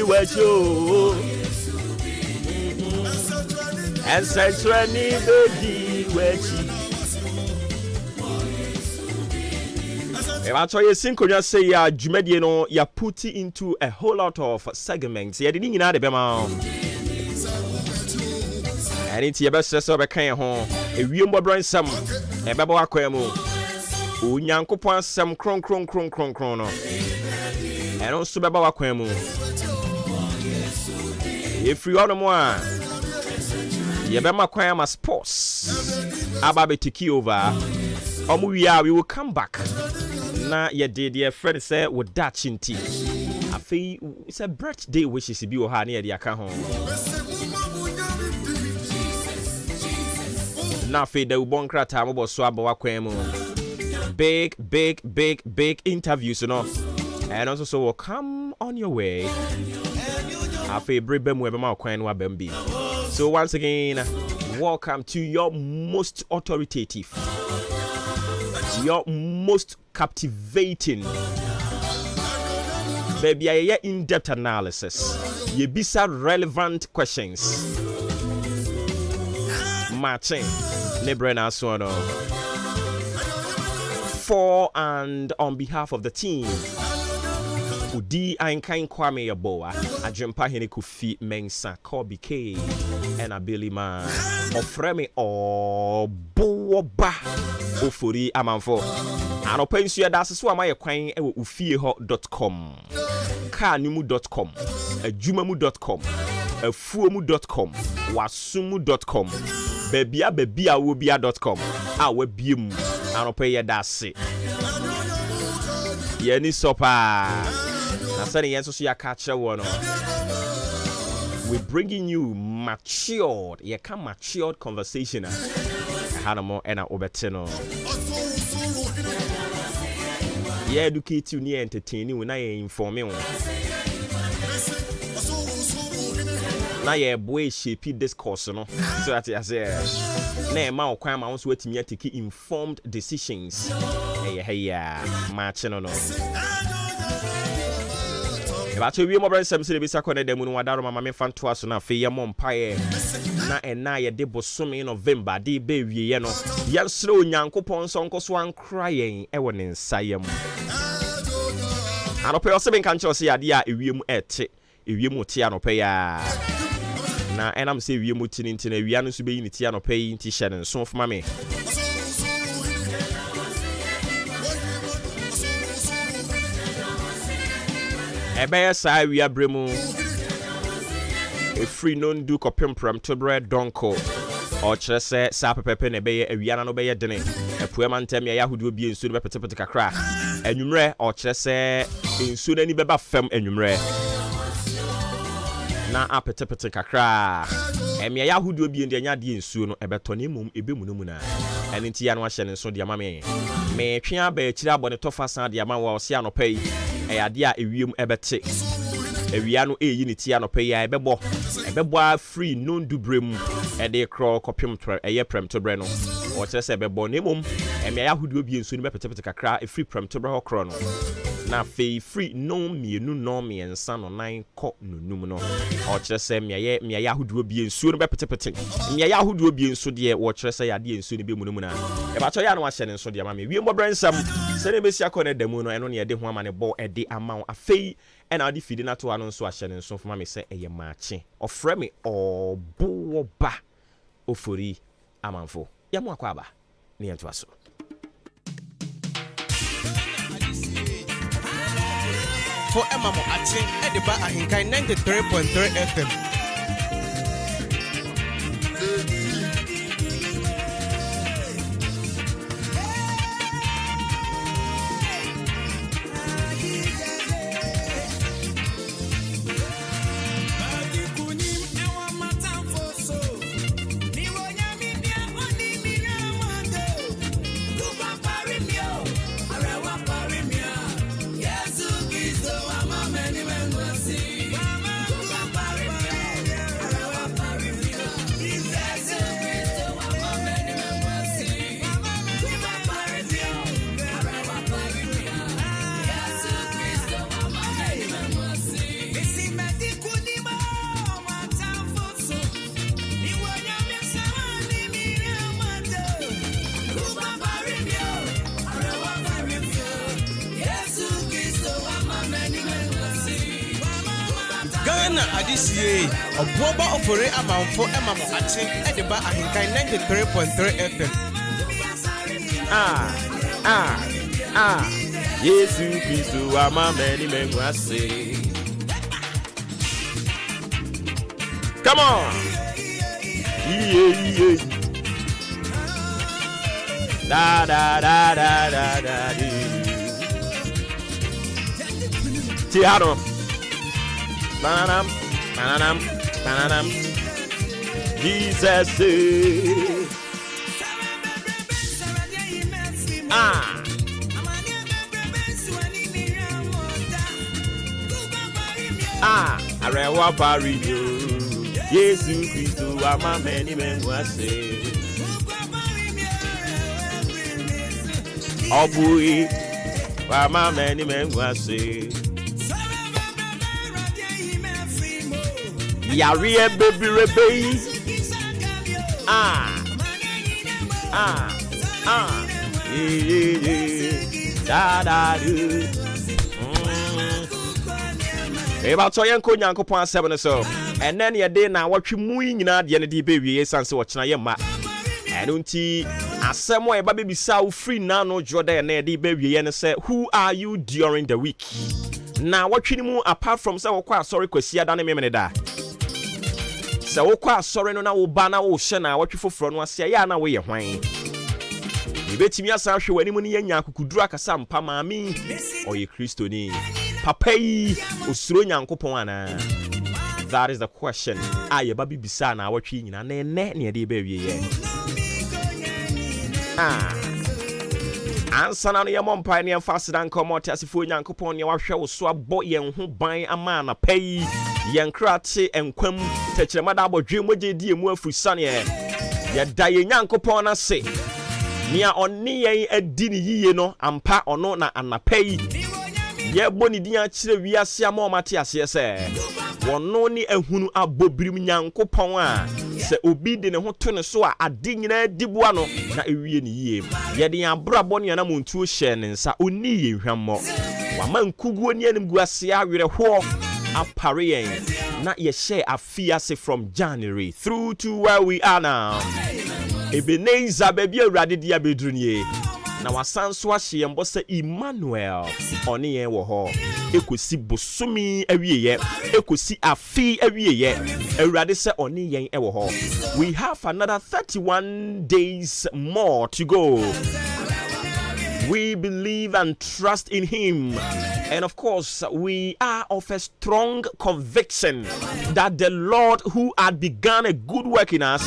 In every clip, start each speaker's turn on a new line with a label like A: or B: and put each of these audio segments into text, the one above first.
A: wecho and sensually bedi wechi. If I tell you, Synchro say ya Jumedi no ya put it into a whole lot of segments. Ya didn't know the bema. And it's your best sister be kan ho. E wiembo brand sam. E bebo akwemu. Unyankopon sam kron no. And also bebo akwemu. If you are more, you be makwema sports. Ababe tiki over. We will come back. Na ye dear friend say with that chinti. I feel it's a birthday wishes to be o ha near the account. Na fe the bonkra time about swabo wakwemu. Big interviews, you know. And also so will come on your way. I feel bribem webe ma kwen wa bembi. So once again, welcome to your most authoritative, your most captivating, baby, a in-depth analysis. You bisa relevant questions. Matching Nebrena Sono. For and on behalf of the team. Udi Ahenkan Kwame Yaboa, Ajempa Hene Kufi Mensa Kobi and Abilima Ofremi or Boba Ofuri Amanfo. And open so that's so my kwan ufieho.com, kanimu.com, ajumamu.com, afuomu.com, wasumu.com, bebia wobia.com, awebiem and open that's it. Yeni sopa. We're bringing you matured, matured conversation. Hanamo and Obertino. Educate you near entertaining when I inform you. Now, yeah, boy, shape this course, no. So that's I say. Now, my crime, I want to me to keep informed decisions. Hey, matching or no. Actually, we are more some service. I connect them with one dollar. Mama, me fan to us na fe yam paye. Na ena ye de bosom in November. De baby, you know. Yan slow nyankopon so nko so an crying. E won nsayam. Anope ose ben kanche ose ade a ewiem ete. Ewiem tie anope ya. Na enam se ewiem tini ntina ewia no so be yin tie anope yi nti hye ne so fama me. Ebeye sa we abremu a free non do kopem to bread donko or chese sa pepe ne beye awiana no beye dene apuema ntem ya yahudu bi ensu no bepetepete kakra anwumre or chese ensu na ni beba fam anwumre na apetepete kakra emia yahudu bi ende nya de ensu no ebeto ne mum ebemu no mu na enti ya no ahye ne so de ama me twea ba akira abone tofa san de ama wa ose anopai ade a ewiem ebete ewia no eyi ti anopai ya ebebo a free non du brem ede kro kopim prem to bre no o kire se ebebo ne mum emia yahudu obi ensu ni bepetepete kakra e free prem to bre ho kro no na fe free no mienu no miensa no nan ko nunum no o kire se mia yahudu obi ensu no bepetepete mia yahudu obi ensu de o kire se yade ensu ni be munum na e ba cho ya no ahye ne nso de ama me wiem brensam se ne besi akọ damu no eno ne yede ho ama ne bo ede ama afei ena ade fidi na to ano nso ahye ne nso fama me se eye maache ofre me oboba ofori amanfo ya mu akwa aba ne yanto aso
B: for Emma Mo Ache Adwuma-Adwuma 93.3 FM. Ghana Adisiye, Oboba Ofore Amanfo Emamo Ache, Edeba Ahenkan 93.3 FM.
A: Yesu Christo ama many men was say. Come on. Yeah. Da da da da da da. Tiaro. Bananam. Jesus. Arewa pariyo. Yesu Christo ama many men was say. Obui ama many men was say. Yari baby rebe. Da do. About so yanko nyanko pon 7 so. And then your day na watch mu nyina de ne di bewie sanse wo chena yema. Eno nti asem wo e ba bebisa wo free na no joda na de bewie ne say who are you during the week? Na watchini mu apart from say wo kwa sorry kwasi ada ne memene da. Say wo kwa sorry no na wo ba na wo hye na watwe foforo no ase ya na wo ye hwan. Ibetimi asa hwe wani mu ne yanya akukuduru akasa mpa maami oye Kristo ni. Papa yi osuro nyankopon ana. That is the question. Aye ba bibisa na watwe nyina na ene ne de ba wiye. Ansa na no ye mompa ne emfase dan komoti asefo nyankopon ne wahwe wo so abo yen ho ban ama na pai yen krate enkwam techremada abodwe moje die mu afusane ye da ye nyankopon na se nia onni yen adi ni yiye no ampa ono na anapai ye boni din a kire wiase ama omate ase se wono ni ehunu abobirim nyankopon a se obi de ne ho to ne so a ade nyina dibua no na ewie ni yie ye de abrabo ne na montuo hye ne nsa onni ye hwammo wama nkuguo ni anim guase awere ho apare yen na ye share afiase from January through to where we are now. Ebeneza baby awrade dia bedrunie na wasanso ahye mbo se Emmanuel oni yen wo ho ekosi bosumi awieye ekosi afi awieye awrade se oni yen wo ho. We have another 31 days more to go. We believe and trust in him, and of course we are of a strong conviction that the Lord who had begun a good work in us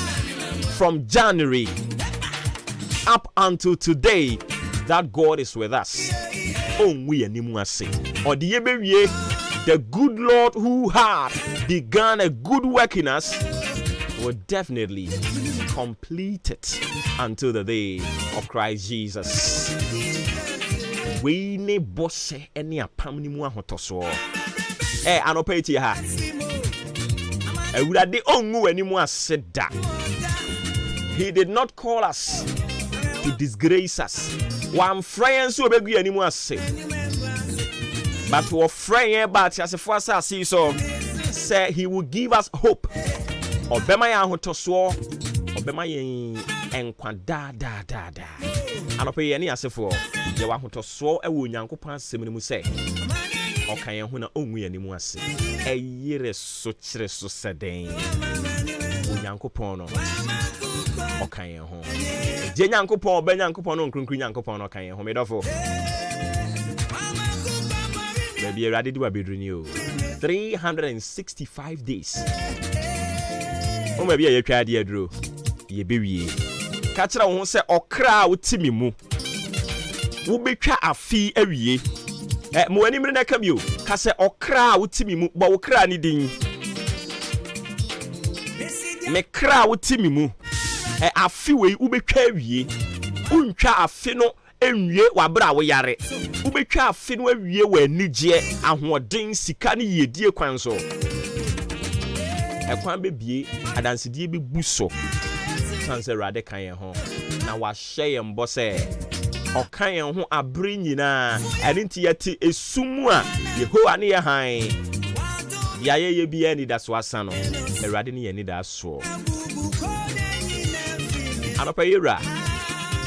A: from January up until today, that God is with us. The good Lord who had begun a good work in us will definitely complete it until the day of Christ Jesus. We ne bosse any apamni mu ahotoso. Anopeti ha. Ewurade ongu animu aseda. He did not call us to disgrace us. One friend so obegu animu ase. But we friend but asefo asase so say he will give us hope. Obema ya ahotoso, obema yen enkwa da. Anope ye ni asefo ye wa ahotoso ewo nyankopon asem ni mu say okan yen ho na onwu ye ni mu ase. Eyire so kire so seden. Nyankopon no okan yen ho. Je nyankopon oba nyankopon no nkrunkru nyankopon no okan yen ho medofo. Baby ready do abedruni o. 365 days. O ma bia ye twa de aduro. Ye bewie. Ka kira wo se okra wotimi mu. Wo betwa afi awie. Mo ani mre na ka bio. Ka se okra wotimi mu, bo wo kra ni din. Me kra wotimi mu. Afi we wo betwa awie. Untwa afi no enwie wabra wo yare. Wo betwa afi no awie wa anigye ahoden sika ne yedie kwan so. Ekwan bebie adansedie be buso. Sanse rade kan yen ho na wa hye yen mbo se okan yen ho abre nyina ene nti yete esumu a Yehowa ne ye han dia ye bi ani da so asa no awurade ne ye ni da so anopa yera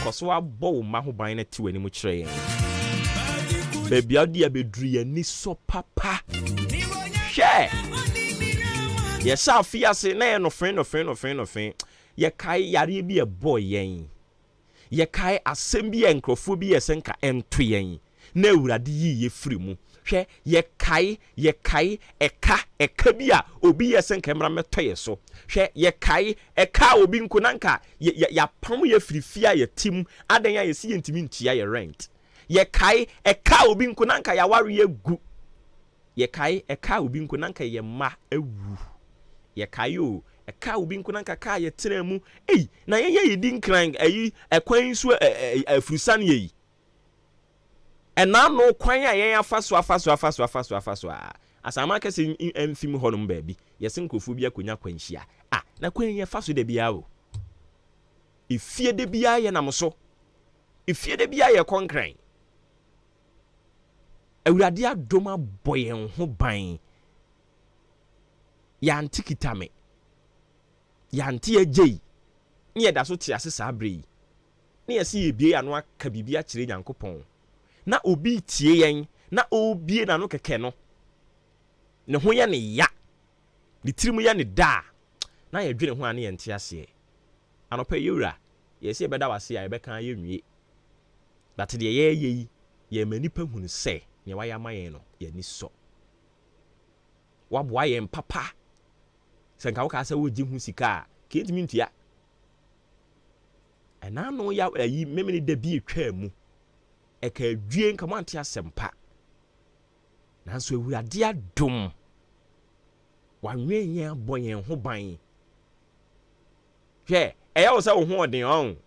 A: koso abɔ wo ma ho ban na ti wani mu kyerɛ yɛn baby adi abedru ye ni so papa hwɛ ye sha afiase na ye no fen ye kai yare bi e boy yen ye kai asɛm bi enkrofo bi ye senka ento yen na awurade yi ye firi mu hwɛ ye kai eka bi a obi ye senka mra meto ye so hwɛ ye kai eka obi nkonanka ya pam ye firifia ye tim adan ya ye si yentimi ntia ye rent ye kai eka obi nkonanka ya ware ye gu ye kai eka obi nkonanka ye ma ewu ye kai o eka obi nkonanka ka ye tena mu na ye di nkran ayi ekwan so afrusan ye ena no kwan a yen afaso asama kese emfim honum ba bi ye senkofu bi akonya kwanhia na kwan ye faso de bia o efie de bia ye namso efie de bia ye konkran awurade adoma boyen ho ban ya antikitame ya anti agei ne da so te ase sabre ne yesi ebie ano aka bibia kire nyankopɔn na obi tie yen na obie na no keke no ne ho ye ne ya ne tirimu ye ne da na ye dwene ho ane ye nte ase anopa yewura yesi ebeda wase ya ebeka ye nwie but de ye ye manipa hunu se ne wa ya mayen no ye ni so waboa ye papa senka wo ka sa wo gi hu sika ke ntimi ntua ena no ya ayi memene da bi etwa mu eka adwie nka mante asempa nanso awurade adom wanwen aboyen ho ban hwe eya wo sa wo ho odin on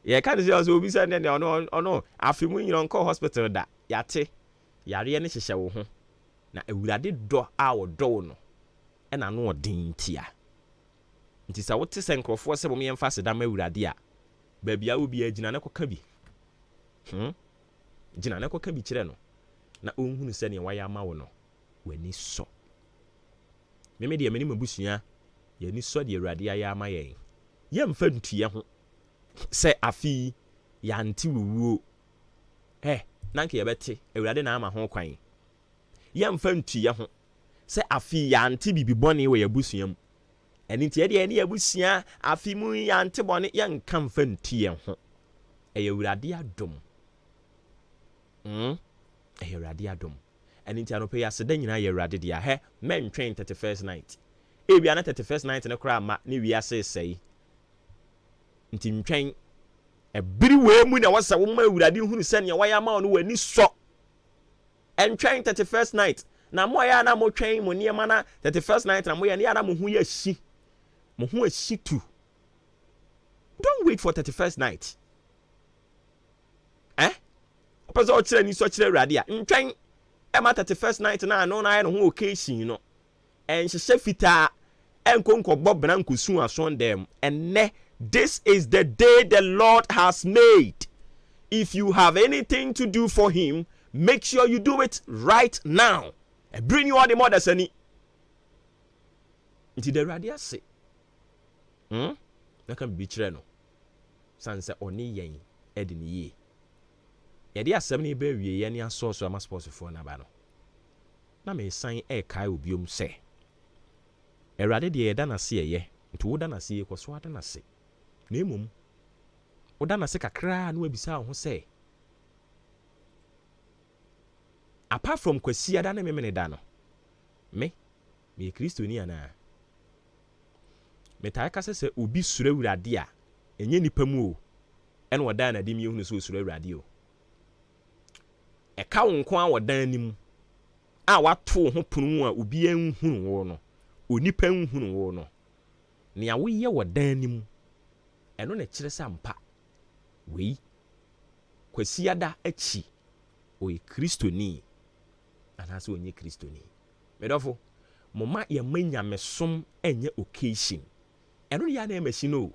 A: ye ka de so obi sa ne ono afimu nyiro nko hospital da yate yare ne hyehye wo ho na awurade do a wo do no ena no odin tia nti sa wote senkrofo se bom yemfa se dama awurade a babia obi agina ne koka bi gina ne koka bi kire no na onhunu se ne waya ma wo no wani so meme de mani mabusua ye ni so de awurade ya ama yen yemfa ntuye ho se afi ya anti wuwo nanke ye bete awurade na ama ho kwan yemfa ntuye ho se afi ya anti bibibone we yabusuam eni tie de eni yabusia afi mu ya anti bone ye nka mfa ntuye ho awurade adom awurade adom eni tie anope ya seda nyina ya awurade dia men train 31st night ebia na 31st night ne kra ma ne wi ase sei nti ntwen ebiri we mu na wasa wo ma awurade hunu se ne waya ma no wani so entwen 31st night na mo ya na mo twen mo niema na 31st night na mo ya ne ya na mo hu ya hyi mo hu ahyi tu don't wait for 31st night opezo o kire ni so kire awurade a ntwen e ma 31st night na no na ya no ho occasion no enhyehye fita enkonko bobna nkosu aso ndem enne. This is the day the Lord has made. If you have anything to do for him, make sure you do it right now. And bring you all the mothers any. Into the radio say. Na kan bi kire no. Sanse oni yen edini ye. Ye dia asem ni be wie ye ni aso so ama sports for na ba no. Na me san kai obiom se. Erade de ye da na se ye. Nti wo da na se ye kwaso ada na se. Nemum oda na se kakra na wabisa ho se apart from kwasi ada na memene da no me kristoni ana me tae ka se obi sura awurade a enye nipa mu o ene oda na dim yehunu so sura awurade o e ka wonko a wodan nim a wato ho punu a obi enhunu wo no onipa enhunu wo no ne a woyɛ wodan nim eno na kire sampa wei kwasiada achi oyi kristoni anase onye kristoni medofo moma ye manya mesom enye occasion eno ya na machine o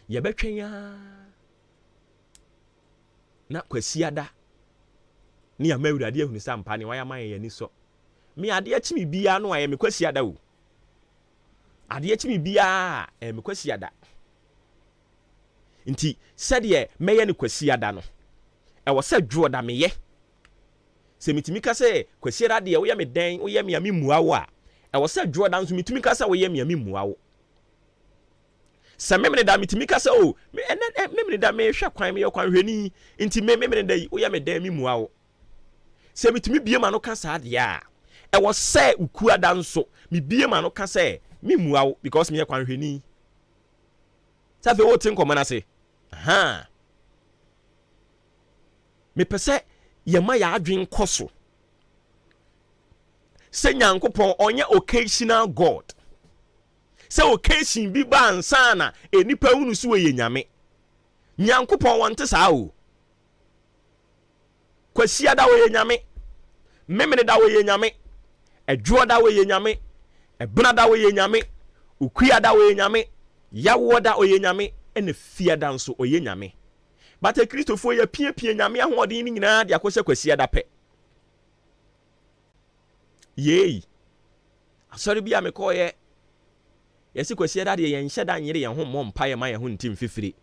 A: ye betwenya na kwasiada ni amawurade ahunu sampa ne waya man ye ni so me ade achi me bia no aye me kwasi ada o ade achi me bia me kwasi ada nti sɛdeɛ mɛyɛ ne kwasi ada no ɛwɔ sɛ dwo da meyɛ sɛ mitimi ka sɛ kwasi ada deɛ woyɛ me den woyɛ me ami mua wo a ɛwɔ sɛ dwo da nso mitimi ka sɛ woyɛ me ami mua wo sɛ memene da mitimi ka sɛ o memene da mehwɛ kwan meyɛ kwan hwɛni nti memene da yi woyɛ me den mi mua wo sɛ mitimi bie ma no ka saa deɛ a ɛwɔ sɛ ukua da nso me bie ma no ka sɛ mi mua wo because meyɛ kwan hwɛni sɛ fe wo tin kɔmana se aha me pese yema ya adwen koso se nyankopon onye occasional god se occasion bi ba ansa na enipa hunu so ye nyame nyankopon wonte saa o kwasia da wo ye nyame memene da wo ye nyame edwo da wo ye nyame ebna da wo ye nyame ukua da wo ye nyame yawo da wo ye nyame ene fia da nso oye nyame but a Christopher ya pie nyame ahoɔden ni nyinaa de akɔhyɛ kwasia da pɛ yei asɔre bi a mekɔyɛ yɛsi kwasia da de yɛn hyɛ da nyere yɛn ho mmɔ mpaeɛ ma yɛn ho ntim fifiri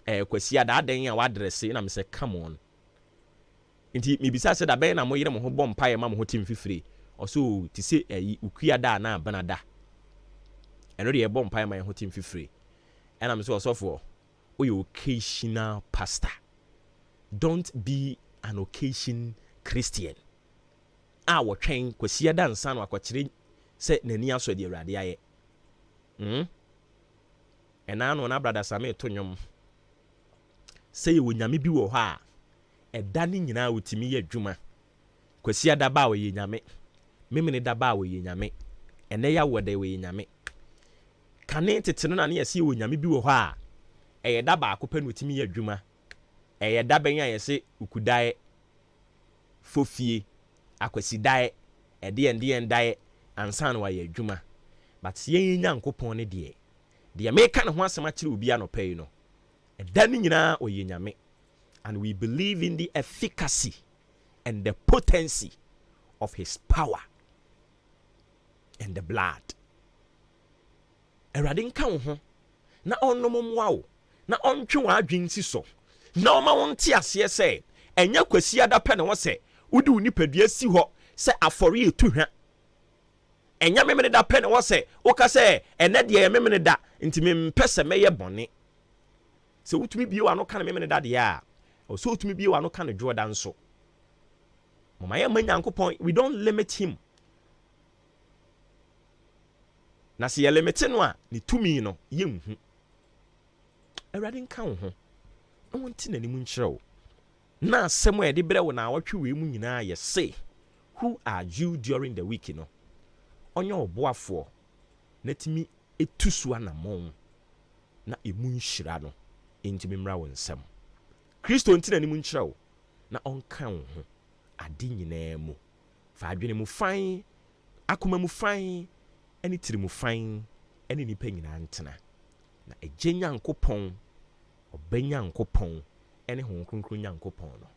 A: kwasia da adan a wadresse na me sɛ come on nti mebisa sɛ da bɛn na mo yere mo ho bɔ mpaeɛ ma mo ho tim fifiri ɔso ti sɛ ukua da na abana da ɛno de yɛbɔ mpaeɛ ma yɛn ho tim fifiri ɛna me sɛ ɔsɔfoɔ oyɛ occasional pastor. Don't be an occasion Christian. Wo twɛn kwasia da nsa no akɔkyere sɛ nani aso de awurade ayɛ. Ɛna no na brother Same to nwom. Sɛ yɛ wonyame bi wɔ hɔ a ɛda ne nyinaa wotimi yɛ adwuma. Kwasia da ba wɔ yɛ nyame. Memene da ba wɔ yɛ nyame. Ɛnɛ ya wɔ da wɔ yɛ nyame. Kane tete no na ne yɛse wɔ nyame bi wɔ hɔ a ɛyɛ da baako pɛ no timi yɛ adwuma ɛyɛ da bɛn a yɛse ukudae fofie akwasidae ɛde dae ansa na wayɛ adwuma but yɛn nyankopɔn ne deɛ meka ne ho asɛm akyerɛ obi anɔpɛ yi no ɛda ne nyinaa ɔyɛ nyame and we believe in the efficacy and the potency of his power and the blood Awurade nka wo ho na ɔnnom mmoa wo na ontwe wa adwen si so na o ma wonte ase se enya kwasia da pɛ ne wo se wudi unipadua si hɔ se afɔre etu hwa enya memene da pɛ ne wo se wo ka se ene de ye memene da nti mempɛ se mɛyɛ bɔne se wutumi bie wa no ka ne memene da de a o so wutumi bie wa no ka ne dwoda nso mama ye manyankopɔn we don't limit him na se ye limit no a ne tumi no ye nhu Awurade nka wo ho na wonti nanim nkyerɛ wo na asɛm a yɛde brɛ wo na awɔtwe wei mu nyinaa yɛ say who are you during the week no ɔnyɛ ɔboafoɔ na timi etu so anamɔn na emu nhyira no ntimi mmra wo nsɛm Kristo nti nanim nkyerɛ wo na ɔnka wo ho ade nyinaa mu fa adwene mu fan akoma mu fan ɛne tiri mu fan ɛne nipa nyinaa ntena na ɛgye Nyankopɔn ɔbɛnyankopɔn ɛne ho kronkron Nyankopɔn no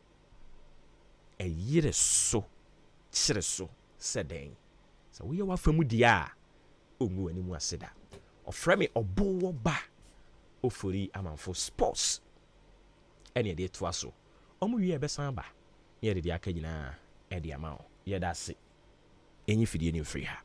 A: ɛyere so kyere so sɛ dɛn sɛ woyɛ wafa mu di a ɔngu w'ani mu ase da ɔfrɛ me ɔbowɔ ba ofori amanfo sports ɛne ɛde toa so ɔmo wie ɛbɛsan ba ne yɛde de aka nyinaa ɛde ama wo yɛda ase ɛnyi fidie ne mfiri ha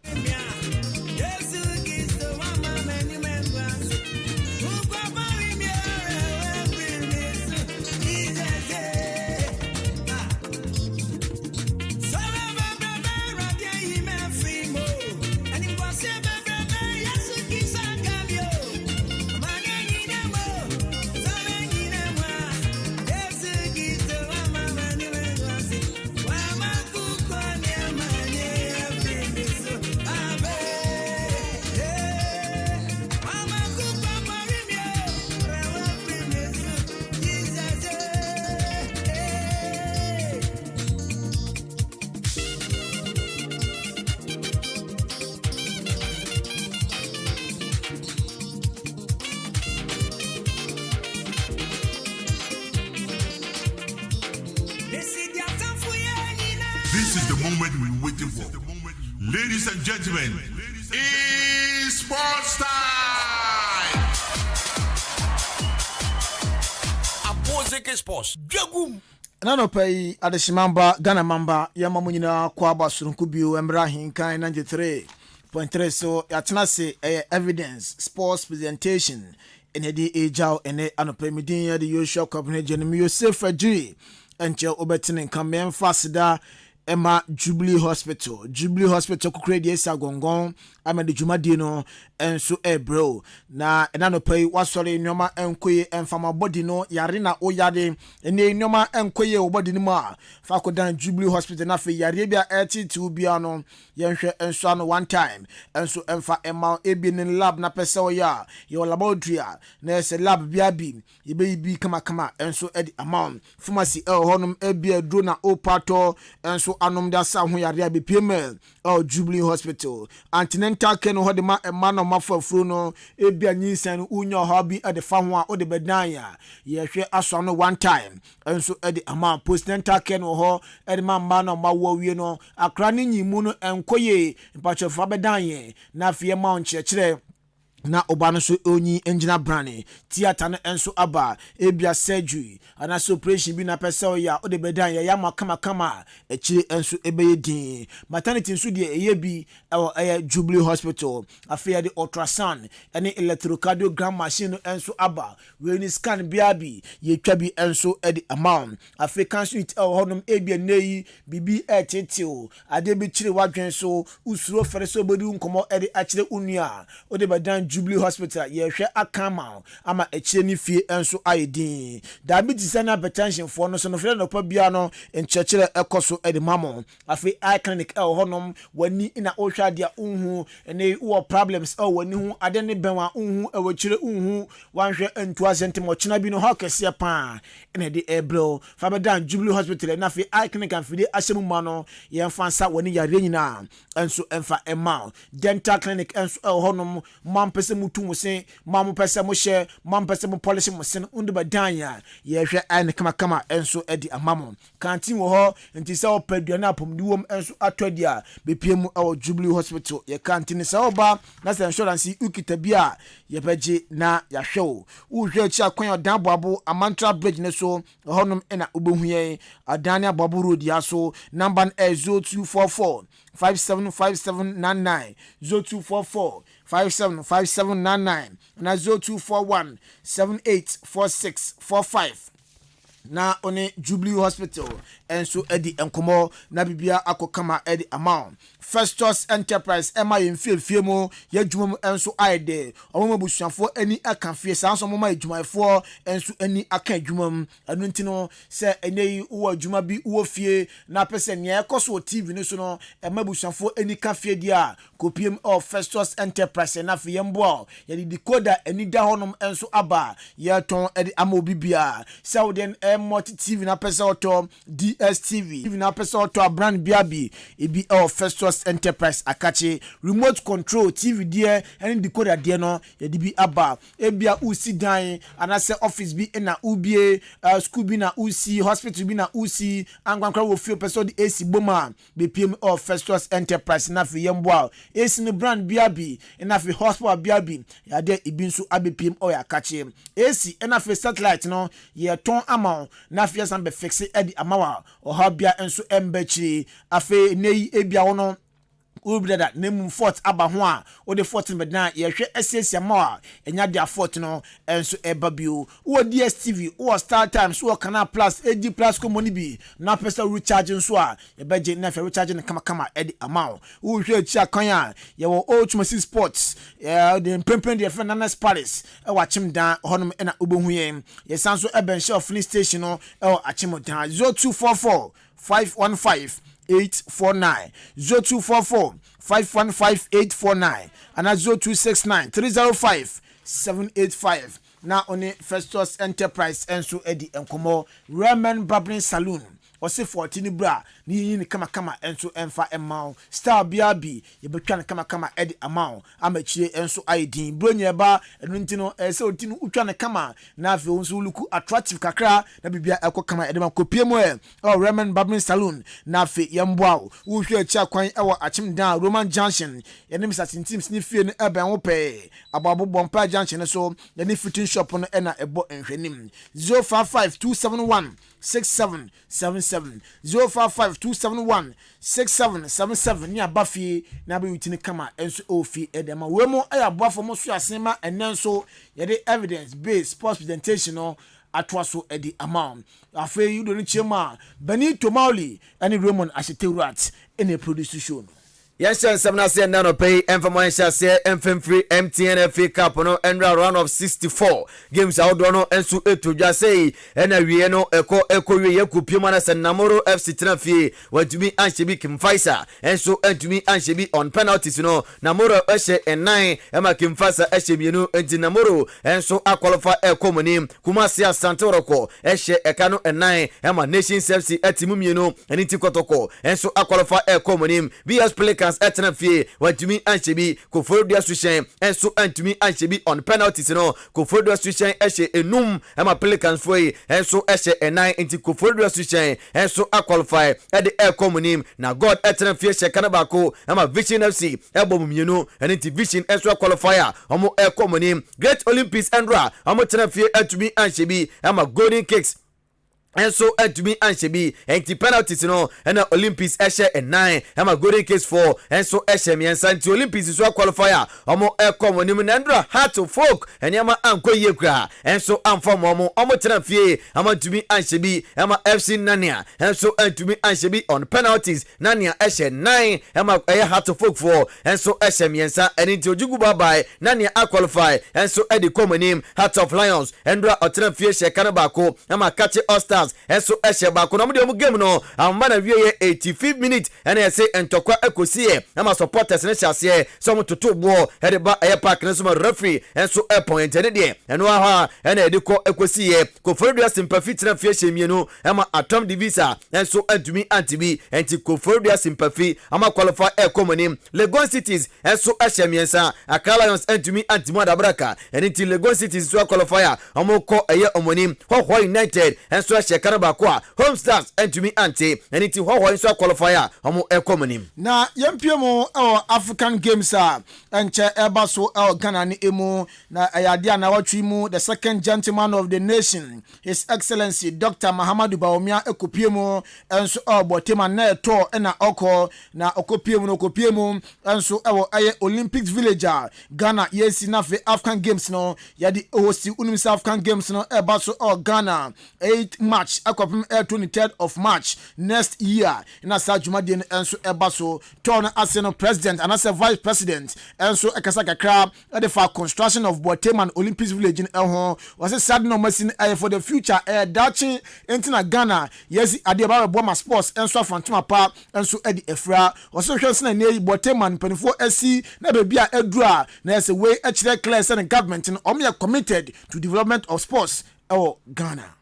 C: This is the moment we're waiting for. Ladies and gentlemen, it's sports time!
D: Apozeke Sports, Jagum!
E: Nano pay Adeshimamba, Ghana Mamba, Yamamunina, Kwaba Surunkubu, Embra Hinkai 93.3. So, Yatanase, evidence, sports presentation, and the Ejao, and the Anopemidia, the usual company, Jenny Yosef Fajri, and Joe Oberton and Kamen Fasida. Emma Jubilee Hospital kukredi esa gongon ama de dwumadi no enso bro na ena no pay wasore nyoma enkoye enfama body no yare na oyade ene nyoma enkoye obody no ma fa kodan Jubilee Hospital na fe yare bia eti bia no yenhwe enso ano one time enso emfa emma ebi ne lab na pese oya ye laboratory na ese lab bia bi ye bi kama enso edi amount pharmacy honum ebi adro na opato enso anom da sa ho yare abpm Jubilee Hospital antenatal care no ho de ma no mafafuru no ebia nyinsan unya hobby at the farm wa o de bedanya ye hwe aso no one time enso e de ama postnatal care no ho e de ma no ma wo wie no akra ni nyimu no enkoye mpachofa bedanye na afie ma onchekere na obano so onyi engineer brane theater no enso aba ebia surgery ana so operation bi na pese ya o de bedan ya makama echi enso ebeye din maternity nso de eye bi Jubilee Hospital afia de ultrasound ene electrocardiogram machine enso aba we ni scan biabi ye twa bi enso e de amount african suite honum ebia nei bibi etetio ade bi chire wadwen so usuro fere so bodi nkomo e de achire unua o de bedan Jubilee Hospital ye hwe akama ama echire ni fie enso ayedin diabetes and hypertension for no so no fere no pa bia no enchechire ekoso e de mamo afi eye clinic honum wani ina ohwa dia unhu ene wo problems wani hu ade ne benwa unhu ewchire unhu wanhwe entu asentimo china bi no hokese pa ene de ebro fa bedan Jubilee Hospital na afi eye clinic and fide ahyemu ma no ye mfansa wani yare nyina enso emfa ema dental clinic enso honum mampese mutu se mamu pese mo hye mampese mo polish mo sen undu badanya ye hwe ane kama enso edi amamo kantin wo ho nti se opadua apom diwom enso atodia bepiem Jubilee Hospital ye kantin se oba na se insurance ukita bia ye beje na ya hwe wo hwe chi akwan odan boabo amantra bridge ne so honum ena obohuye adania boabo road ya so number 0244 575799 0244 575799 na 0241 784645 na one Jubilee Hospital enso edi enkomo na bibia akokama edi amount Festus Enterprise ema yemfie mu yadwuma enso aide omo busuafo ani akanfie sanso mo ma adwumaefo enso ani aka adwuma anu ntino se enei wo adwuma bi wo fie na pese ne ekoso TV ne so no ema busuafo ani kafie dia kopiem of Festus Enterprise na fie mbo ya di decoder ani da honom enso aba ya ton edi ama obibia se woden multi TV na pese auto DSTV na pese auto brand biabi ebi of Festus Enterprise akache remote control TV there and decoder there no ye di bi aba ebia usi dan anase office bi na ubie school bi na usi hospital bi na usi angwankra wo feel person di AC boma be PM of Festus Enterprise na fi yemboa AC ni brand biabi na fi hospital biabi ya de ibi nso abe PM o ya kache AC na fi satellite no ye ton amount na fi san be fixe edi amawa o ha bia enso embechi afi nei ebia wono ubreda nemu fort aba ho a o de fort medan ye hwe esesia ma enya de fort no enso ebabio wo DSTV wo Star Times wo Canal Plus AG Plus ko moni bi na pesa recharge nso a ye beje na fe recharge ne kama edi amount wo hwe chi akan a ye wo Ultimate Sports de pempen de fe Nana Paris e wa chim dan honom na obohu ye sanso eben share filling station no e wa achim dan 0244 515 849 0244 515 849 and 0269 305 785 na on Festus Enterprise enso edi enkomo Ramen Barbering Saloon ɔse 14 bra ni yin kama enso emfa emma star biabi ye betwa ne kama edi ama amachie enso aidin bronya ba enu ntino se otinu utwa ne kama na afi onso luku attractive kakra na bibia ekokama edi ma kopie mu Raymond Barbering Saloon na afi yemboa wo hwe achi akwan ewo achim dan Roman Junction ye ne Mr. Team snifie ne eben wo pe ababo bompa junction so ye ne fitting shop no na ebo enhwenim 0552716777 0552716777 ni abafi na be witini kama enso ofi edema wemo ayaboafo mo so asema enenso ye de evidence based sports presentation no atwaso edi amount afi yudo ni chema Benito Mauli ani Raymond Ashetewrat ene produce show no.
F: Yes, sir. 7 nano pay FM share FM free MTN FA Cup no enra round of 64 games outdoor no ensu eto dwa say ena wie no eko wie yakupie mana Namoro FC Trafie watumi anhyebi Kimfaisa enso antumi anhyebi on penalties no Namoro ehye 9 ema Kimfaisa ehye mienu enti Namoro enso qualify ekomonim Kumasi Asante Oroko ehye eka no 9 ema Nations FC atimu mienu enti kotoko enso qualify ekomonim BS Play Etnafie watumi anhyebi Kofodu Asushen enso antumi anhyebi on penalties no Kofodu Asushen ehye enum ema Pelicans foi enso ehye enan enti Kofodu Asushen enso qualify ede ekomunim na God Etnafie shekana bako ema Vision FC ebomumienu enti Vision enso qualifier omo ekomunim Great Olympics Endra omo Etnafie atumi anhyebi ema Golden Cakes enso atumi anhyebi enti penalties no na Olympics ehye 9 ema Golden Case 4 enso ehye miensa enti Olympics so qualifier omo ekomonim na ndra Heart of Folk enyama ankoye kra enso amfam omo tenafie ama tumi anhyebi ema FC Nania enso atumi anhyebi on penalties Nania ehye 9 ema Heart of Folk 4 enso ehye miensa enti ojugu bye Nania qualify enso edi komonim Heart of Lions ndra otenafie shekana bako ema Kache All-Stars enso ehye bako na mu game no amba na wie 85 minutes ena ese entokwa ekosie na supporters ne chase so mutoto bo ede ba park ne so referee enso point ene de eno ha ena ediko ekosie Kofodu sympathy na fie hyemienu ema Atom Divisa enso antumi antibi enti Kofodu sympathy ama qualify ekomonim Legon Cities enso ehye miensa Accra Lions antumi antimu adabraka enti Legon Cities so qualifier amoko eye omonim Hoho United enso ehye Kanabakwa Home Stars antumi anti enti Hoho enso qualifier amo ekomonim
E: na yempiemo African Games enche eba so Ghana ni emu na ayade na watwi mu the second gentleman of the nation His Excellency Dr. Mahamudu Bawumia ekopiemu enso botema na eto na oko na okopiemu enso aye Olympics villager Ghana yesi na fe African Games no yadi hosti unimisa African Games no eba so Ghana 8 March akopim 23rd of March next year na sa Jumadie enso eba so turn as president and as a vice president enso ekasa kakra the for construction of Boteman Olympics village in ho was sad no machine for the future dachi entina Ghana yes ade ba boma sports enso afantuma pa enso edi efra was hwese na ne Boteman penifo asi na bebia edura na yes way actually clear and government and committed to development of sports Ghana.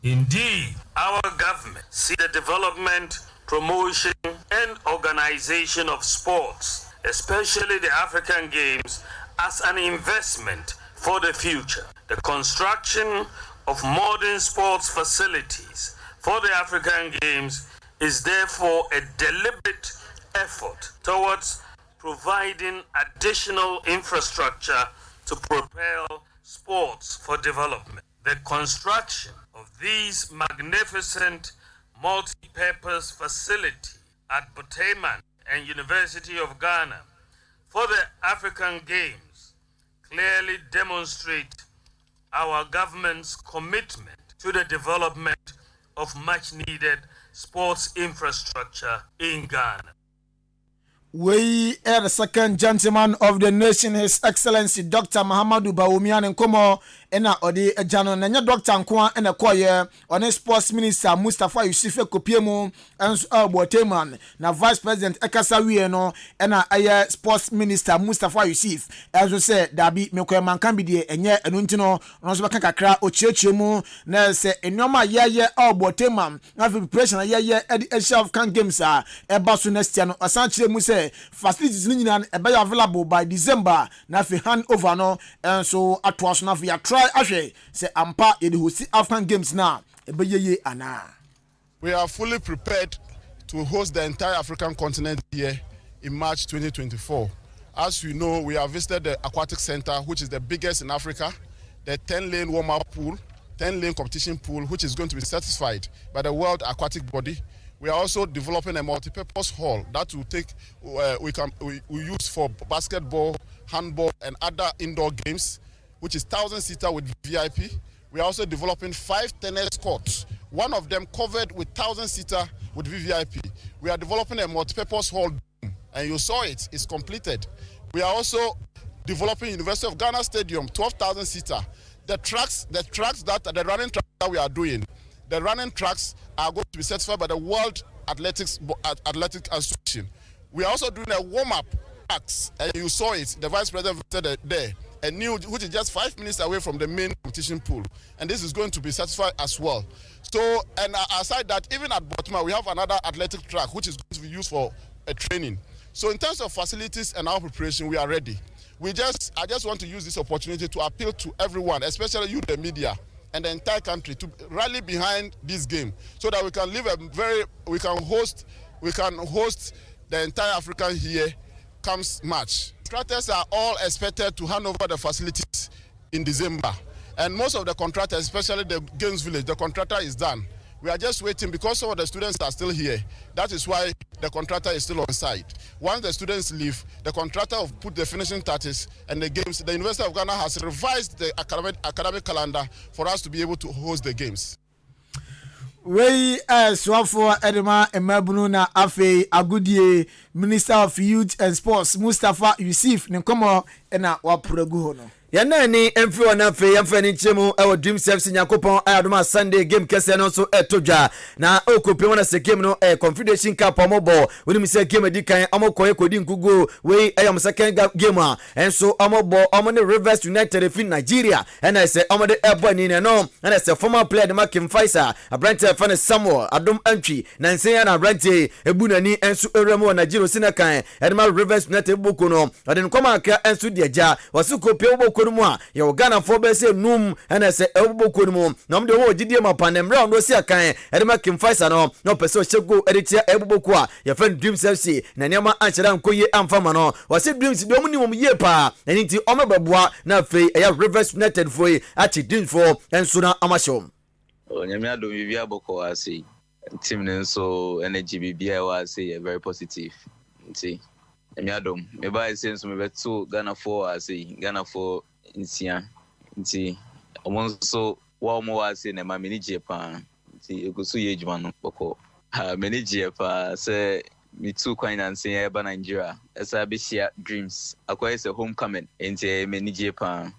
G: Indeed, our government see the development, promotion, and organization of sports, especially the African Games, as an investment for the future. The construction of modern sports facilities for the African Games is therefore a deliberate effort towards providing additional infrastructure to propel sports for development. The construction of these magnificent multi-purpose facility at Boteman and University of Ghana for the African Games clearly demonstrate our government's commitment to the development of much-needed sports infrastructure in Ghana.
E: We are the second gentleman of the nation, His Excellency Dr. Mahamudu Bawumia Nkomo ena odi ejano na nya doctor nko ena koye on sports minister Mustafa Yusuf Kopiemu enso Boteman na vice president Ekasa wie no ena aye sports minister Mustafa Yusuf enso say dabi mekoye mankan bi de enye enu ntino no so beka kakra ochiechemu na se enoma yeye Boteman na preparation yeye Asia African Games eba so next year no asan chire mu say facilities ni nyina ebe available by December na fi hand over no enso atwa so na fi try ahwe say ampa ye the host African Games na ebe yeye ana.
H: We are fully prepared to host the entire African continent here in March 2024. As you know, we have visited the Aquatic Center, which is the biggest in Africa, the 10-lane warm-up pool, 10-lane competition pool, which is going to be certified by the World Aquatic Body. We are also developing a multi-purpose hall that will take we use for basketball, handball, and other indoor games, which is 1,000-seater with VIP. We are also developing 5 tennis courts, one of them covered with 1,000-seater with VVIP. We are developing a multi-purpose hall, and you saw it, it's completed. We are also developing University of Ghana Stadium, 12,000-seater. The running tracks that we are doing, the running tracks are going to be certified by the World Athletic Association. We are also doing a warm-up tracks, and you saw it, the Vice President visited there. A new, which is just 5 minutes away from the main competition pool, and this is going to be certified as well. So, and aside that, even at Botma, we have another athletic track which is going to be used for a training. So, in terms of facilities and our preparation, we are ready. I just want to use this opportunity to appeal to everyone, especially you, the media, and the entire country, to rally behind this game, so that we can host the entire Africa here comes March. Contractors are all expected to hand over the facilities in December. And most of the contractors, especially the Games Village, the contractor is done. We are just waiting because some of the students are still here. That is why the contractor is still on site. Once the students leave, the contractor will put the finishing touches, and the games. The University of Ghana has revised the academic calendar for us to be able to host the games.
E: We swafo edema emabunu na afe agudie Minister of Youth and Sports Mustafa Yusuf nkomo na wapregu hono.
F: Yana ni emfi wana fe yamfani chemu ewo Dream Service nyakopon Adwuma Sunday game kese no so etodwa na okopem wana se game no Confederation Cup omobo woni mi se game dikan omokoye kodi nkugo we ayam second game a enso omobo omone Rivers United fi Nigeria ena se omode ebo ni ne no ena se former player de Makim Faisal abrante fan Samuel Adom Antwi na nsen na abrante ebunani enso eremo Nigeria sinakan edema Rivers United boko no ade nkoma aka enso diaja wasukopem boko a ya Ghana for be say num na se eboboko mu na mde wo gidie mapanem round o si akan edema Kim Faisal no pese o chego editia eboboko a ya fan Dreams FC na niam anchera nkoye amfama no wase Dreams do mu ni mum ye pa enti o mebeboa na fei ya Rivers United foi achi Dreams for enso na amashom
I: onyame adom bibia aboko ase team nenso energy bibia wa say very positive enti onyame me ba say nso me beto Ghana for ase Ghana for nsia nti omonso wa mo wa se na ma manage pa nti egoso ye adwuma no boko manage pa se me too kwan na nsia e ba Nigeria esa be share Dreams akwai se homecoming nti manage pa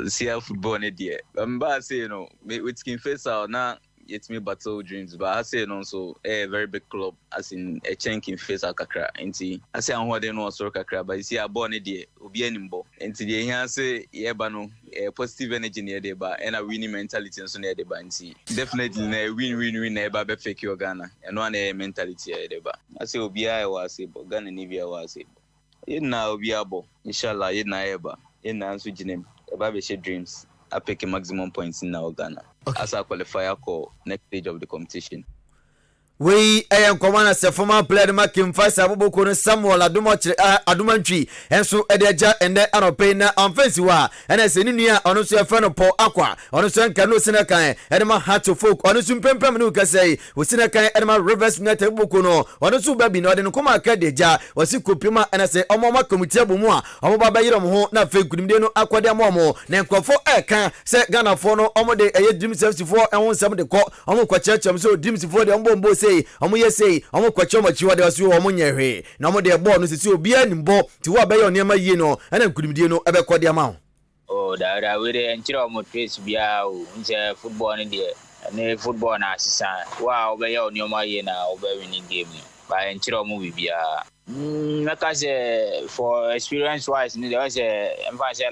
I: see football ne die mba say no with Skin Faisal na yet me battle Dreams but I say no so a very big club as in a chanking face kakra enti I say an hode no so kakra but you see a ball ne dey obi animbo enti dey here say ye ba no positive energy ne dey ba and a winning mentality so ne dey ba enti definitely na win na ba be fake your Ghana and one mentality e dey ba I say obi a wa say bo Ghana ni bia wa say na obi abo inshallah na eba na so ginem e ba be share Dreams I pick a maximum points in now Ghana as a qualifier for next stage of the competition.
F: We am commander se former player Makim Faisal aboboko no Samuel Adumantwi enso edeja ende anope na offensive wa ena se nua ono so efe no Paul Akwa ono so nka no sina kan edema Heart of Folk ono so mpempem no kasei wo sina kan edema Rivers United aboboko no ono so babi no de no koma aka deja wasi kopima ena se omo ma committee abumu a omo baba yire mo ho na fe kunimde no akwade amomo na nkofo eka se Ghana fo no omo de eye Dream Service fo enwo nsem de ko omo kwachachem so Dreams fo de ombo say omo yesei omo kwacho machiwa de wasu omo nyehwe na omo de ball no sisi obi animbo ti wo abeyo niam yie no ana nkudimdie no ebekode ama ho
J: oh da we dey enchiro mo trace bia o nje football ni dey na football na asisa wow be ya onioma ye na obe winning game ba enchiro mo bibia like I say for experience wise there was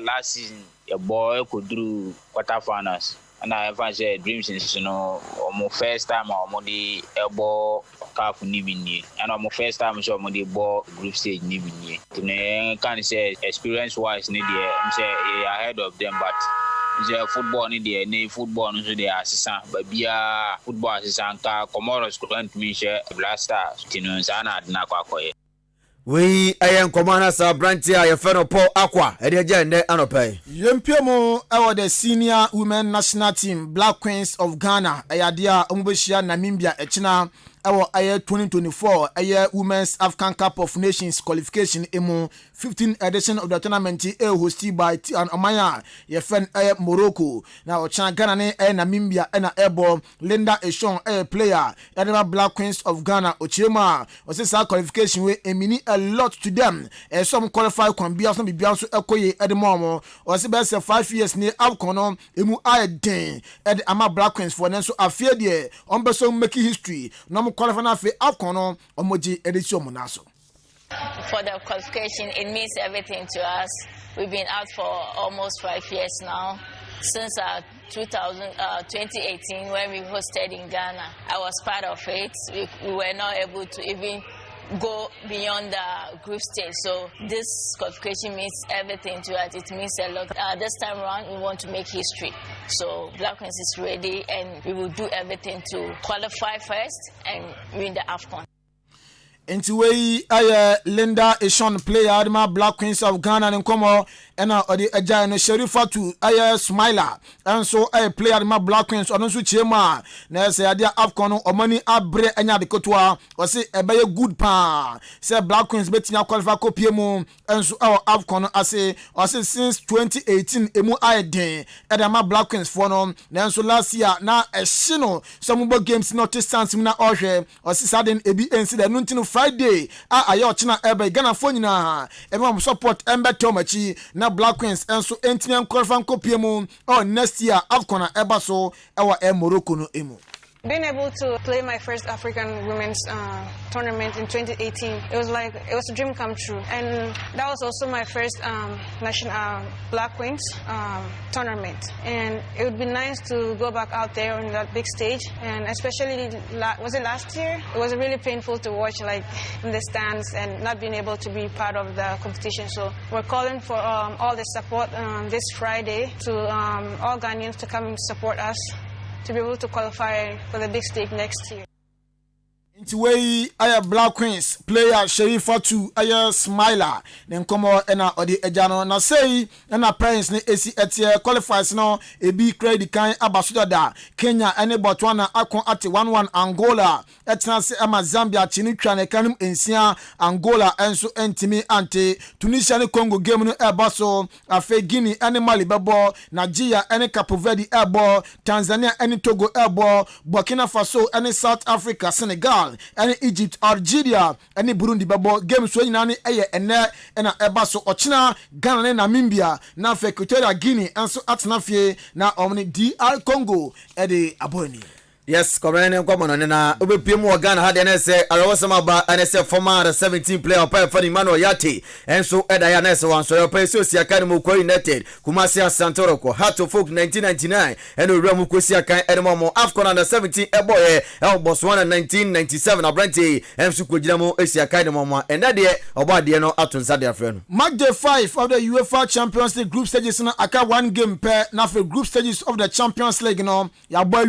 J: last season your boy could do quarterfinals and I say dreams in my first time I'm the elbow calf ni and I'm first time so I'm the ball group stage ni can say experience wise ni there I'm say ahead of them but the football ni there ni football no so they assistant but bia football assistant ka Comoros couldn't me share blaster tinu sana na kwakoye
F: we ayen komana sa branti a yefeno Paul Akwa e de jende anopai
E: yempiemo ewo the senior women national team Black Queens of Ghana ayadia ombeshia Namibia echina ewo aye 2024 aye Women's African Cup of Nations qualification emu 15th edition of the tournament hosted by Tian Omaya yefen aye Morocco na ochana Ghana ne aye Namibia na ebo Linda Eshon aye player Adwuma Black Queens of Ghana ochema osisa qualification we emini a lot to them some qualify can be some be also ekoye edmomo osi be say 5 years ni afkono emu aye den ed ama Black Queens for nenso afie de on be so make history no qualify na fe afkono omoji edition munaso.
K: For the qualification, it means everything to us. We've been out for almost 5 years now. Since 2018, when we hosted in Ghana, I was part of it. We were not able to even go beyond the group stage. So this qualification means everything to us. It means a lot. This time around, we want to make history. So Black Queens is ready, and we will do everything to qualify first and win the AFCON.
E: Into way Linda Eshon player Adwuma Black Queens of Ghana and Nkomo ena odi eja no Sherifatu Smiler and so player Adwuma Black Queens onso chema na say adia AFCON omani abre enya de kotwa o say ebeye good pa say Black Queens betinya qualify kopie mu enso AFCON ase o say since 2018 emu aiden Adwuma Black Queens for no na enso last year na ehino some games not distance na ohwe o say saden ebi ensi da no Friday ayo china ebe Ghana fo nyina everyone support embe tomachi na Black Queens enso entimian qualifying kopie mu next year AFCON eba so ewa Morocco no emu.
L: Being able to play my first African women's tournament in 2018, it was a dream come true. And that was also my first national Black Queens tournament. And it would be nice to go back out there on that big stage. And especially, was it last year? It was really painful to watch in the stands and not being able to be part of the competition. So we're calling for all the support this Friday to all Ghanaians to come and support us to be able to qualify for the big stage next year.
E: Into way Black Queens player Sherifatu Smiler then come ena odi ejano na say na parents ne esi etie qualifies no ebi credit kan abasoda da Kenya ene Botswana akon ate 1-1 Angola etna se ama Zambia chini twa ne kanum ensia Angola enso entimi ante Tunisia ne Congo game no ebaso afe Guinea ene Mali bebo Nigeria ene Cape Verde ebo Tanzania ene Togo ebo Burkina Faso ene South Africa Senegal and Egypt, Algeria, and Burundi babo game so nyane ene na eba so ochina Ghana and Namibia na fe Equatorial Guinea and so atnafie na omni DR Congo e de aboni.
F: Yes, Korean Common na Obepium Ghana had an essay, Arosama ba an essay former 17 player per for Emmanuel Yati, and so Edayanes one so pay Sosia Academy coordinated, Kumasia Santoroko, Hato Folk 1999, and Ramu Kusia Kan Edmomo, AFCON under 17 Eboye, El Botswana 1997, Abranti, and Sukujamo, Asia Kaidamoma, and that year, Obadiano Atun Sadia friend.
E: Mark day 5 of the UEFA Champions League group stages na aka one game per na for group stages of the Champions League no, ya boy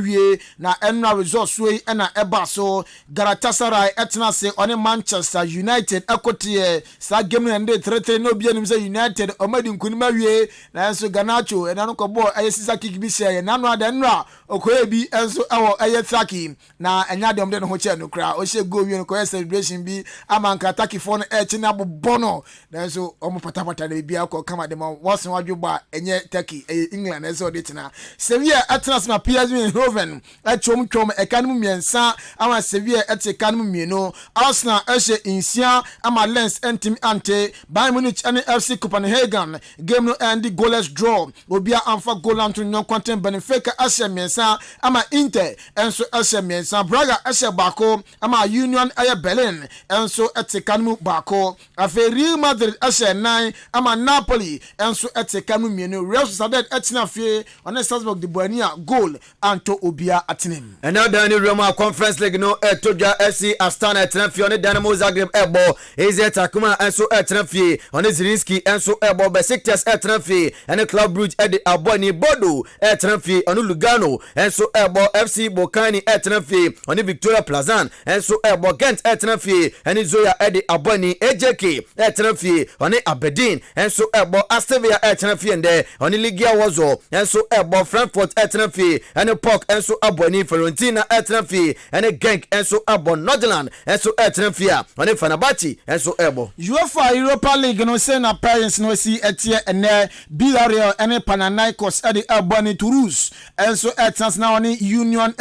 E: na enra results we na eba so Galatasaray etna se on Manchester United ekotie sa game na ndé 3-3 no bia nim say United omadi nkunima wie na so Garnacho e na no ko ball ayesisa kick bi share na no ada nra okoye bi enso ewo ayetaki na enya dem de no ho che no kra o she go wie no ko celebration bi amanka attack for no e na bono na so omo patapata na bia ko kama dem won wadwo ba enye Turkey England enso de tina se wie etna se na PSV Eindhoven echo twom ekanum miensa ama Sevilla ete kanum mieno Arsenal ehye insia ama Lens entim ante Bayern Munich and FC Copenhagen game no end goalless draw obia amfa goal anto nyon kwanten Benfica ehye miensa ama Inter enso ehye miensa Braga ehye bako ama Union ehye Berlin enso ete kanum bako afe Real Madrid ehye 9 ama Napoli enso ete kanum mieno Real Sociedad etina fie on Strasbourg de Boania goal anto obia atenem.
F: And now Dani Roma Conference League no Toja FC Astana etina on Dynamo Zagreb ebo AZ Takuma enso etina fie on Zirinski enso ebo Besiktas etina fie and Club Brugge edi Aboni Bodo etina fie on Lugano enso ebo FC Bokani etina fie on Victoria Plazan enso ebo Ghent etina fie and Zoya edi Aboni AJK etina fie on Aberdeen enso ebo Astavia etina fie ende on Ligia Wazo enso ebo Frankfurt etina fie and Pok enso Aboni Fiorentina etina fie and Genk enso ebo Northern enso etina fie on Fenerbahce enso ebo
E: UEFA Europa League no say na parents no see etie ene Villarreal ene Panathinaikos edi Aboni Toulouse enso etina na on Union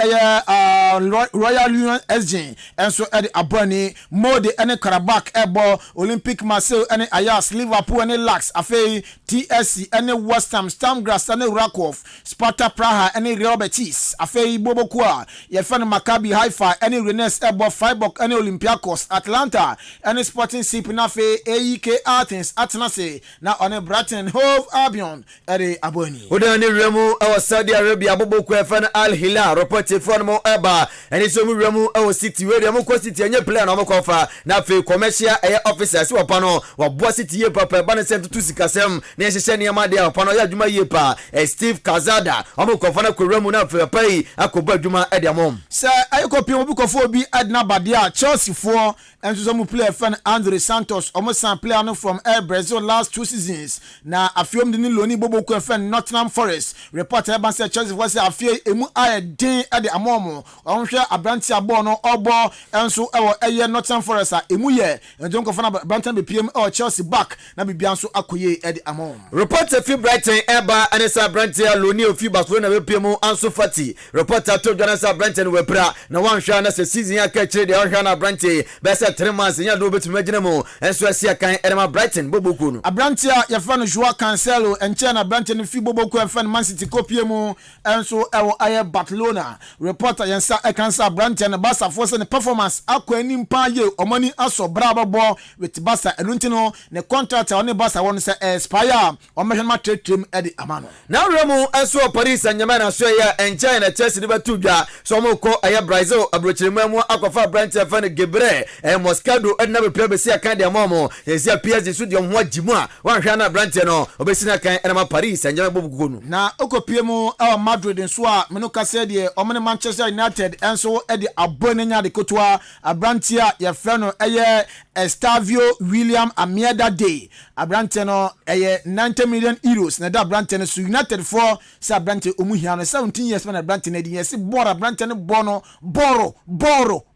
E: Royal Union SG enso edi Aboni Mode ene Karabakh ebo Olympic Marseille ene Ajax Liverpool ene Lax afei TSC ene West Ham Stamgras ene Rakov Sparta Praha ene Real Betis afei Bobokoa yefan Maccabi Haifa ene Rennes ebo Freiburg ene Olympiacos Atlanta ene Sporting CP na afei AEK Athens Atenase na one Brighton Hove Albion ere Aboni
F: Odani Remu awa Saudi Arabia Bobokoa yefan Al Hilal report for mo eba ene so mu Remu awa City we Remu ko City enye player na mo kofa na afei commercial officers wa pano wa boa City ye papa ba na sem tutu sikasem na yehye ne ma de pano ya adwuma ye pa Steve Kazada omo kofa na ko Remu na afei pai akoba adwuma e de amom
E: se ayiko pio obi kofo obi Adna Badia Chelsea for enso so mu player fan Andre Santos omo san player no from Air Brazil last 2 seasons na afiom de ni loni Bobokoa fan Nottingham Forest report e ban say Chelsea for say afie emu aye den e de amom onhwe abranti abo no obo enso ewo eye Nottingham Forest a emu ye enjo kofa na Brighton be PM or Chelsea back na bibia nso akoye e de amom
F: report fi Brighton eba anesa Brighton loni ofi Barcelona be PM anso fati report to Jonathan Brighton we pra na wanhwa na se season ya ka kire de wanhwa na Brighton be se 3 months nya do betumi agina mu enso asia kan edema Brighton Bobokoa no
E: abrantia ya fa no Joao Cancelo enche na Brighton fi Bobokoa fan Man City kopie mu enso ewo aye Barcelona reporter yensa ekansa Brighton Barca force ne performance akwani mpa ye omani aso brababo with Barca enuntino ne contract on Barca won se expire omehwe ma tretrem edi amano
F: na Remu enso Paris Saint-Germain na so ya enche na Chelsea de betudwa so mo ko aye Brazil abrochiremu akwafa Brighton fan Gebre Moscado edna be pia be sia kan de amomo sia PSG so de ho agimu a wanhwa na Brighton no obesina kan enema Paris Saint-Germain Bobokoa no
E: na okopie mu awa Madrid nso a meno kase de omene Manchester United enso edi abone nya de kotoa abrantia ya freno eye Estavio William Amieda Day abrante no eye 90 million euros na da abrante no so United for sa abrante omuhia no 17 years na abrante na di yes boro abrante no bono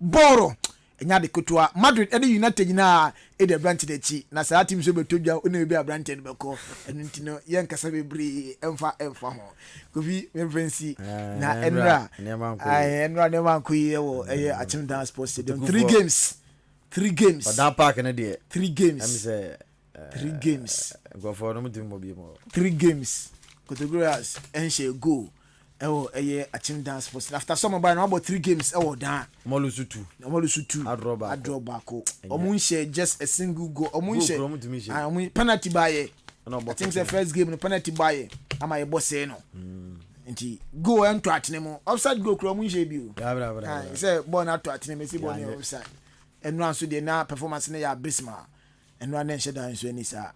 E: boro enya de kotoa Madrid edi United na edi abrante de chi na sa team so betodwa oni be abrante no beko enutino yen kasa bebre emfa ho kofi memfensi na enra ne man kuyi wo eye Achim Dance Sports Stadium 3 games
F: that park na de
E: 3 games
F: am say
E: 3 games
F: go for no mutim mo bi mo
E: 3 games categories enche go ewo eye Achim Dance Sports after some by no about 3 games ewo dan
F: omolusu 2
E: adro bako omunche just a single goal omunche penalty baye I think the first game no penalty baye ama ye boss no nti go and to atenemo offside go kro omunche bi o say ball na to atenemo si ball na offside enu anso de na performance na ya abysmal enu an enche dan so ni sa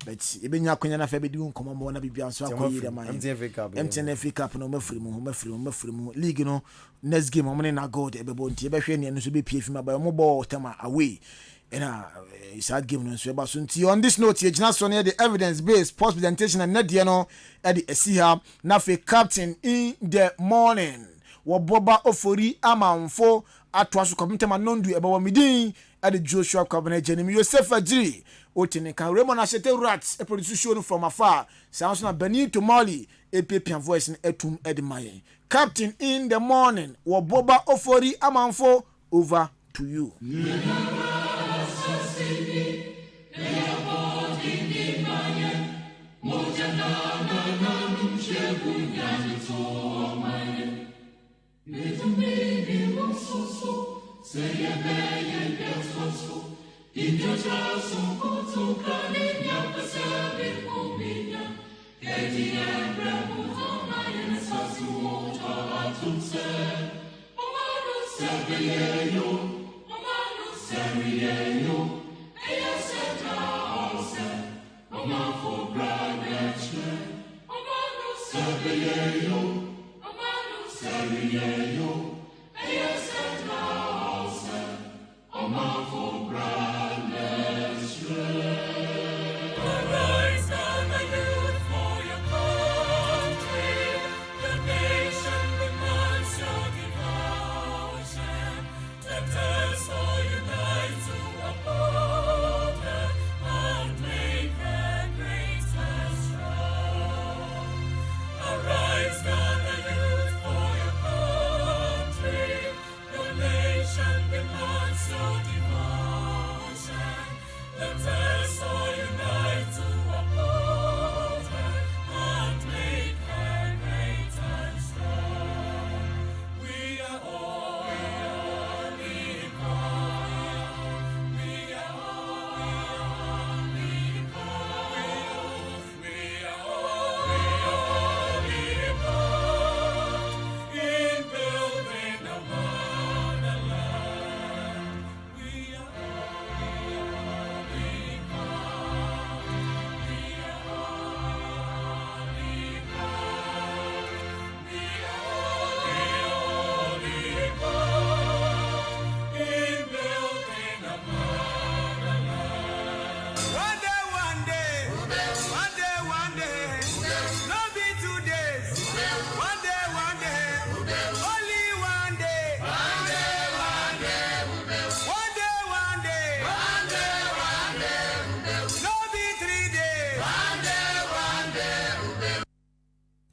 E: but ebenya akonya na fa be di nkomo mo na bibia nso akoyi de man MTN FA Cup no mafiri mu league no next game o na god ebebo nti ebehwe ne nso be pie fima ba mo ball tema away ena sad game no nso eba so nti on this note yegina so ne the evidence based post presentation and net no e de esiha na fa captain in the morning wo boba ofori amanfo atwa so commitment nondu eba wo midin ade Joshua Kwabena Jenim Yosef Ajiri Otene kan Raymond Asete Rats a produce show from afar. Sounds na Benito Molly a pian voice in etum edmaye. Captain in the morning wo Boba Ofori Amanfo over to you.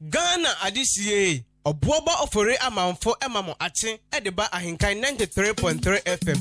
B: Ghana adisiye Obuoba ofore amanfo emamo ache Edeba Ahenkan 93.3 FM.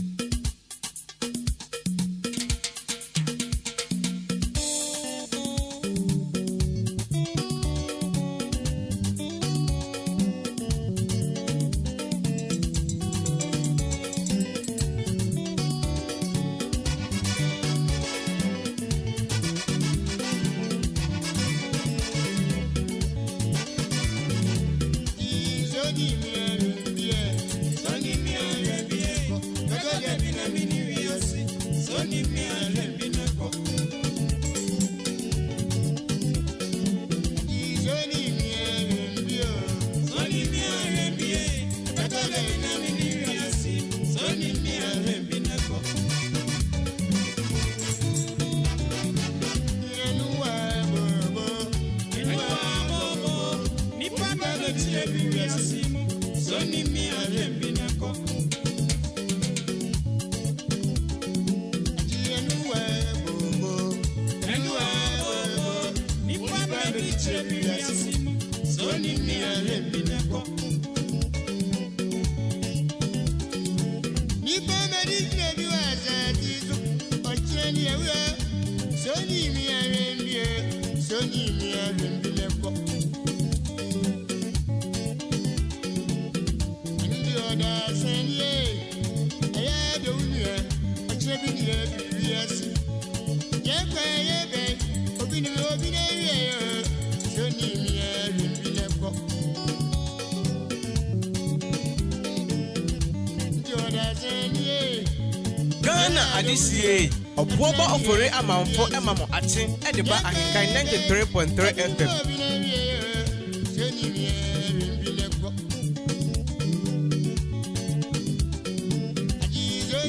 B: Ghana adisiye Obuoba ofore amanfo emamo ache Edeba Ahenkan 93.3 FM.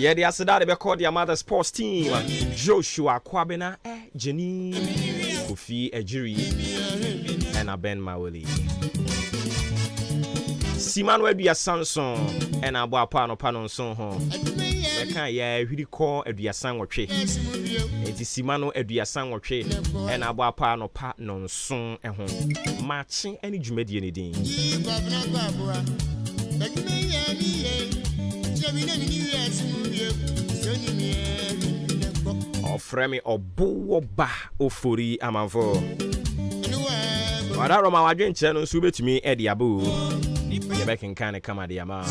A: Yeah, the Asada be called the mother sports team. Joshua Kwabena, Jenny, Kofi Ejiri, and Ben Maweli. Siman Webia Samson, and Abua Pano Panon Son. Can ya hwiri ko aduasan wotwe. Enti sima no aduasan wotwe e na abo apa no pa no nson ho. Machi ani dwumadie ne din. Ofremi obo ba ofori amanfo. Wada Roma wadwen che no nso betumi e dia bo. Ye bekin kan kama dia ma.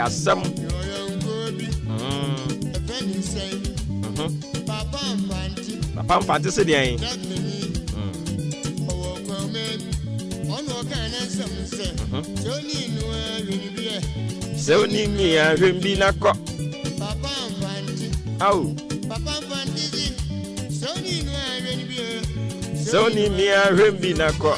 A: Asam. Papa mfanti se dia yin. So ni mi a hwembi na ko. Au. So ni mi a hwembi na ko.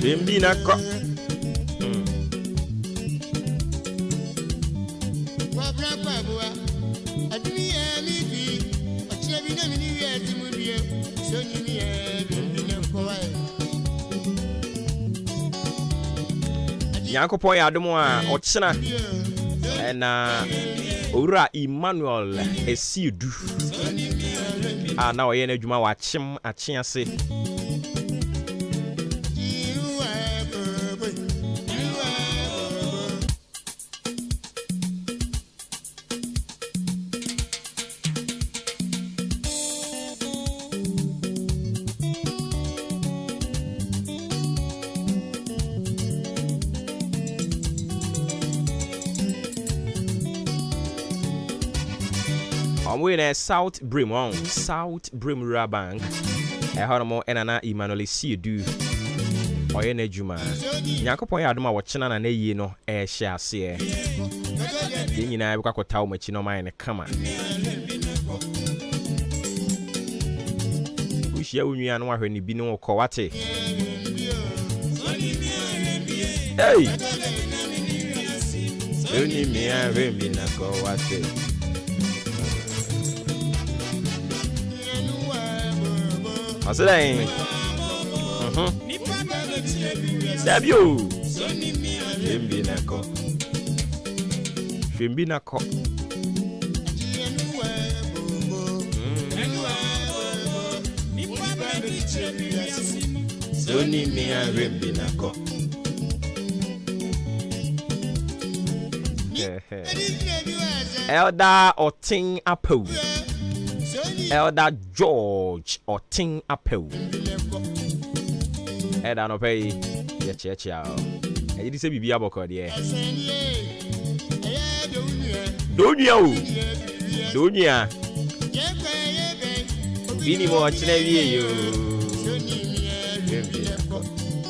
A: Hwembi na ko. Yankopon ya adom a ochena na owura Emmanuel Esiedu na oye na adwuma wa chim ache ase we na South Brim South Brim Rural Bank hono enana Emmanuel Esiedu oye na adwuma Yankopon ya adom a wochena na yi no hye ase ye nyina be kwakota wo machi no man ne kama ushia unua no ahwe ne bi no ko wate hey oni mi a rembi na ko wate Asaday. Sabio. Shembi nako. Soni mi a rembi nako. Elder Otin Apo. Elder George Otin Apple. Elder no pay. Yeah. I did say bibi aboko there. Donia. Bini mo chine wie yo.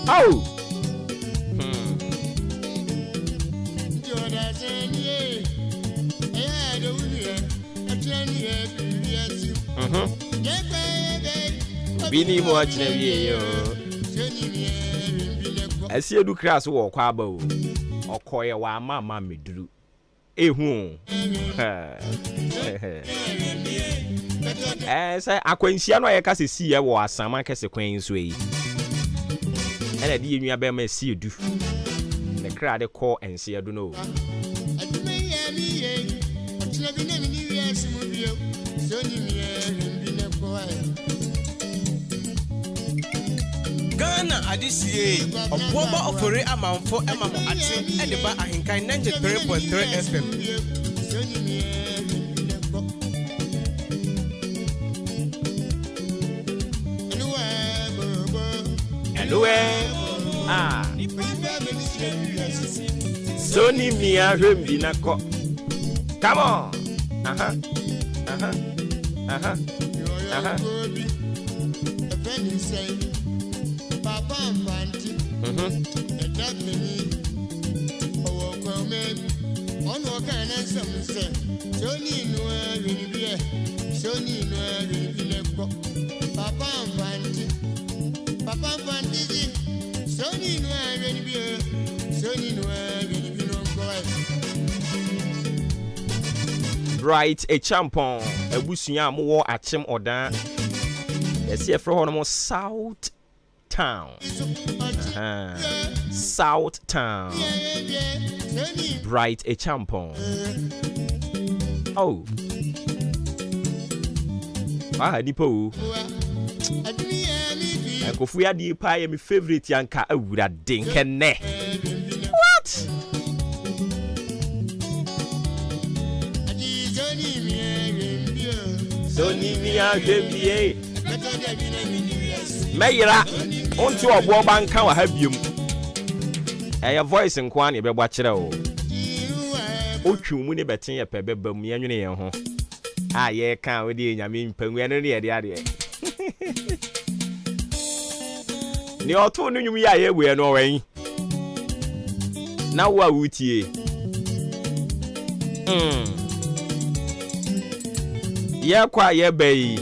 A: Oh. Bini mo achine wie yo. Esiedu class wo kwa ba o. Okoye wa mama meduru. Ehu. Say akwansia no ye ka se si ye wo asama kese kwan so yi. Ena de yenua be ma Esiedu. Ne kra de call Ensiedu no.
B: Ghana adisiye Obuoba ofore amanfo emamo ate Edeba Ahenkan 93.3 FM.
A: Soni mi a hwembi na ko. Come on.
M: Papa Manti, Papa Manti, Sony no
A: Bright a champon ebusuya mo achem odan yes ye fro hono South Town South Town Bright a champon oh nipo Kofu ya di pa ye mi favorite yanka awura denkene what Soni mi ahwebie Meyira onto obo banka wa ha biom Eya voice nkwa na ebebo akere o Otwumu ne beten ye pebeba mu yenwene ye ho ye kan we di nyame mpangu eno ne ye de ade Ni oto no nwum ya ye we no wen Na wa wutie Ya kwa ye bei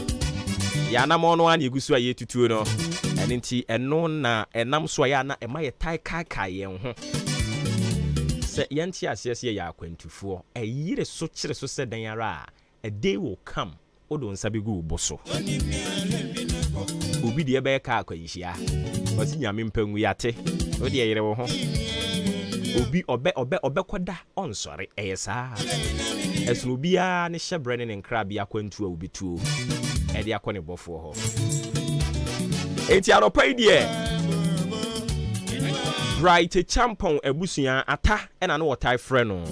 A: ya na mo no an yegusu aye tutuo no ene nti eno na enam so ya na ema ye tai kai ye ho se ye nti asese ya akwantufuo eyire so kire so se dan ara a day will come odo nsabegu boso obi de be ka akwanhia osi nyame mpangu yate odi yere wo ho obi obe koda onsori eyesa esunu bia ne hyebre ne nkra bia kwantu a obi tuo e de akone bofo ho enti aropai de Bright champon ebusuya ata ena no wotai frɛ no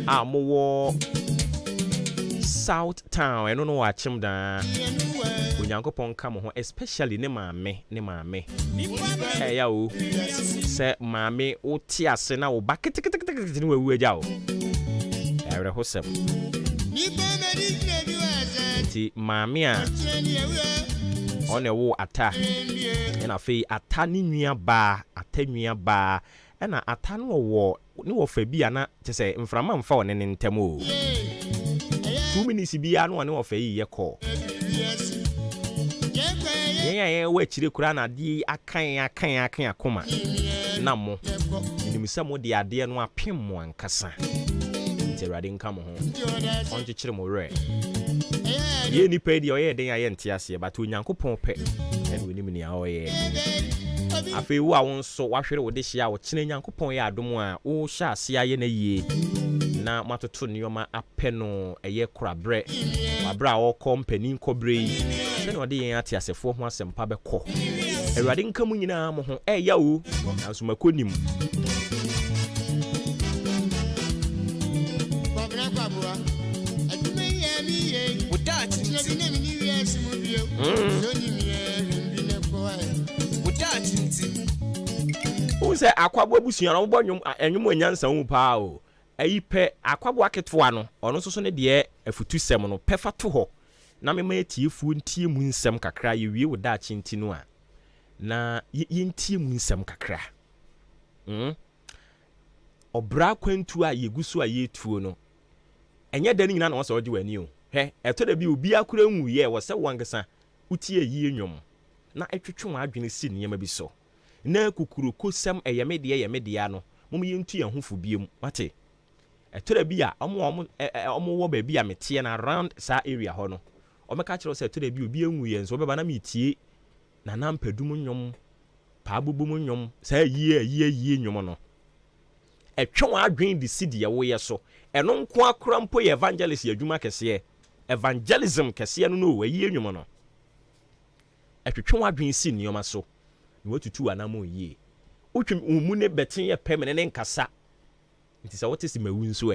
A: amowo South Town eno no wachim da Onyankopɔn ka mo ho especially ne maame ya o se maame o ti ase na wo ba kitikiti ne wawu agya o ere hosem ti maame a one wo ata ena fe ata ni nua ba ena ata no wo ne wo fa bia na se mframa mfa one ne ntem o 2 minutes bia no one wo fa yi ye call ye we chire kura na di akan akoma na mo nimisa mo di ade no apem mo ankasa nterade nka mo ho onje chire mo re ye ni pe di oye den aye ntiase but Onyankopɔn pe ene wenim ni aoye afi wo a won so wahwere wo de hia wo kine Nyankopɔn ye adom a wo hya ase aye na yie na matoto nioma apeno eye korabre wabra wo company nkobre yi na ode yen ate asefo ho asempa bekɔ awurade nka mu nyina mo ho ya o nanso makonim Unse akwabo abusua no bo enwum anyansa hu pa o ayi pe akwabo aketoa no ono so ne de afutu sem no pefa to ho na mema etiefu ntie mu nsem kakra ye wie wo da chinti no a na ye ntie mu nsem kakra obra kwantu a yegusu a yetuo no enye da ni nyina na wo se oje wani o he eto da bi obi akura nwu ye wo se wangesa utie yie nwom na etwetwe adwene si niyama bi so na kukuru kosam eyemede ano mum yentu yan hofu biem mate etora bi a omo wo ba bi a mete na around sa area ho no omeka kire se etora bi obi enwu ye nso obeba na metie na nampadum nwom pa bubum nwom sa yie nwom no etwe adwen de sidi ye wo ye so eno nko akora mpo ye evangelist adwuma kese evangelism kese no yie nwom no etwetwe adwen si nioma so wotutu anamo yie otwem umu ne beten ye pemene ne nkasa nti sa wote si mawu nso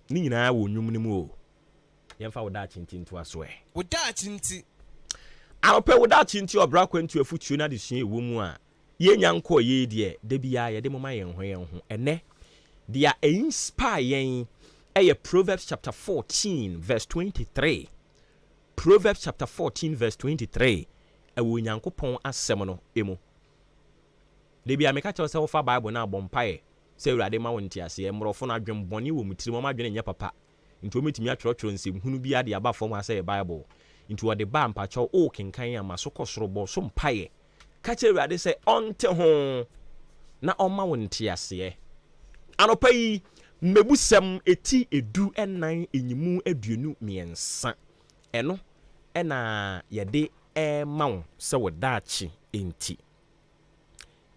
A: ni nyina wo nwum ne mu o yemfa wo da chintinto aso
B: wo da chinti
A: awope wo da chinti obra kwantu afutuo na de sua ewo mu a ye nyanko ye de da bia ye de moma yen ho ene dia inspire yen Proverbs chapter 14 verse 23 Proverbs chapter 14 verse 23 ewo Nyankopɔn asɛm no emu de bia meka kyerɛ sɛ wo fa Bible na abompae sɛ Awurade ma wo ntiase emrofo na adwem bɔne wo mutiri mo adwene nya papa nti o metimi atwerɛtwerɛ nsɛm hunu bia de aba fam asɛ Bible nti wo de ba mpakyɛw o kenkan ama so kɔsoro bɔ so mpae ka kyerɛ Awurade sɛ ɔnte ho na ɔma wo ntiase anopa yi mebusam eti edu enan enyimu aduonu miensa eno ena yede mawo se wodachi enti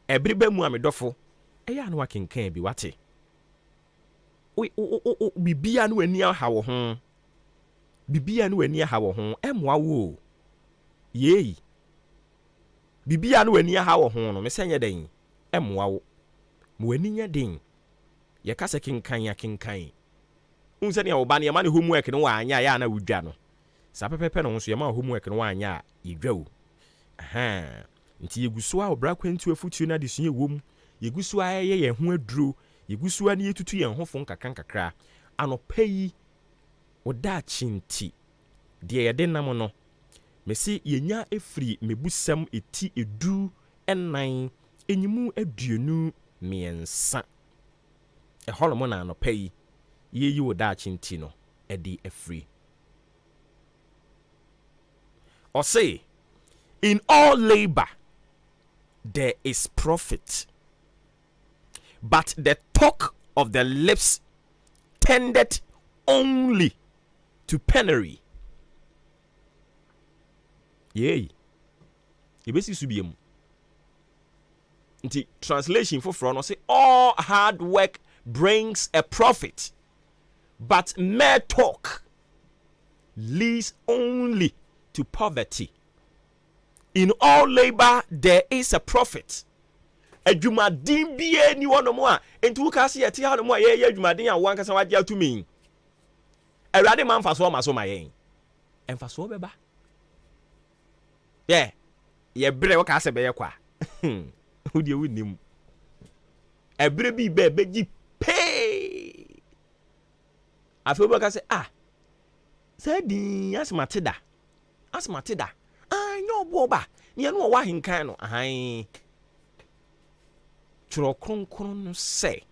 A: ebriba mu amedofo eya no wakenkan bi wate bibia no ani aha wo ho bibia no ani aha wo ho emwa wo yei bibia no ani aha wo ho no mesenye den emwa wo mo ani nya den ye kase kenkan ya kenkan unse ne oba ne ma ne homework no wa anya ya na wudwa no sa pepepe no nso ye ma homework no wa anya yedwa wo aha nti yeguso a obra kwantu afutu na de so ye wom yeguso a ye ho aduro yeguso a ne yetutu ye ho fon kakra anopayi oda chinti de ye de nam no mesi yenya efri mebusam eti edu enan enyimu aduonu miensa eholomo na anopayi yeyi oda chinti no edi efri or say in all labor there is profit, but the talk of the lips tended only to penury. Yay. Ibesi subiem. Nti translation for front say all hard work brings a profit, but mere talk leads only to poverty. In all labor there is a profit. Adwumadin bie ni wono mo a entu ka se yete ha no mo a ye adwumadin a wan kasa wagye atumi. Awurade man fa so ma so ma yen. Emfa so beba. Ye bre wo ka se be ye kwa. Wo die wonim. Ebre bi be beji pay. Afi wo ka se say din asmateda. Asmateda. Nyo boba ni enu wa hinkan no ahan tro kronkron no se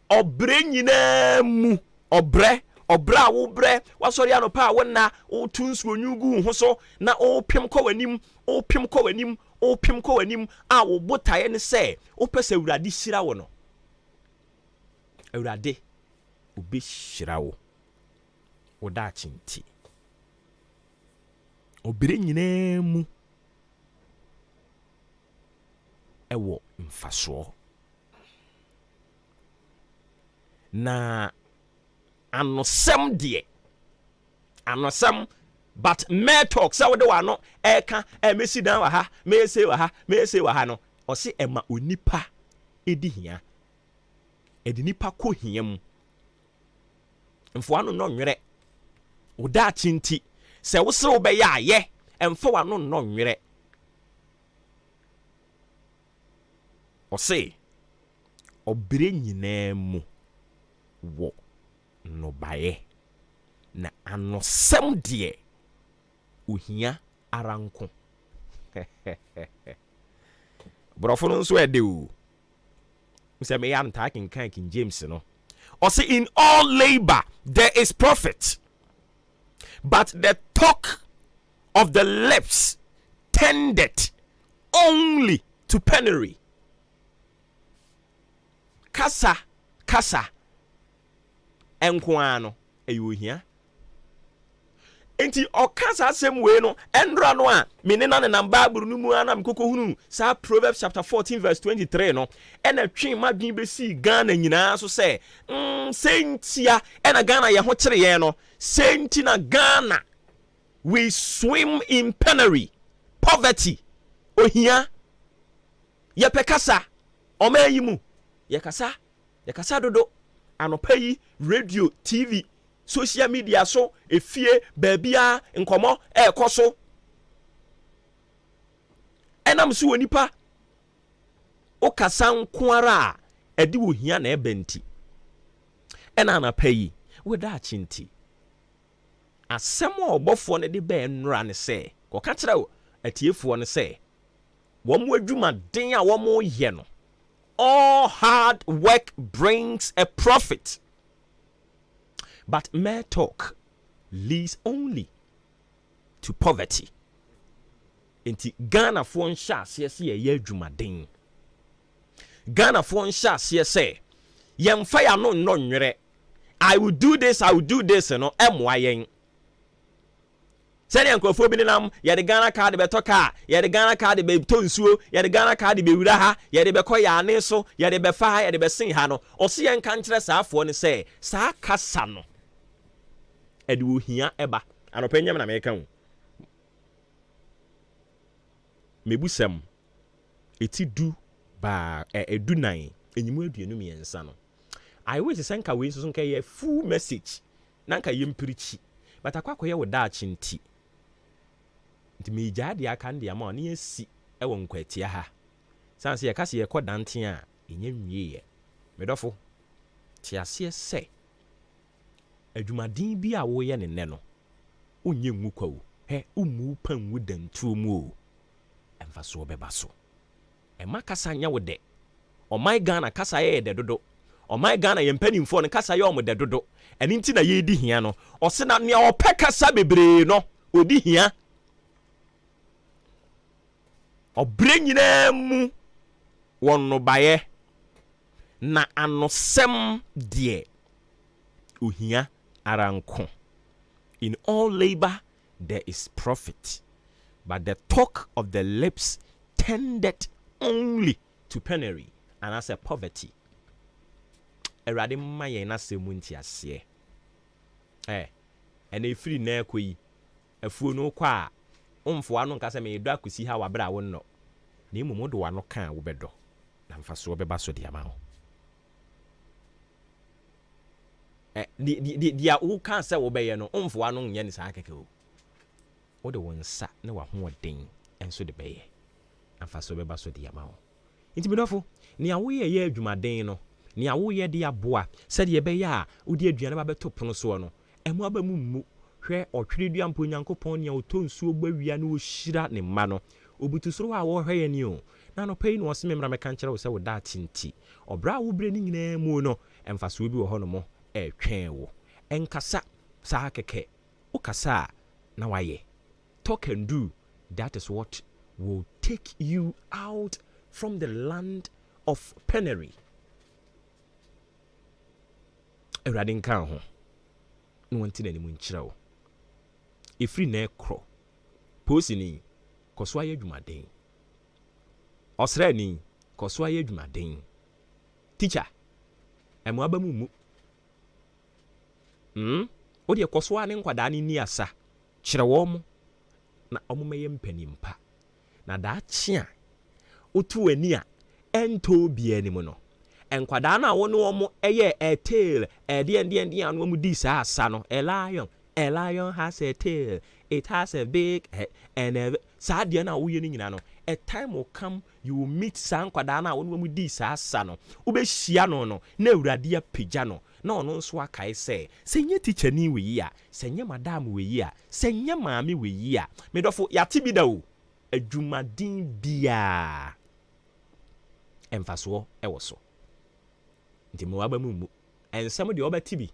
A: obre nyina mu obre wo bre wasori anopa wona o tunsu onyugu ho so na o pem kwa wanim a wo botaye ne se o pese awurade hira wo no awurade obi hira wo oda chinti obire nyina mu ewo mfaso na anosem but mere talk say we wa no eka mesi dan wa ha mesi wa ha no o se ema onipa edi hia edi nipa ko hia mu mfo ano no nwere oda chinti se wo se wo be ya ye emfa wa no nwere o se obire nyina mu wo no baye na anosem de ohia aranko brofo no so ede o se me ya nta King James no o say in all labor there is profit, but the talk of the lips tended only to penury. Kasa enkwano eyohia enti okasa asem we no enra no a menena ne namba aburu no mu ana mkoko hunu sa Proverbs chapter 14 verse 23 no ena twen madwen besi Ghana nyina so se sentia ena Ghana ye ho kire ye no senti na Ghana we swim in penury, poverty, ohia ye pekasa omayimu ye kasa dodo anopayi radio TV social media so efie baabia nkomo ekoso enam so onipa o kasa nkoara edi wo hia na ebenti ena anapayi weda chinti asem obofo ne de be nra ne se ko ka kire wo atiefo ne se wo mo adwuma den a wo mo ye no all hard work brings a profit, but mere talk leads only to poverty. Enti Ghana fo nhya ase ye adwumaden. Ghana fo nhya ase se Yem fire no nwere. I will do this no emwa yen. Send nkrofo bi nam ye de Ghana card be toka, ye de Ghana card be tonsuo, ye de Ghana card be wura ha, ye de be koya ane so, ye de be fa ha, ye de be sin ha no. Ose yen kan kire saafo ne say, saa kasa no. Ede wo hia eba. Anopanyam na me kan. Mebusam eti du ba edu nan enyimu aduanu miensa no. I wish senka we so nka ye full message. Nanka ye mpirichi. But akwakoye wo da chinti. Nti me jade aka ndi ama ne esi e wo nkwatia ha. Sanse ye kase ye kodante a enye nwie. Medofo. Ti ase se. Adwumadin bi a wo ye ne no. Onye nwu kwa wo. He umu pan wo dantuo mu o. Emfa so beba so. E makasa nya wo de. O my Ghana kasa ye de dodo. O my Ghana ye mpanimfo ne kasa ye o mo de dodo. Eni nti na ye di hia no. O se na ne o pekasa bebre no. Odi hia. O bre nyina mu won no baye na anosem de ohia aranko. In all labor there is profit, but the talk of the lips tended only to penury and as a poverty. Erade maye na semunti ase. And if free na koi afuo no kwa omfo anu nka se me do akosi ha wabra wo no. Na emu do wano kan wo bedo. Na mfa so beba so dia ma ho. Dia wo kan se wo beye no omfo anu nye ni sa keke o. Wo de wonsa na wa ho den enso de beye. Na mfa so beba so dia ma ho. Nti bedofo ni awo ye adwumaden no. Ni awo ye de aboa se de beye a wo de aduane ba beto pono so no. Emu aba mu hwe otwere dua mpo Nyankopɔn ne otonsuo gbawia na ohira ne mma no obutusoro a wo hwe ni o na no pay no ose memra meka nkyere wo se wo da tinti obra wo bre ni nyina mu no emfaso bi wo ho no mo twɛn wo enkasa saa keke ukasa na waye talk and do. That is what will take you out from the land of penury. Erade nka ho no wanti na ni mu nkyira wo efri na ekro posini koso aye dwumaden osra ni koso aye dwumaden teacher emu abamu mu odi koso ane nkwada ni asa kyerɛ wo mo na omumeye mpanimpa na da chia otu ani a ento bia ni mu no enkwada na wo no mo eye a tail de anu mu di sa asa no a lion has a tail, it has a big head, and a sad na wo ye ni nyina no a time will come you will meet san kwada na wo no mu di sa asa no ubehia no na awurade apagya no na ono nso akai se senye teacher ni we yi a senye madam we yi a senye maami we yi a medofo yate bi da o adwumadin bia emfaso e wo so nti mo aba mu ensem de obati bi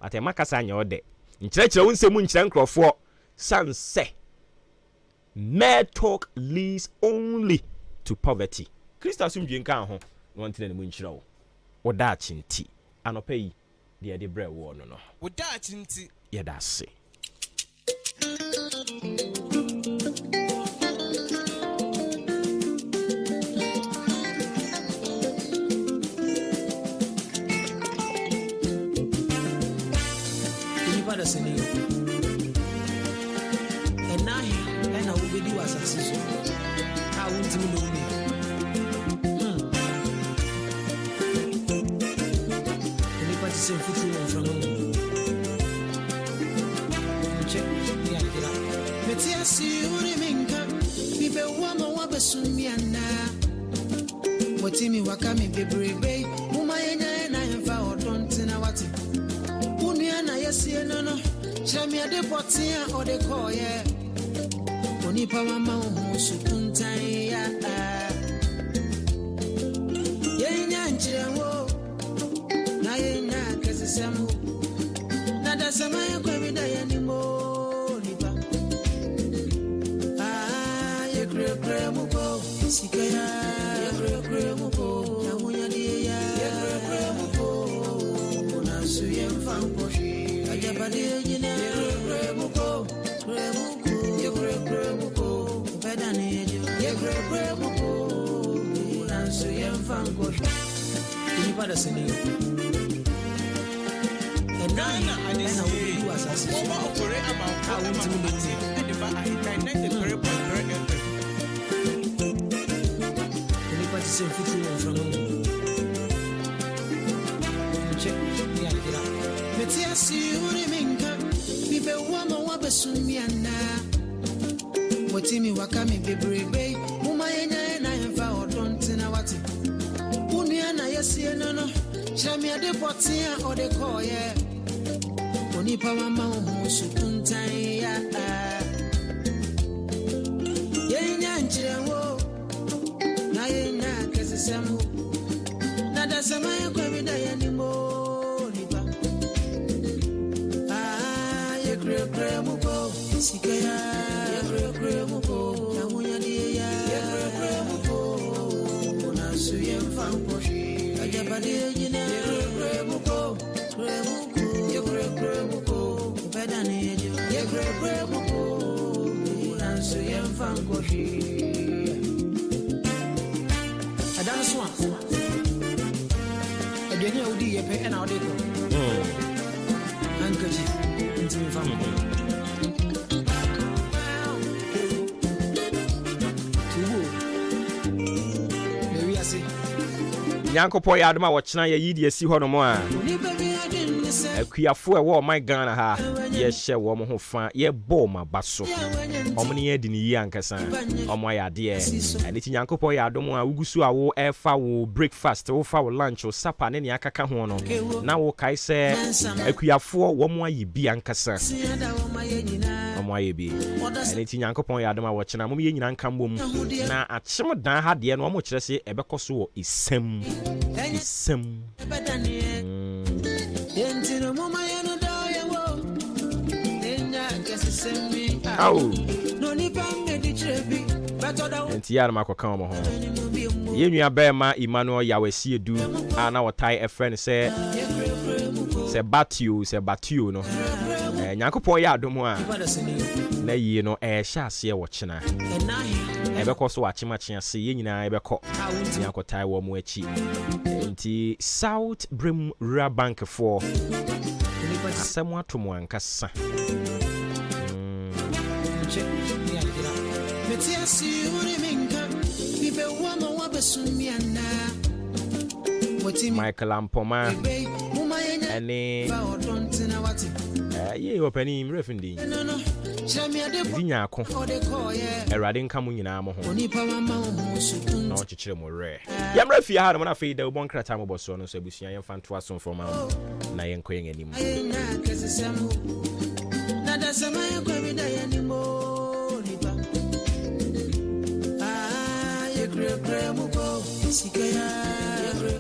A: atema kasa anya ode nkyerɛkyerɛ wo nsɛmu nkyerɛ nkrɔfoɔ sanse mere talk leads only to poverty. Krista sumdwe nka ho no ntina ne mu nkyerɛ wo woda chinti anopa yi de brɛ wo no
B: woda chinti
A: yɛda se
N: and I will be do as a season. I want to know me. Anybody say food from home? Check me out. Metia see you reminka. Bibe wama wabesumi ana. Watimi wakami bebrebe. Muma yenya na yemfa odontina wati. Uniana yesi no. Chami ade potia o de koye. Oni pa mama o sukuntan ya. Yenya nchirewo. Na yenya kesesemu. Na da sama ya kwa vida ya ni mo nipa. Ye kre muko sikaya. Ye kre muko. Na munya die ya. Ye kre muko.
B: Ghana and this Adwuma Ofore Amanfo Emamo Achen Edeba Ahenkan 93.3 FM.
N: Anybody say future from home? Check me out. Metia si uri minka, mi be wama wabesumi ana. Watimi wakami bebrebe, muma yenya na yemfa odonti na wati. Unu ana yesi enono, chami ade potia ode koye. Oni pa mama umusu tuntai ya. Yenya nchirewo, na yenya kesesemu. Nada samaya kwa vida yanimo nipa. Ye kre muko sikaya. Ye kre muko na munya diya. Ye kre muko na suye mfamposhi. Ajabade jina. Ye kre muko ye kre muko bedani ejo. Ye kre muko na suye mfamposhi. Adana swa. Edeni audi yepe na ode ko. Ankaji ntimi famu.
A: Nyankopɔ yɛ adom a wɔkyena yɛ yidi asi hɔ no mo a akuafo ɛwɔ ɔman Ghana ha yɛhyɛ wɔ mo ho fa yɛbɔ ma ba so ɔmo ne yɛ di ne yi ankasa ɔmo ayɛ adeɛ ɛne ti Nyankopɔ yɛ adom a wogu so a wo ɛfa wo breakfast wo fa wo lunch wo supper ne nea akaka ho no na wo kae sɛ akuafoɔ wɔmo ayɛ bi ankasa ɔmo ayɛ bi ɛne ti Nyankopɔ yɛ adom a wɔkyena mo yɛ nyina nka mbom na akyem dan ha deɛ no ɔmo kyerɛ sɛ ɛbɛkɔ so wɔ isɛm Enti ya na makoka omo ho. Ye nua bema Emmanuel Yawesi edu a na wotai e friend se Batio no. Nyankopon ya adom a na yie no hya ase e wo kyena. Ebekọ so achemache ase ye nyina ebekọ. Nyankotai wo mo achi. Enti South Brim Rural Bank for asemu atomo ankasa. Michael Ampoma ene ye opani mrefindi dinya ko erade nka mu nyina mo ho na ochichere mo re yamra fie ha no na fe da ubon krata mo boso no so abusua yem fanto aso from na yen koyen anim na da samaya kwa vida yanimo riba ye kre muko sikaya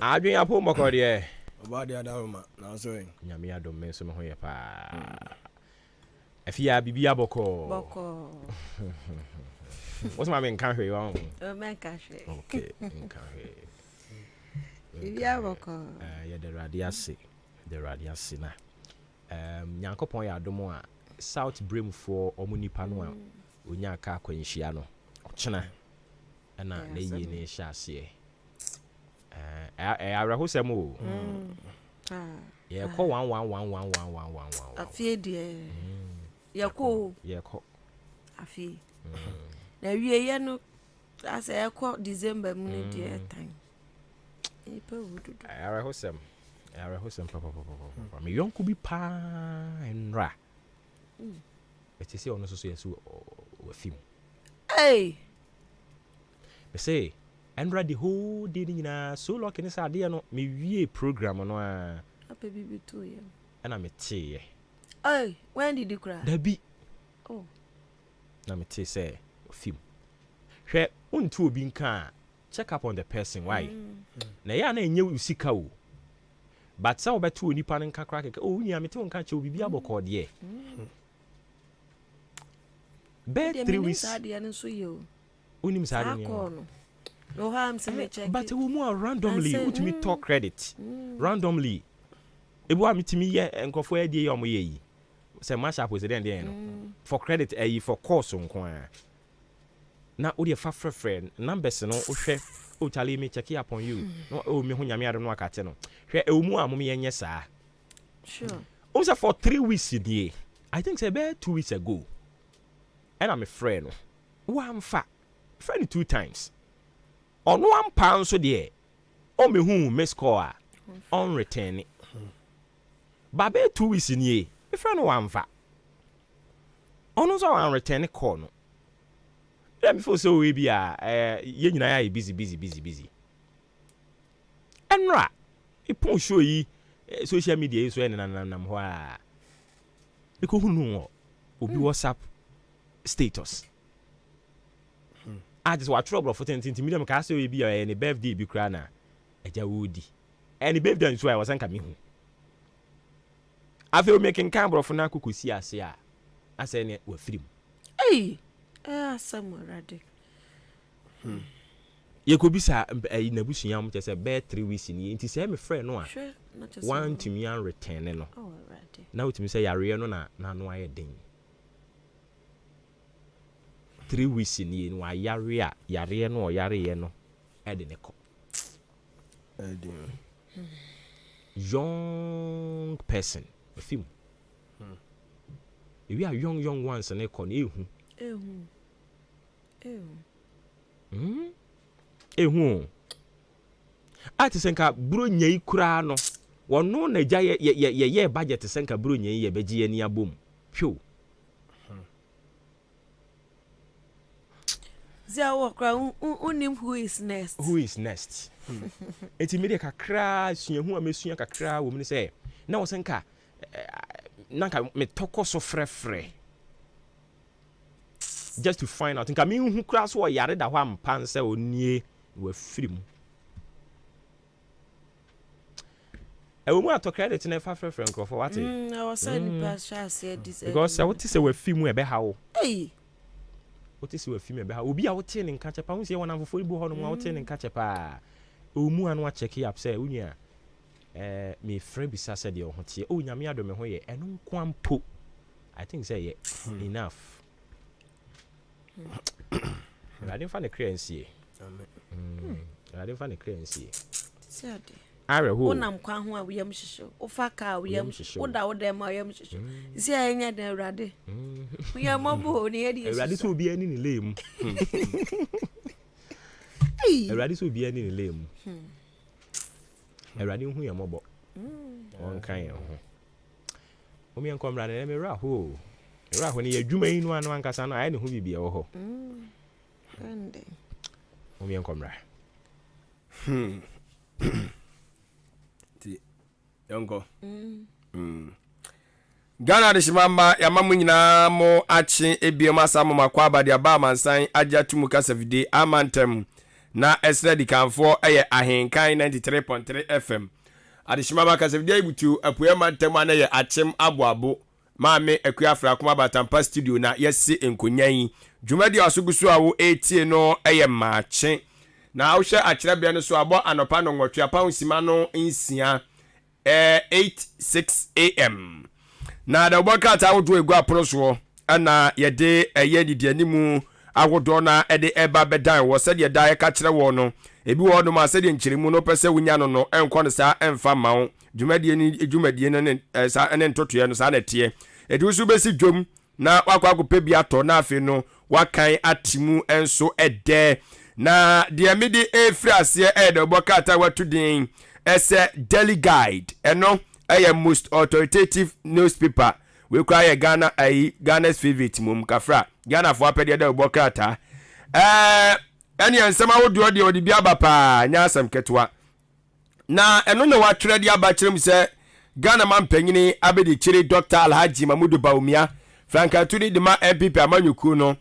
A: adwen apo moko de
O: obade adawma na so yen
A: nyame adom me so me ho ye pa afia bibia boko what's my man can hear you
P: man can hear
A: okay can hear
P: bibia boko
A: ya the radiasi na nyankopon ya adom a South Brim for omunipa no a onya aka akwanhia no ochena na na yie ne hya ase arahosem o ye ko 1111111
P: afie de ye ko afie na wie ye no asa ye ko December mu ne de time ipa wudu
A: arahosem papa me yonku bi pa enra eti se ono so yesu o film
P: hey
A: be say enra the whole day nyina so lucky ne sa de no me wie program no a
P: apa bibi to ye
A: na me tie
P: hey when did you cry
A: da bi
P: oh
A: na me tie say film hwe untu obi nka check up on the person why na ya na enye usika o but say obeto onipa nka kra keke o nya me te nka che obi aboko de be 3 weeks
P: ade no so ye o
A: unim sa ade
P: no harm se me check
A: but we more randomly what me talk credit randomly ebu amitimi ye enkofo ade ye omo ye yi say match up with the end for credit for course nko na wo de fa friend numbers no wo hwɛ o tell me check up on you no o me ho nyame ade no akate no hwɛ e mu a mo me yenye saa
P: sure
A: also for 3 weeks in I think say about 2 weeks ago and I'm a friend one fa friend 2 times on £1 so there o me hu miss call on return but about 2 weeks in me friend one fa on so on return call no let me feel so we be ye nyina ya busy enra ipon show yi social media so nam ho a eko hunu obi WhatsApp status I just watch trouble for 10 medium ka say we be any birthday bi kra na eja wodi any birthday so I was anka me hu I feel making camera for na kokosi ase a ase ne wa firim
P: somewhere radic
A: ye ko bisa na busua am say be 3 weeks ni nti say me friend no a one to me and return no now to me say yare no na no aye den 3 weeks ni no yare no yare no e de ne ko young person film if we are young ones and e ko na ehu ati senka buro nyai kura no wono na gya ye budget senka buro nyai ye begie ni abom hwo
P: zia wokra unim who is next eti media kakra suahu amesua kakra wo mni say na wo senka nanka me toko so frefre just to find out nka me hu kra so yare da ho ampan se onie wa firim e mu ato credit na fa frefre nko for what I was saying pass share this
A: because what is we film e be ha wo what is we film e be ha obi a wo te ne nka chepa hu se wona fofo ibu ho no wo te ne nka chepa o mu anu a check up say unya me frɛ bisa sɛ deɛ ho tie o nyame adɔ me ho yɛ ɛno nko ampo I think say enough I didn't find a currency I didn't find a currency
P: sad
A: are who
P: onam kwa ho a we yam hyehyɛ o fa ka we yam o da wo dem ma yam hyehyɛ isi anya da awrade we yam bo ne yedi
A: awrade so obi ani ne lem awrade so obi ani ne lem awrade hu yam bo on kan ho o mi enkom rade na me ra ho ne adwuma yi no anu ankasa no aye ne ho bibia wo ho
P: ande
A: o mi enkom ra
F: Yonko. Ghana de shimamba ya mamu nyina mo achi ebiom asamo makwa abade aba mansan agya tumu kasafide amantem na esre di kanfo eye ahenkan 93.3 FM. Ade shimamba kasafide ibutu apuye mantem ana ye achim aboabo maame akuafra kuma batampa studio na yesi enkonyan dwumadi asogusu awo etie no eye maache na awhwe akyerebe no so abo anopa no nwotwe pa nsima no nsia 8:06 AM na da bokata awodo egu apono so ana yede yedidi animu awodo na ede eba bedan wo sede da ka kyere wo no ebi wo no ma sede nkyeremu no pese wunya no no enko no sa emfa mawo dwumadie no sa ene ntotoye no sa na tie edi usu besi dwom na wakwa kope bi ato na afi no wakan atimu enso ede na de mede efri ase ede bokata watudin ese Daily Guide eno most authoritative newspaper we cry Ghana's favorite mum kafra Ghana for apede de bokata eni ensema wodo de odi bia bapa nya asem ketwa na eno na watwere de abakirem se Ghana man panyini abedi chiri Dr. Alhaji Mamudu Baumia Franka Tuni de ma MPP amanyuku no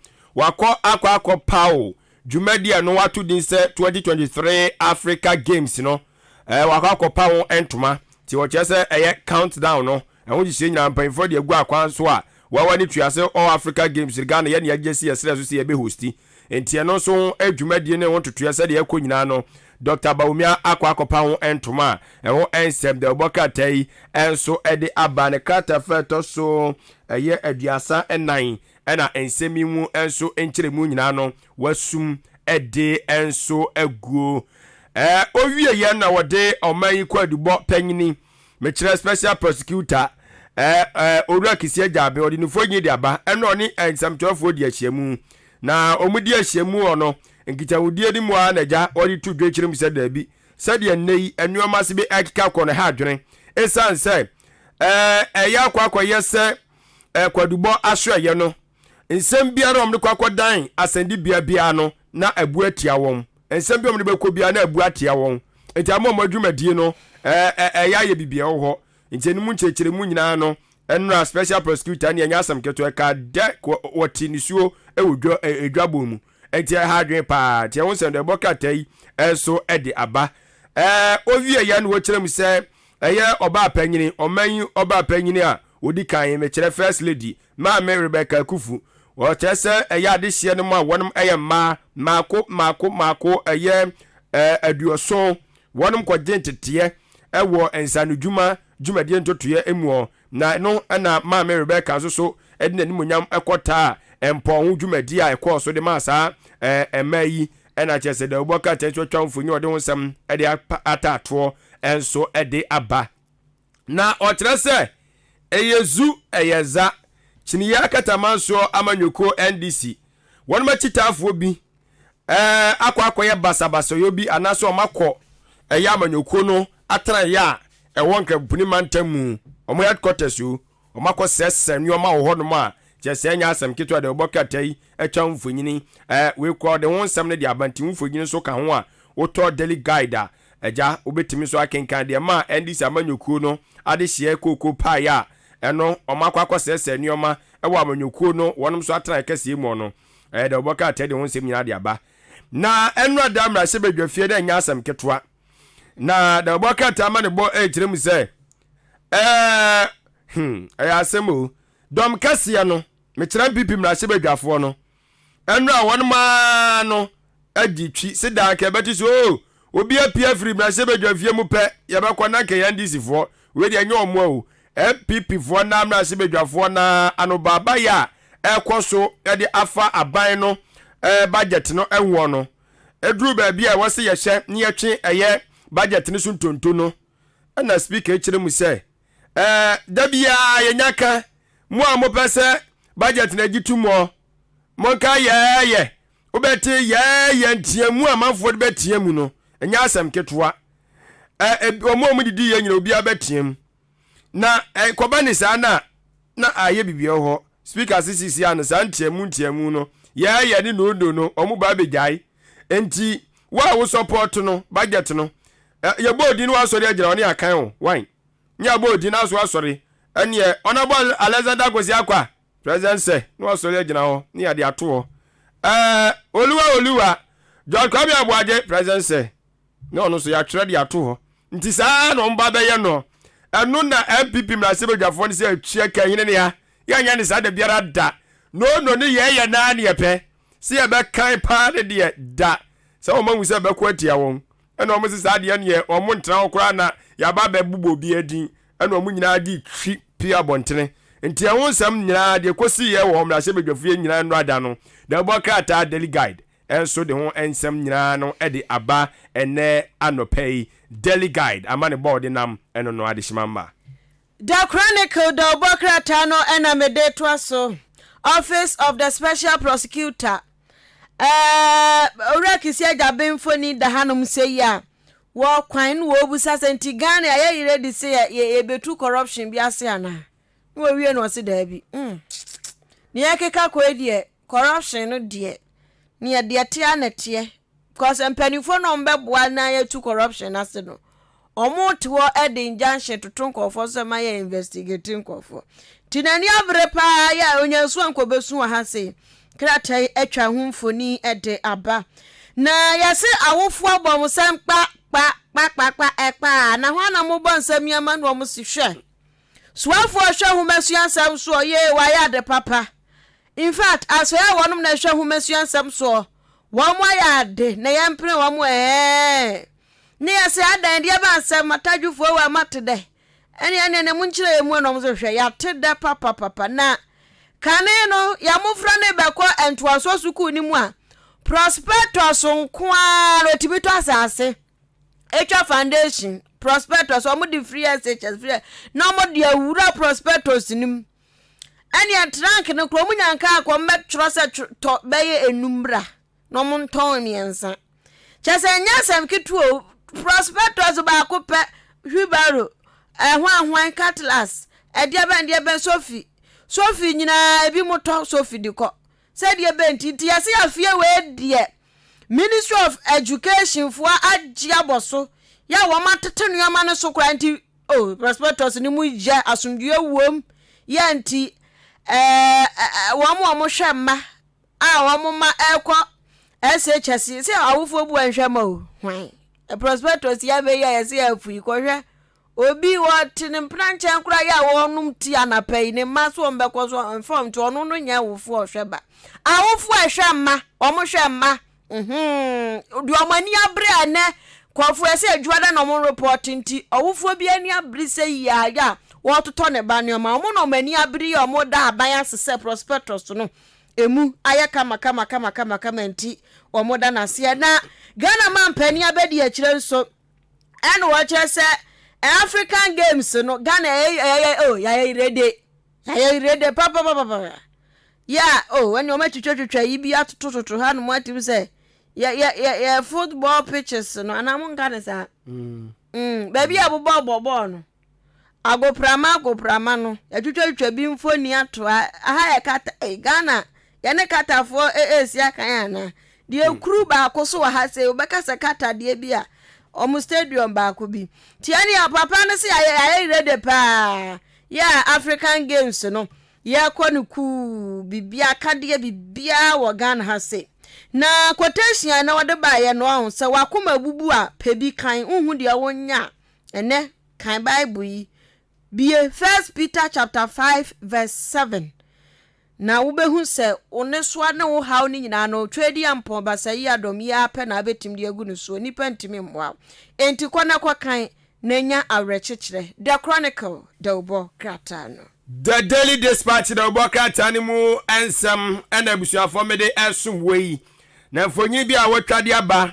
F: akwa pao Jumedia no watu din se 2023 Africa Games no wakwa pawo entoma ti wo chese countdown no ho jise nyina mpanfo de agu akwan so a wawani tuase all Africa Games Ghana ye ne agesi yesere so se ye be hosti entie no so adwumadie ne won totoe se de akonyina no Dr. Baumia akwakopa ho entoma ɛho ensem de obokata yi enso ede aba ne krata feto so eye aduasa enan ena ensemi mu enso enkyeremu nyina no wasum ede enso aguo owie ye na wode oman kwadubo panyini mekire special prosecutor owura kisia jabe odi nufo nyi de aba eno oni ensamtofo di ahiamu na omudi ahiamu ono nkitawudie ni mu anaja odi tu dwechirim se da bi sede nei enuoma se bi akika kɔ ne ha adwene esan se eya kwakoye se kwadubo ahweye no nsem biara omde kwakodan asandi bia no na abu atia won nsem bi omde bekɔ bia na abu atia won enti amom adwumadie no eya ye bibia wo ho enti mu nchechire mu nyina no enra special prosecutor ne anya asam keto ka de woti nisuo ewodwo edwabo mu enti ha adwen pa tie won sende bokatai enso ede aba owie ya no wokyerem se eye oba panyini oman oba panyini a odi kan me kyerɛ first lady ma me Rebecca Kufu wo kyerɛ eye ade hye no ma wonom eye mako eye aduoso wonom kɔgye ntete ɛwɔ ensanudwuma dwumadie ntotoye emuo na no na ma me Rebecca so ede nanimonyam ekɔta empo ho dwumadi a ekɔ so de ma saa emayi ena kyerɛ de oboka tetwetwa mfonyi ode ho nsɛm ede atato enso ede aba na ɔkyerɛ sɛ eyezu eyeza chiniya katamanso amanyoko NDC wɔn machitafo bi akwakoye basabaso yo bi anaso makɔ eya amanyoko no atra ya ɛwɔ nkabuni mantamu ɔmo headquarters yo ɔmakɔ sɛsɛ nneɔma wɔ hɔ no ma kyerɛ nya asɛm keto de ɔbɔkatai atwa mfonyini we kɔ de ho nsɛm ne de abanti mfonyini so ka ho a wotɔ daily guide a agya obetimi so akenkan de ma NDC amanyoko no ade hye koko pa ya ɛno ɔmakɔ akɔsɛsɛ nneɔma ɛwɔ amanyoko no wɔnom so atra kɛse mu no de ɔbɔkatai de ho nsɛm nyina de aba na ɛno ada mra se bedwafie de nya asɛm ketoa na da ɔbɔkatai ma ne bɔ kyerɛ mu sɛ asɛm dom kɛseɛ no mekyerɛ pipi mra se bedwafo no ɛno a wɔn ma no adi twi se da ka bɛti so obi apia firi mra se bedwafie mu pɛ yɛbɛkɔ na ka NDC fo we de anya ɔmo o MPP fo na mra se bedwafo na anobaba ya ɛkɔ so de afa aban no budget no ɛwo no eduru ba bia wɔse yɛhyɛ ne yɛtwe ɛyɛ budget no so ntonto no na speaker kyerɛ mu sɛ da bia yɛnyaka mu a mo pɛsɛ budget na gitu mo monka yɛyɛ wobɛte yɛyɛ ntiamu a manfo de bɛtiamu no ɛnya asɛm ketoa ɔmo didi yɛ nyina obi abɛtiam na kɔba ne saa na ayɛ bibia hɔ speaker CCC an saa ntiamu no yɛyɛ ne no ɔmo ba begyae enti wa wo support no budget no yɛbɔ odi no asɔre agyina ɔne akan ho wan nya bɔ odi no aso asɔre ɛneɛ ɔnabɔ Alexander Kwesi Akwa president sɛ no asɔre agyina hɔ ne yɛde ato hɔ oluwa John Kwame Abuaje president sɛ ne ɔno so yɛatwerɛ de ato hɔ nti saa na ɔmba bɛyɛ no ɛno na MPP mrase bedwafoɔ ne sɛ atua ka hene ne ya yɛanya ne saa da biara da no ne yɛyɛ naa ne yɛpɛ sɛ yɛbɛkan paa ne deɛ da sɛ ɔma hu sɛ bɛkɔ atia wɔn ɛna ɔmo sɛ saa deɛ ne yɛ ɔmo ntena hɔ koraa na yɛaba bɛbobɔ bi adin ɛna ɔmo nyinaa de twi pia bɔntene nti ɛho nsɛm nyinaa deɛ kɔsi yɛ wɔ mrase bedwafoɔ nyinaa no ada no da bɔ krataa daily guide enso de ho ensem nyina no e de aba ene anopei daily guide amane board nam eno no adishimamba
Q: The Chronicle the Obokrata no enamede to so Office of the Special Prosecutor Orakisia Jabinfoni the Hanum say ya wo kwan wo busa senti Ghana aye ready say ye betu corruption biase ana wo wie no se da bi ni akeka ko edie corruption no die ni de tia na tie because empanifo no mbeboa na ye tu corruption ase no omo te wo ede injunction to nkofo so ma ye investigating nkofo tinani abre pa ya onyansu ankobesu ha se kratai atwa ho mfoni ede aba na yase awofo abomsam pa na ho na mo bonsam yama no mo si hwe suafo hwe ho masuansam so ye wa ya de papa in fact as we wonum na hwe ho masuansam so Wamo ya de na yempre wamo ne yase adan de ba asem matadwufo wa matede ene ne munchire emu no mzo hwe ya tede papa na kane no ya mufra ne beko entoaso suku ni mu a prospectus nkoa retibito asase etwa foundation prospectus omo di free SHS free no mo de awura prospectus nim ene trunk ne kro munyanka akọ metro se to beye enumra no mo nton miensa chese nyasem kituo prospectus ba ko pe hwibaro hwan catlas edie ben sofi nyina ebi moto sofi diko said ye bentiti yase afie we die Ministry of Education for agiaboso ya wo matete nuama ne so kra nti prospectus ni mu ja asundue wom ya nti wo mo hwemma wo ma ekọ SHS se awufo bu anhwema hwan prospectus ya be ya se afu ikọhwe obi wotene mpranche nkura ya wonum ti anapai ne maso mbekọ so inform to onu no nya awufo ohweba awufo ehwemma hwemma du omani abre ane kwafo ese adwada no mo report nti awufo bi ani abre se ya wototo ne ba ne ma mo no mani abre ya mo da aban asese prospectus no emu aya kama nti omo da na se na Ghana man pani abedi a kire nso ene wo kire se African Games no Ghana ya ready papa ya when you met twetwa yi bi atototo ha no mo atim se ya football pitches no anamu Ghana sa baby abobọ no agoprama no ya twetwa bi mfoni ato aha ya kata Ghana ya ne kata fo esi akan ana de kuru ba akoso wa ha se obeka se kata de bia omu stadium ba ko bi tiani papa no se ya ready pa ya African Games no ya kwanuku bibia kade bibia wo Ghana ha se na quotation na wode ba ye no ahun se wakoma bubu a pebi kan unhu de wonya ene kan Bible yi bie 1 Peter chapter 5 verse 7 na wobehu se onesoa ne wo haw ni nyina no twedi ampon basa yi adom ya pe na betim de agu no so nipa ntimi mmoa enti kwana kwakan na nya awrechekere the chronicle the obo krata no
F: The Daily Dispatch the obo krata ni mu ensem ena busuafo me de esum wei na mfonyi bi a wotwade aba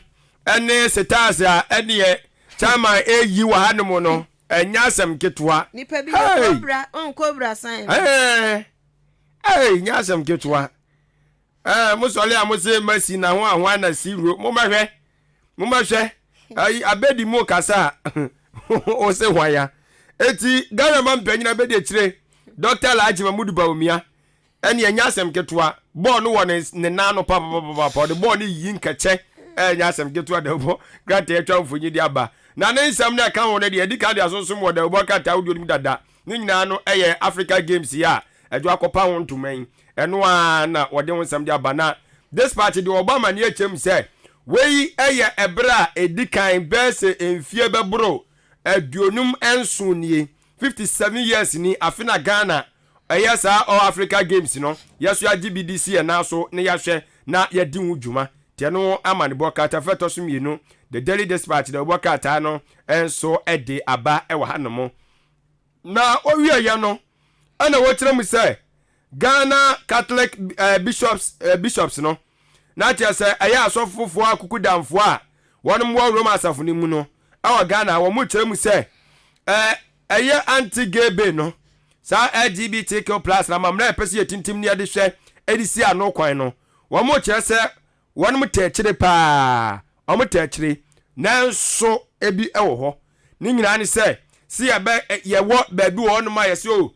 F: ene stars a ene chama eyi wa hanom no enya asem ketwa
Q: nipa bi kobra sign
F: nyasem ketwa musole amuse masi na ho ahwa na siro mumahwe abedi mu kasa o se hwaya eti Ghana man panyin abedi akire Dr. Laji Mamudu Bawumia ene nyasem ketwa ball no won ne nano papa the ball ni yin kache nyasem ketwa de bo grant etwa mfonyi di aba na ne nsam na kan won de edika de asonsum wo de bo kata audio ni dada ni nyina no Africa Games ya edwa kopa won tumen eno a na wode won nsam di aba na this party the Obama ni echem say wei ebra edikan bese enfie bebro aduonum enso nie 57 years ni afina Ghana sa all Africa Games no yeso ya GBDC na so ne yahwe na yedi hu dwuma te no amane bokata feto so mienu the Daily Dispatch the bokata no enso ede aba ewa hanomo na owie ya no ana wokyerem mu say Ghana Catholic bishops no na tia say asofofo akukudamfo a wonom wo Roma asafo ni mu no awa Ghana wo mu kyerem say anti-gay be no sa LGBTQ+ na mamna pese yetintim ne ade hwe edisi ano kwan no wo mo kire se won mo tekire pa o mo tekire nanso ebi ewo ho ni nyina ne se si ye wo baabi wo no ma ye se o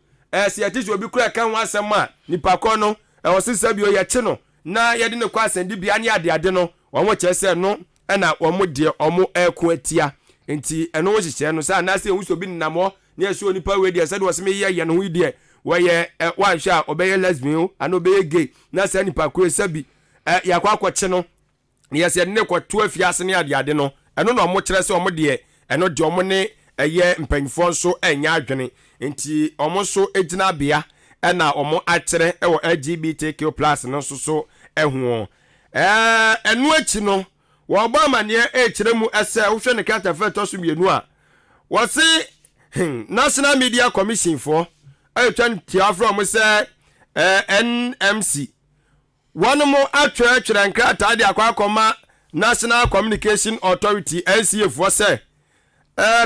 F: si yetiso obi kura kan wasem a nipa ko no o sisa bi o ye che no na ye de ne kwa asende bia ne ade no wo mo kire se no na wo mo de o mo eko atia enti eno wo hihye no sa na se enwuso bi nnamo ne so nipa we de said was me ye no hu de we ye wan hwa obeye lesbian ana obeye gay na sa nipa kure sabi yakwa akwache no ne se ne kwato afiase ne ade no eno no mo kire se o mo de eno de o mo ne ye mpanyfo so enya adwene enti o mo so ejina bia na o mo akire e wo LGBTQ+ no so ehu
R: enu achi no wo ba mane e kire mu ese wo hwe ne kata fe to so mienu a wo se National Media Commission for ayetwan tiafro mo se NMC one mo atwere nkrata de akwa National Communication Authority NCA for se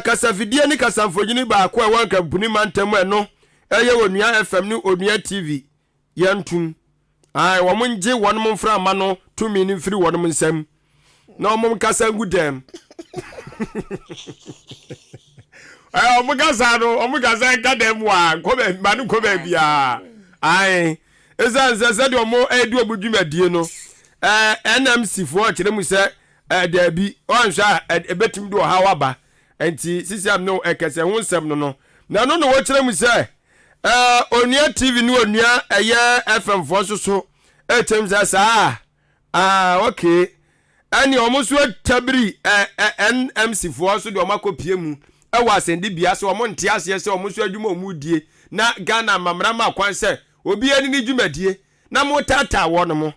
R: kasafidie ni kasamfojini ba ko e won kampuni mantem eno eye Onua FM ni Onua TV yantum ai wo munje won mo mfra ma no tumi ni mfiri won mo nsam na mo kasa ngudem ai o mo kasa no o mo kasa kadem wa ko be manu ko be bia ai ezanze de o mo edu obudwumadie no NMC for kire mu se da bi onhwa ebetim do ha waba enti sisiam no ekese ho nsem no na no wo kire mu se Onua TV ni Onua eye FM for so etem za okay ani omuso tabiri NMC for so de omakopie mu e wa sendi bia so omo nte ase se omuso adwuma omudie na Ghana mamra ma kwan se obi ani ni dwumadie na mo tata wo no mo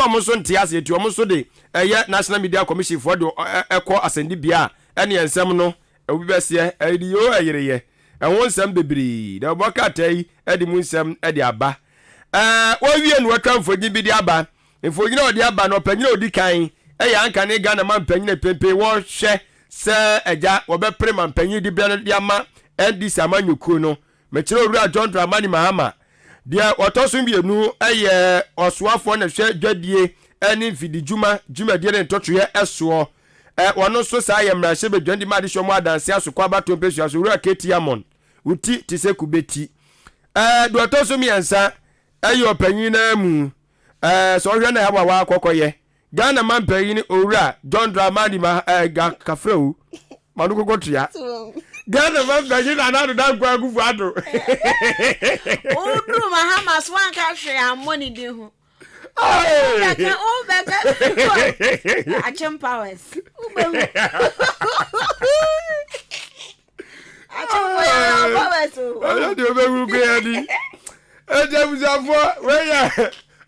R: omuso nte ase ti omuso de eye National Media Commission for de ekọ asendi bia ene ensem no obi bese ediyo ayereye ehun nsem bebiri da bokatai edi mu nsem edi aba wo wie no atwa mfogi bi di aba mfogi na odi aba no panyina odi kan eya anka ne Ghana man panyina pempe wo hwe se eja wo be prema panyi di bia di ama endi samanyuku no mechiro ru John Dramani Mahama dia otosun bi enu eye osuafo na hwe dwadie eni mfidi juma die ne ntotwe eso wono so sa yemra hye be dwandi ma de hwo mo adanse asokwa bato mpesu aso ru aketi amon uti tise kubeti do otosun mi ansa eye opanyin na mu so hwe na hawa wa akokoye Ghana man panyin owura John Dramani kafreu manu kokotia Ghana man panyin na na do dan kwa gufu ado
Q: Odru Mahama swan ka hwe amoni de ho Achim powers.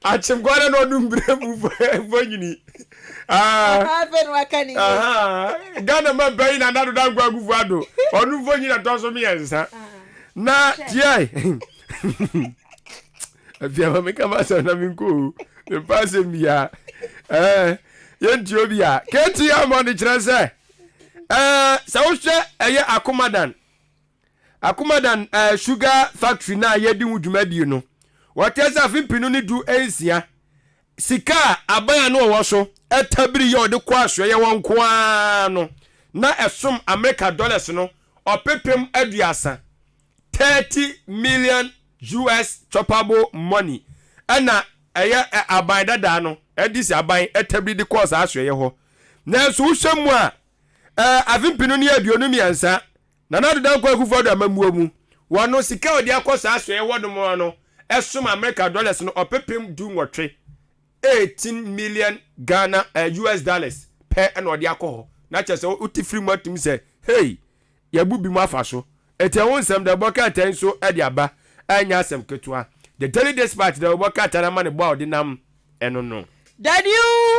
R: Achim kwara no numbre mufanyini Ghana man bayi na nado dan kwa gufu ado onu fanyina toso mi ensa na tiai afia mama kama sana minko mpase mia yenti obia keti amoni kirese sa wo hwe eye Akumadan sugar factory na yedi wudwumadi no watesa fipinu ni du ensia sika abaya no wo so etabiri ye ode kwa so ye won kwa no na esom America dollars no opepem aduasa 30 million US choppable money ana eye aban dada no edisi aban etabiri di course aso ye ho na so hwemu a afimpinu ni aduonu miansa na na do kwa kufu do amamuo mu wono sika odi akosa aso ye wodomo no esom America dollars no opepem du nwotwe 18 million Ghana US dollars per and odi akoho na chese uti free matum say hey ya bubi mu afaso etewon sem da boka tenso edi aba anya asem ketua the daily dispatch da boka tana mane bo odinam eno no
Q: Daddy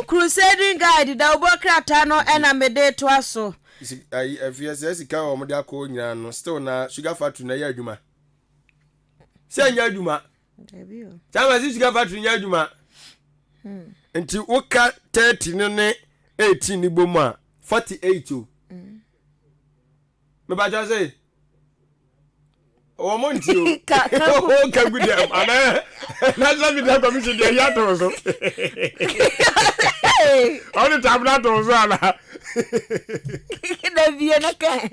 Q: crusading guide da boka tano ena mede to aso
R: FSS ka o mode akọ nyina no still na sugar factory na ya adwuma se anya adwuma
Q: Dabi o
R: tama si sugar factory nya adwuma nti woka 30 ne 18 ni bomu a 48 o me ba jo say o mo nti o ka gudi ana National Media Commission de ya to so on tabla to so ala
Q: da vie na kan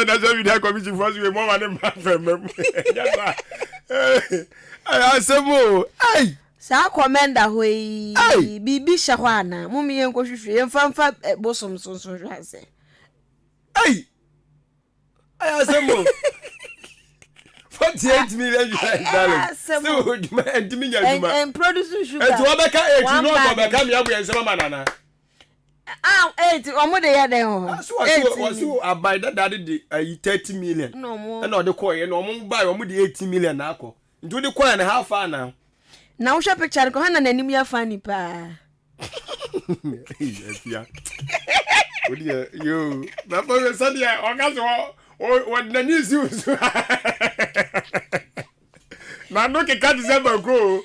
R: National Media Commission for we mo mane ma fem ya asemo ai
Q: sa komenda hoi bibi shahwana mumi yenko hwehwe yemfamfa bosom sonson hwase
R: ai asemo 48 million dollars so and me nyaduma
Q: and produce sugar
R: and to obeka 8 no obeka me abu ensema manana
Q: 8 omo de ya den ho
R: so abai that the 30 million
Q: no mo
R: and no de koye no omo buy omo de 18 million na akọ nti de koye na half an now
Q: na wo hwe picture ko hana nanim ya fani pa
R: Yes, yeah. Yo, na po so dia okaso o na ni si usu. Na no ke ka December go.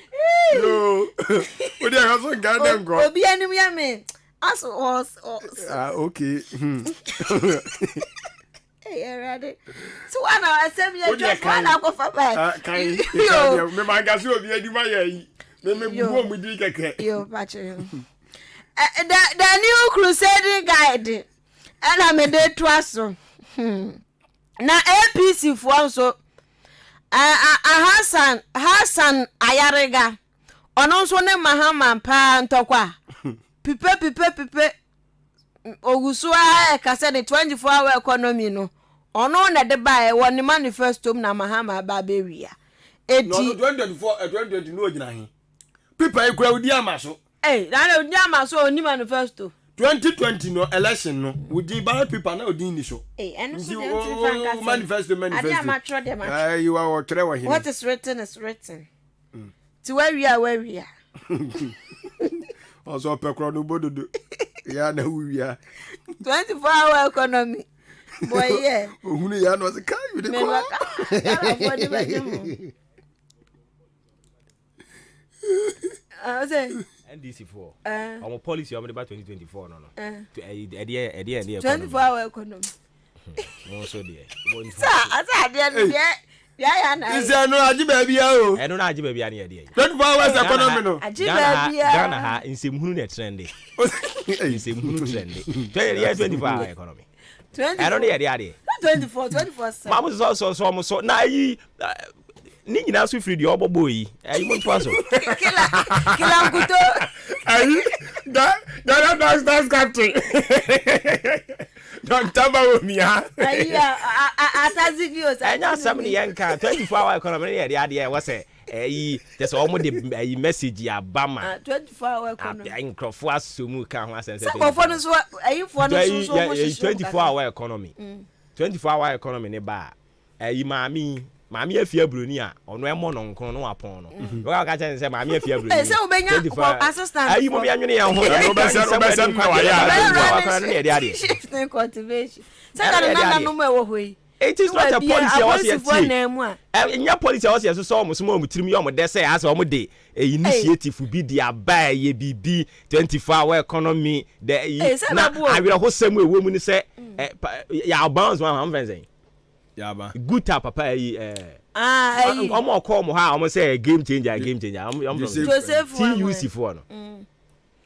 R: Yo. O dia ka so ga dem go.
Q: Obi anim ya me. Aso
R: Okay.
Q: Hey, ready. So ana asem ya just wana ko fa ba.
R: Kai. Me manga so obi aduma ye. Me buo mu di keke.
Q: Yo, pacho. The new crusade guide. And I'm a day twaso. Na APC for so Hassan Ayarega. Ono so ne Mahama pa ntokwa. Pipe Ogusua ka say the 24-hour economy no. Ono na de ba e woni manifesto na Mahama ba beria.
R: No 2024 no gina hin. Pipe e kwa odi amaso.
Q: Na odi amaso oni manifesto.
R: 2020 no election no with the ballot paper na odi ni so. Manifesto. You are here.
Q: What is written is written. To where we are.
R: Also pekro no bododo. Ya na we are.
Q: 24-hour economy. Boy yeah.
R: Ohunu ya no se kai we dey call.
A: NDC4. Our policy on about 2024 no.
Q: 24-hour economy.
A: So there.
R: Is there no aji baby o?
A: No aji baby ani there.
R: 24 hours economy no.
Q: Aji baby.
A: Ghana ha insemhunu na trendy. Insemhunu trendy. 24-hour economy. 24. I don't hear there.
Q: 24/7.
A: Mama so na yi ni nyina so free the obobo yi. Ayi mo twa so.
Q: Kila nguto.
R: Ayi that's captain. Don't taba wo mi ha.
Q: Ayi atazigio sa.
A: Enya sam ni yanka 24-hour economy here there was say there's almost the message ya bama
Q: 24-hour economy.
A: Nkrofo asomu ka ho asense.
Q: So kofo no so ayifo no so
A: 24-hour economy. 24-hour economy ne ba Mami afia broni a ono emo no nkon no apon no. We ka cha say mami afia broni.
Q: Say obenya assistant.
A: Ayi mo bianwene ye ho ya. Obese no wa ya.
Q: Shifting cultivation. Say na no me wo hoi.
A: It is not a policy was here. Enya policy was here so mo tirim yo mo de say as o mo de initiative bi dia ba ye bibi 24-hour economy de na awira ho sam ewo mu ni say ya bounce one am fenzen. Yaba good tap papa omo call mo ha omo say game changer
Q: Joseph
A: TUC for no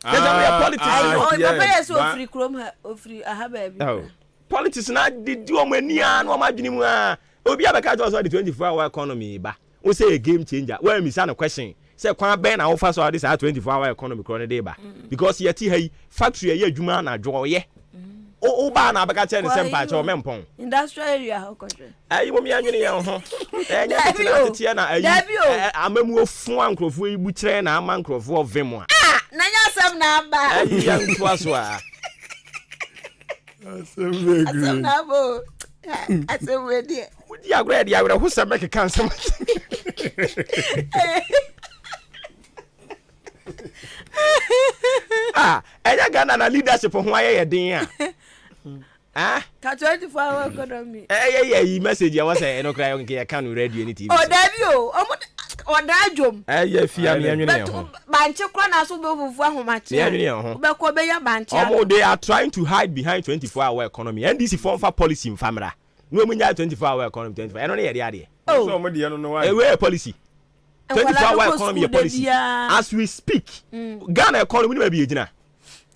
A: politics
Q: papa yes free chrome free ahaba bi
A: politics na di omo ania no ma dwene mu a obi abeka just the 24-hour economy ba we say a game changer well me say no question say kwan ben na wo fa so this 24-hour economy kro ne dey ba because yeti hai factory ya adwuma na dwoye o ba na abeka che ne sempa che o mempon
Q: industrial area how country
A: ayi mo mi anwene ye ho enya titia na ayi amamu ofu ankrofo ibu kire na ama ankrofo ovem a
Q: na nya sam na aba
A: ayi yan to aso a
Q: asem na bo asem we dia
A: wudi agre dia agre ho se make cancel enya Ghana na leadership ho aye den a
Q: ka 24-hour economy
A: yi message ya wasa eno kra yon ke kan radio ni TV
Q: dabi o oda adwom
A: fia me anwene ho
Q: banche kra na so be fufu ahomache
A: me anwene ho
Q: be ko be ya banche
A: they are trying to hide behind 24-hour economy and this form for policy in famra no munya 24-hour economy 25 eno ne ye de
R: so mo de no why
A: we policy 24-hour economy policy as we speak Ghana economy ni be ejina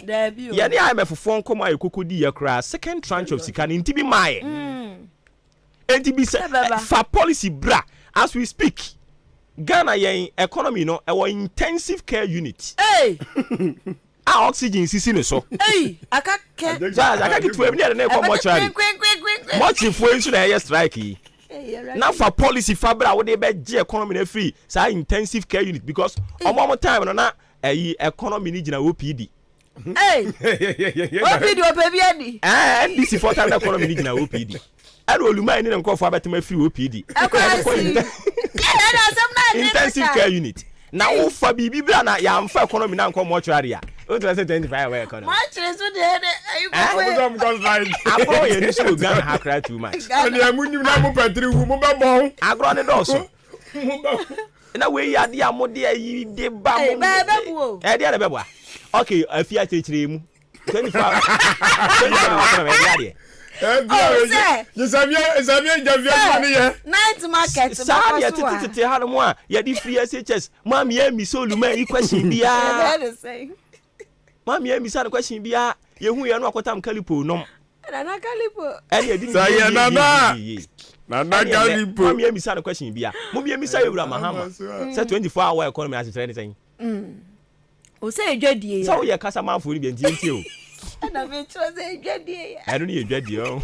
A: yeah, the IMF phone come my kokodi yakra second tranche of sikani ntibi mai ntibi for policy bra as we speak Ghana yen economy no our intensive care unit our oxygen sisi no so
Q: aka
A: kitu e na come mortuary much for insu na strike yi now for policy fabra we dey be economy na free say intensive care unit because omo time no na economy ni gina OPD
Q: OPD opebiadi
A: NDC for time economy ni gina OPD and oluma ni nkofo abetima free OPD intensive care unit na wo fa bibi bra na ya mfa economy na nko mortuary a o to say 25 hour economy
Q: match so de ayi
R: I'm going to
A: agro ye ni so Ghana ha cry too much
R: and ya munim na mo patri wu mo ba bon
A: agro ne do so na we ya de amode ayi de ba mo
Q: bebo
A: e de bebo okay afia chechire mu 25 hour
Q: night market
A: sa ya tititi ha no a ya di free SHS mami ya mi so luma yi question bia mami ya mi sa question bia ye hu ye no akotam kalipo nom
Q: na kalipo
A: e di
R: sa ya na kalipo
A: mami ya mi sa question bia mo mi sa yewura mahama say 24 hour economy as trend saying
Q: o say edwadie ya
A: so ye kasa manfo ni bi ntie o
Q: na me tro say edwadie ya
A: I don't need edwadie o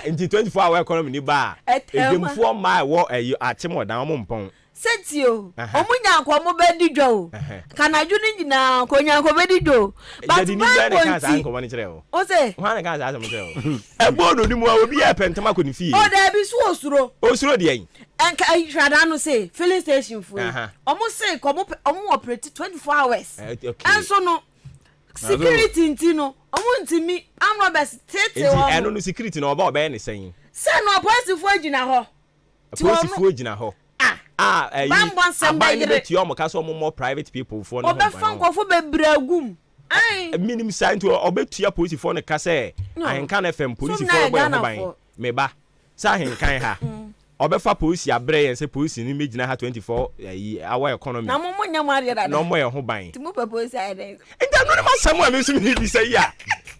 A: nti 24 hour economy ni ba edemfo ma wo achemo dan mo mpon
Q: setio omunya akwa mo bedi dwo kanaju ni nyina konya ko bedi dwo but o say
A: wana kan sa mo tell egbo no ni mu obi e pentama ko ni fie
Q: o da bi so
A: osuro de yin
Q: enka hwada no say filling station fu omo say ko omo operate 24 hours enso no security ntino omo ntimi amrobes tete wo
A: eno no security no oba oba ne sen
Q: se no police fu agina ho
A: police fu agina ho
Q: bambon samba
A: yire ti omo ka so omo private people for no
Q: oba fan kofo bebragum ai
A: minimum sign to obetua police for no ka say Ahenkan FM police for boy ho ban me ba sa Ahenkan ha obefa police abre yen say police ni megina ha 24 our economy
Q: na mo nyamare da
A: no mo ye ho ban
Q: ti mo police ai den
A: nda no ma samu amesu ni bi say ya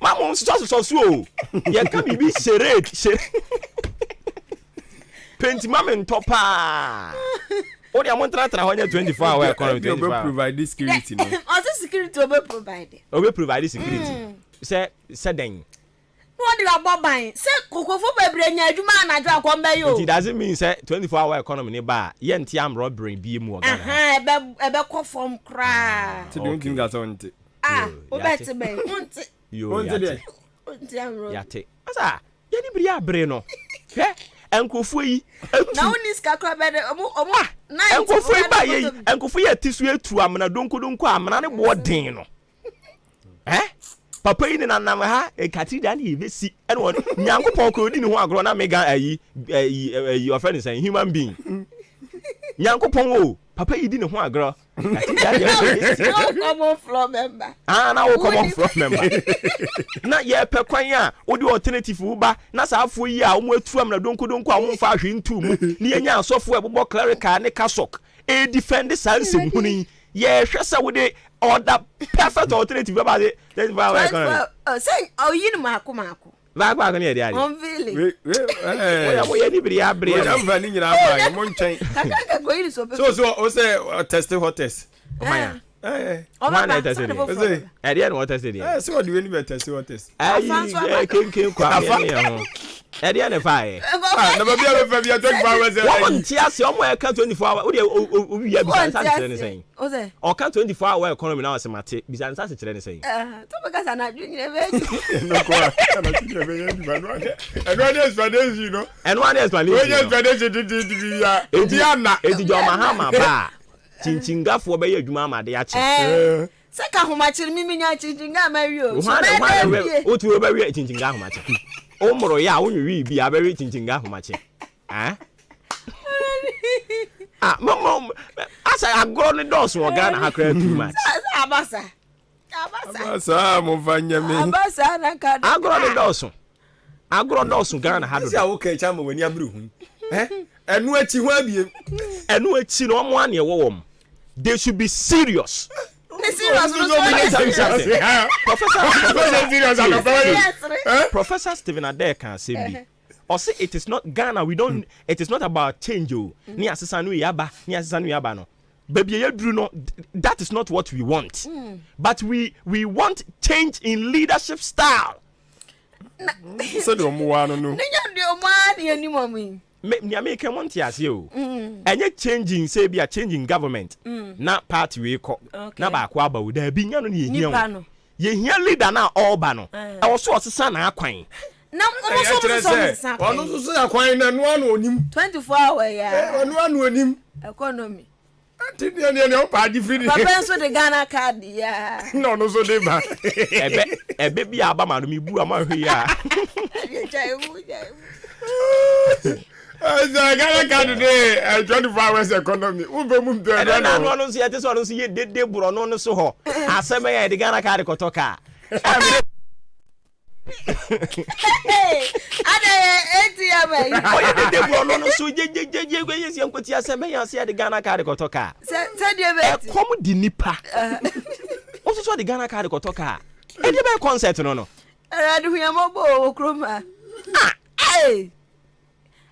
A: ma mo so o ye ka bibi shere penti mamen topa o dia mo tra ho nya 24 hour economy 25
R: we provide this security no
Q: o security we provide
A: security say den
Q: what do you buy say kokofo bebre nya adwuma na adwo akomba yo
A: it doesn't mean say 24 hour economy ni ba ye nti am robbery bi mu oga
Q: ebe ko form kra
R: to don't think that on
Q: o bet be unti
A: yo unti am ro yate asa ye ni biri abre no he enkofu yi
Q: na oni ska kra be omo
A: na enkofu yi ba ye enkofu ye tisu etu amna donkodonko amna ne bo den no papa yi ni nanam ha katida ni ebesi ene won nyankopon ko di ni ho agro na mega ayi offend say human being nyankopon o papa yi di ni ho agro katida ni ebesi
Q: common floor member
A: na wo common floor member na ye pe kwan a wo di alternative wo ba na sa afo yi a wo atu amna donkodonko a wo mfa ahwe ntu mu ni enya asofo ebobo clerical ne kasok defend sanse huni ye hwesa wo de order perfect alternative about it. That's why we're going.
Q: Say, oh, you know, Marco.
A: Back on the idea.
Q: I'm feeling.
A: We anybody have brain.
R: I'm running around. I'm chain.
Q: I go in so.
R: So, say, testing what test.
A: One tested. I didn't want tested.
R: So, what do you mean testing what test?
A: I came quite. At the end of fire.
R: Never be able to 24 hours.
A: One tear somewhere 24 hours. We have anything. Or can 24 hour economy now as a matter. Besides, that's anything.
Q: Because I'm not drinking a
R: and one explanation, you know.
A: And one explanation
R: to
A: Diana. It's your Mahama bar. Chinchinga for Bay Adwuma de Ache.
Q: Saka how much me chinga marry you.
A: What will be chinga much? Omoro ya onyu bi abere chinchinga homache mom asa agro ne dos wo Ghana ha kra too much
Q: abasa
R: mo fanya me
Q: abasa na ka
A: agro dos Ghana ha do
R: sia wo ka chama wani abru hu enu achi ho abie
A: enu achi no mo ane wo wom they should be serious. Professor Stephen Adair can say me. Or say it is not Ghana. It is not about change. Ni asesanu yaba no. Baby no. That is not what we want. But we want change in leadership style.
R: So do mo wa no.
A: Me make want ya say o. Enye changing say be a changing government. Na party we ko. Na ba kwa ba o da bi nya no ye hia. Ye hia leader na all ba no. E wo so osesa na akwan.
Q: Na mo so
R: ono so akwan na no ano onim.
Q: 24 hour ya.
R: Ono ano onim.
Q: Economy.
R: No, party free.
Q: Papa so the Ghana card, yeah.
R: No, so they ba.
A: A baby Abama me boo ama here.
R: Ghana card today, 24 hours economy. Ubemum to
A: and I don't see this one see de bro no so ho. Aseme ya the Ghana card kotoka.
Q: Hey, ATM.
A: Oh, yeah, they bro no so je yes yankoti aseme ya see the Ghana card kotoka.
Q: Said you
A: come di nipa. Also so the Ghana card kotoka. E dey be concert no.
Q: Radu huyamobo okroma. Hey.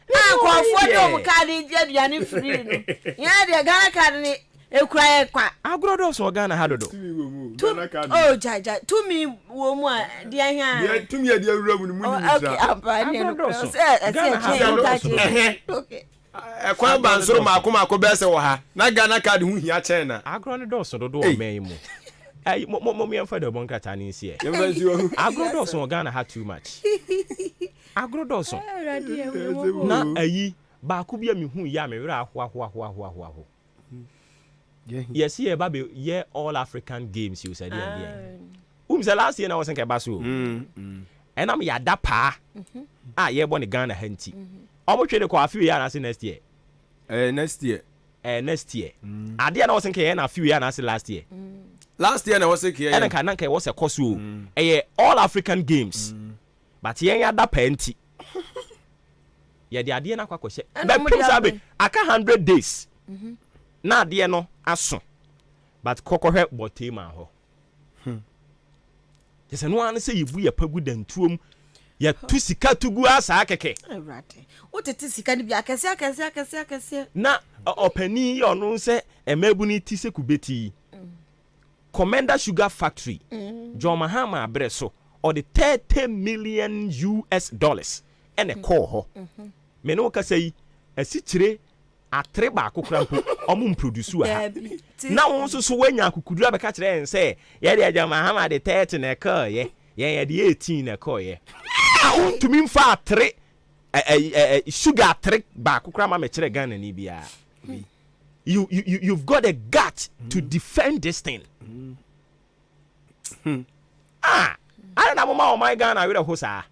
Q: Kwafo dem card di aduane free no. Ya de Ghana card ni ekura ekwa.
A: Agrodo so Ghana ha dodo.
Q: Oh jaja to me wo mu a de ahia.
R: Yeah, to me dey awura mu ni mu ni.
Q: Okay, apani no. Okay.
R: Ekwa bansoro maako be se wo ha. Na Ghana card hu hia chen na.
A: Agrodo do so dodo o man mu. Ay mo me fa de bon krata ni nsie. Agrodo so Ghana ha too much. Agrodo so. Na ayi ba ku bia me hu ya me wera ho. Yes, yeah, baby, yeah, all African games you said, yeah. The last year I was in Kebasu. And I'm yada pa. Yeah, born in Ghana, Henty. Almost trade a few years next year.
R: Next year.
A: Next year. I didn't know in Kenya a few years last year.
R: Last year I was in Kenya.
A: And Kanaka was a cosu. All African games. But yeah, yada penti. Yeah, the idea na kwa kwese. But please, I can 100 days. Na de no aso but kokohwe botema ho yese no an se yibu ya pagu dantuom ya tu sika tugu asa keke
Q: erate wotete sika ni bi akese
A: na opani ono se emabu ni ti se kubeti Commander Sugar Factory John Mahama abreso or the $30 million and a call ho me no ka sei asichire atre ba akokrampo omum produce ha na won so wanya akukudura be ka kire en say ye de John Mahama de 30 na call ye de 18 na call ye won to me fa atre sugar atre ba akokrama me kire Ghana ni bia you've got a gut to defend this thing. I don't know mama my Ghana we the hosa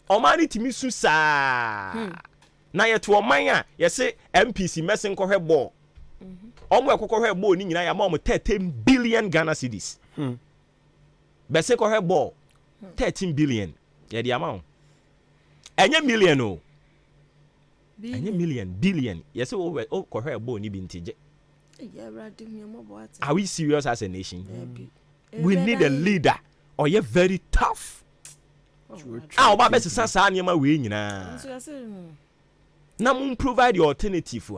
A: o mani timi su sa na ye to oman a ye se MPC mesin ko hwe ball omo ekoko hwe ball ni nyina ya ma 13 billion Ghana cedis be se ko hwe ball 13 billion ye di amount enye million o enye million billion ye se o ko hwe ball ni bi ntije. Are we serious as a nation? We need a leader or you're very tough. Our best is a near we nyina. Now mun provide your alternative.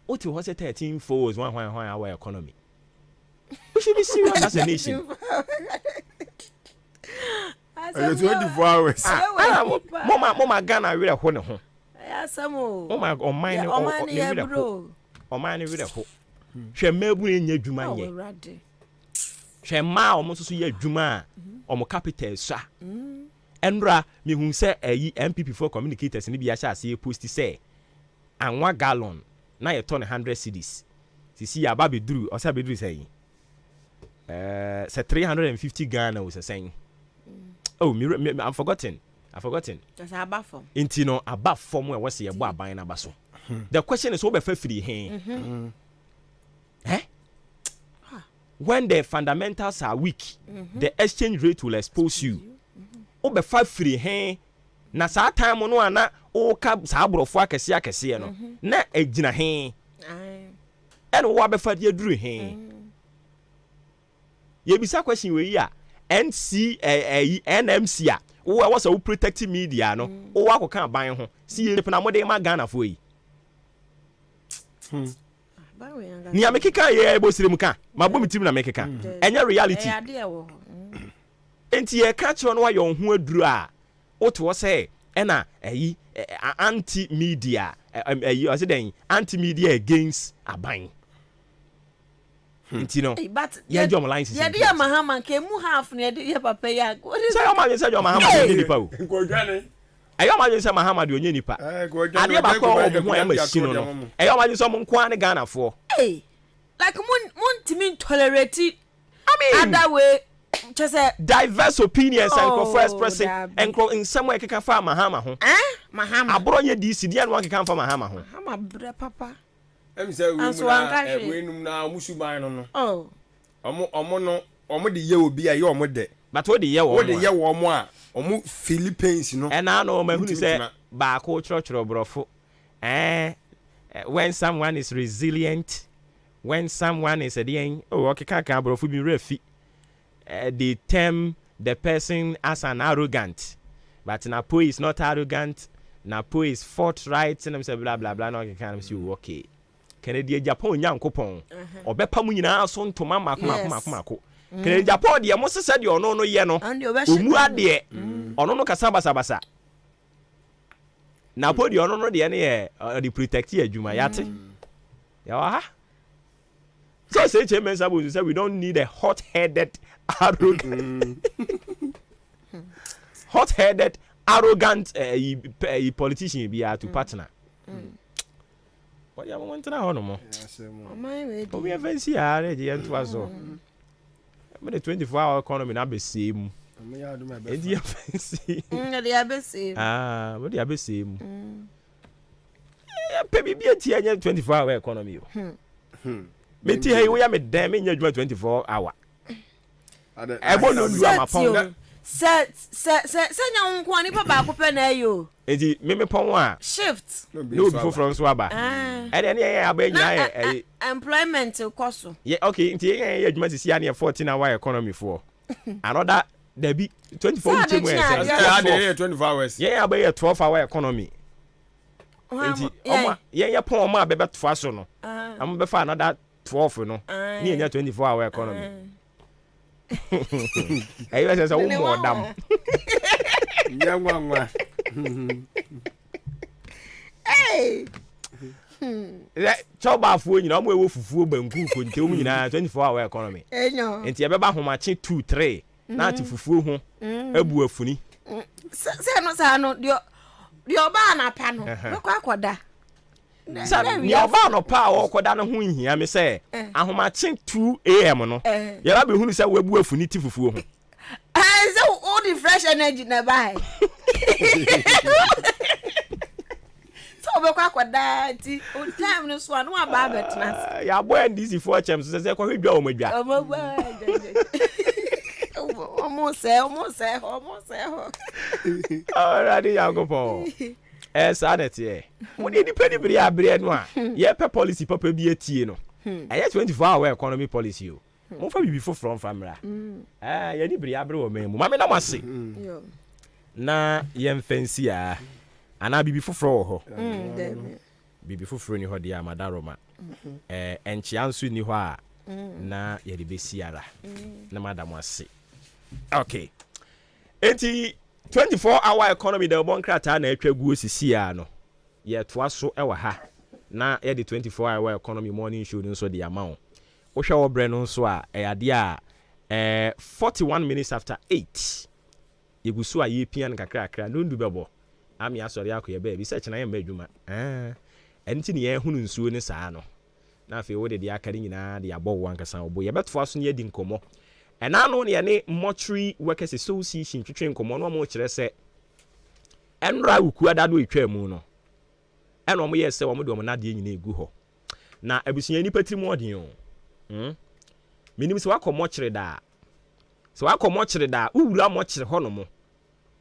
A: What was it 13 foes one our economy? We should be serious as a nation.
R: 24 hours.
A: Mama Ghana we ho ne ho.
Q: Mama
A: on mine o man we the ho. Hwe mabu enya dwuma nye. Hwe ma omo so ye dwuma omo capital sa. Enra me hu se ayi MPP for communicators ni bia sha ase post say anwa gallon na ye ton 100 cedis. Sisi ya ba beduru o sa beduru say say 350 Ghana was saying. Oh, I'm forgotten.
Q: Just above form.
A: Intino above form where was ye bo aban na baso. The question is over free hen. When the fundamentals are weak, the exchange rate will expose you. Over 5 free hen. Na sa time no ana o ka sa abrofo akese no. Na ejina hen. And wo abefa de aduru hen. Ye bisa question we ya NMC a wo was a protecting media no. O wa ko kan ban ho. Si ye na mo de ma Ghana fo yi. Ni amekeka ye ebosire mu ka mabo mitim na mekeka enya reality enti ye ka kiro no wa yo ho aduru a oto say ena anti media o se den anti media against aban enti no ye jom lines
Q: ye de Mahama ke mu half na ye papa ya
A: say o ma ye say John Mahama ni pa o
R: nkodwane
A: Ayo ma say Mahama de onye nipa. Ade ba ko o mo ya machine no. Ayo ma say mo nko an Ghana fo.
Q: Hey. Like mun timi tolerate. I mean, other way just
A: diverse opinions and for expressing and in some way can fa Mahama ho.
Q: Mahama.
A: Abro nye DC dia no can fa Mahama ho.
Q: Mahama bre papa.
R: Em say we num na musuban no.
Q: Oh.
R: Omo de ye obi aye omo de.
A: But what the year
R: wo omo a omo Philippines no.
A: And I know me who say ba ko choro brofo. When someone is resilient, when someone is okay can brofo be refi. They term the person as an arrogant, but Napo is not arrogant. Napo is forthright, and I'm say blah blah blah. No, you can't see okay. Canadian Japan Yankopon or Bepa Munina son to Mako. Canadian Japan, the most said you no yeno. Umua de or no Casaba Sabasa. Napo, you no the any the protected Jumayati. Yaha. So say Chairman Sabu say we don't need a hot-headed arrogant hot-headed arrogant politician be to partner. What you want to know no more? But we have see already and was so. But the 24-hour economy na be same. But the be same. Baby be a 24-hour economy. Me ti hey we ya me dem me nya 24 hour. Ebo no lu am pon.
Q: Se nya nko ani papa ko pe na yo.
A: Enti me pon a
Q: shift.
A: No before from so aba. E de ne ya aba nya
Q: employment cost.
A: Yeah, okay, enti ya adwuma sisi ya 14 hour economy for. Another there be 24 chemu
R: e 24 hours.
A: Yeah, aba 12 hour economy. Enti ya pon ma be to aso no. Am be fa another 12 no. Ni enya 24 hour economy. Ayo say wo mo dam.
R: Nyangwa.
Q: Hey.
A: Choba fu nyina mo ewo fufuo banku ko ntem nyina 24 hour economy.
Q: Enyo.
A: Enti e be ba homache 2 3 na ati fufuo ho abu afuni.
Q: Se no sa no dio ba na pa no. Ko akoda.
A: Ni oba no pa wo koda no ho nhia me say ahomache 2 am no ye ba be hunu say wabu afuni ti fufuo ho
Q: so all the fresh energy na buy so be kwa koda ti on time no so anu aba betna
A: ya boy ndisi for chem so say kwa hwedwa o madwa
Q: almost say
A: already ya go po sanet ye mo dey depend bi abre no a ye pe policy papa bi etie no eye 24 hour economy policy o mo fa bibi from famra ye di bi abre o memu ma me na mase na ye mfansi a ana bibi foforo ho bibi foforo ni ho dia madaroma enchia nso ni ho a na ye de besiara na madam ase okay enti 24 hour economy the bon krata na atwa guo sisi a no ye toa so e wa ha na ye the 24 hour economy morning show nso de amount wo hwe wo bre no nso a e ade a 41 minutes after 8 yegusu a ye pian kakra no ndu bebo ami asori akoye ba bi search na ye madwuma enti ne ye hunu nsuo ne saa no na afi wo de akari nyina de abọ wo ankasa obo ye betoa so ne di nkomo ena no ne ne mortuary workers association twetwe nkomo no mo kire se enra wuku adado etwa mu no ena mo ye se wo mo de mo na de nyina egu ho na abusunya ni patri mu odin o minim se wakọ mortuary da uwura mortuary ho no mo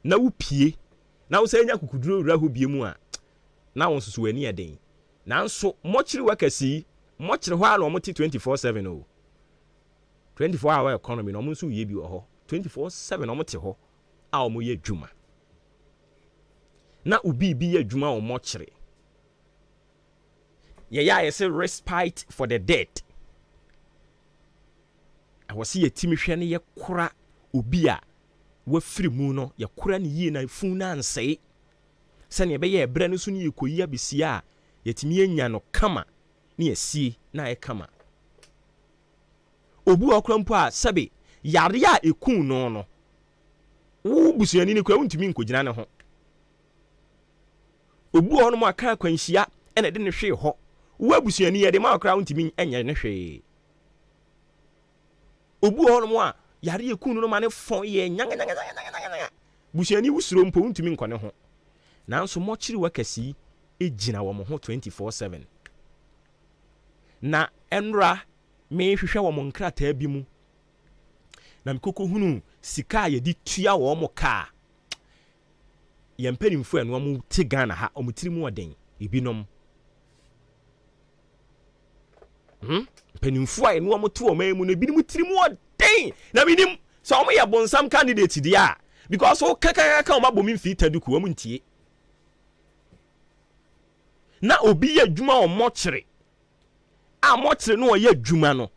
A: na wupie na wo se nya kukuduro wura ho bie mu a na wo susu ani eden nanso mortuary workers yi mortuary ho a no mo ti 24/7 o 24 hour economy no mo nso ye bi ho 24/7 no mo te ho a o mo ye dwuma na ubi bi ye dwuma o mo kire ye say respite for the dead I was see a timi hwe ne ye kora obi a wa firi mu no ye kora ne yie na fun na nsei se ne be ye ebre no so ne ye koyi abisia a ye timi enya no kama ne ye sie na ye kama obu okrampo a sebe yare a ekun no no wo busuani ne kwa untimi nkogina ne ho obu ho no mo aka kwanhia ene de ne hwe ho wo abusuani ye de ma akra wontimi enye ne hwe obu ho no mo a yare ekunu no ma ne fon ye nyanga busuani wusuro mpo wontimi nkone ho nanso mo kiri wakasi ejina wo mo ho 24/7 na enra me hwehwe wo mo nkrata bi mu na mkoko hunu sika ye di tua wo mo ka ye mpanimfo eno mo ti Ghana ha omutiri mu oden ebinom mpanimfo eno mo to o mamu no binim tiri mu oden na binim so o mo ye bonsam candidate dia because o kaka o ma bomi mfi taduku o mu ntie na obi ye adwuma o mo kire a mo kire no o ye adwuma no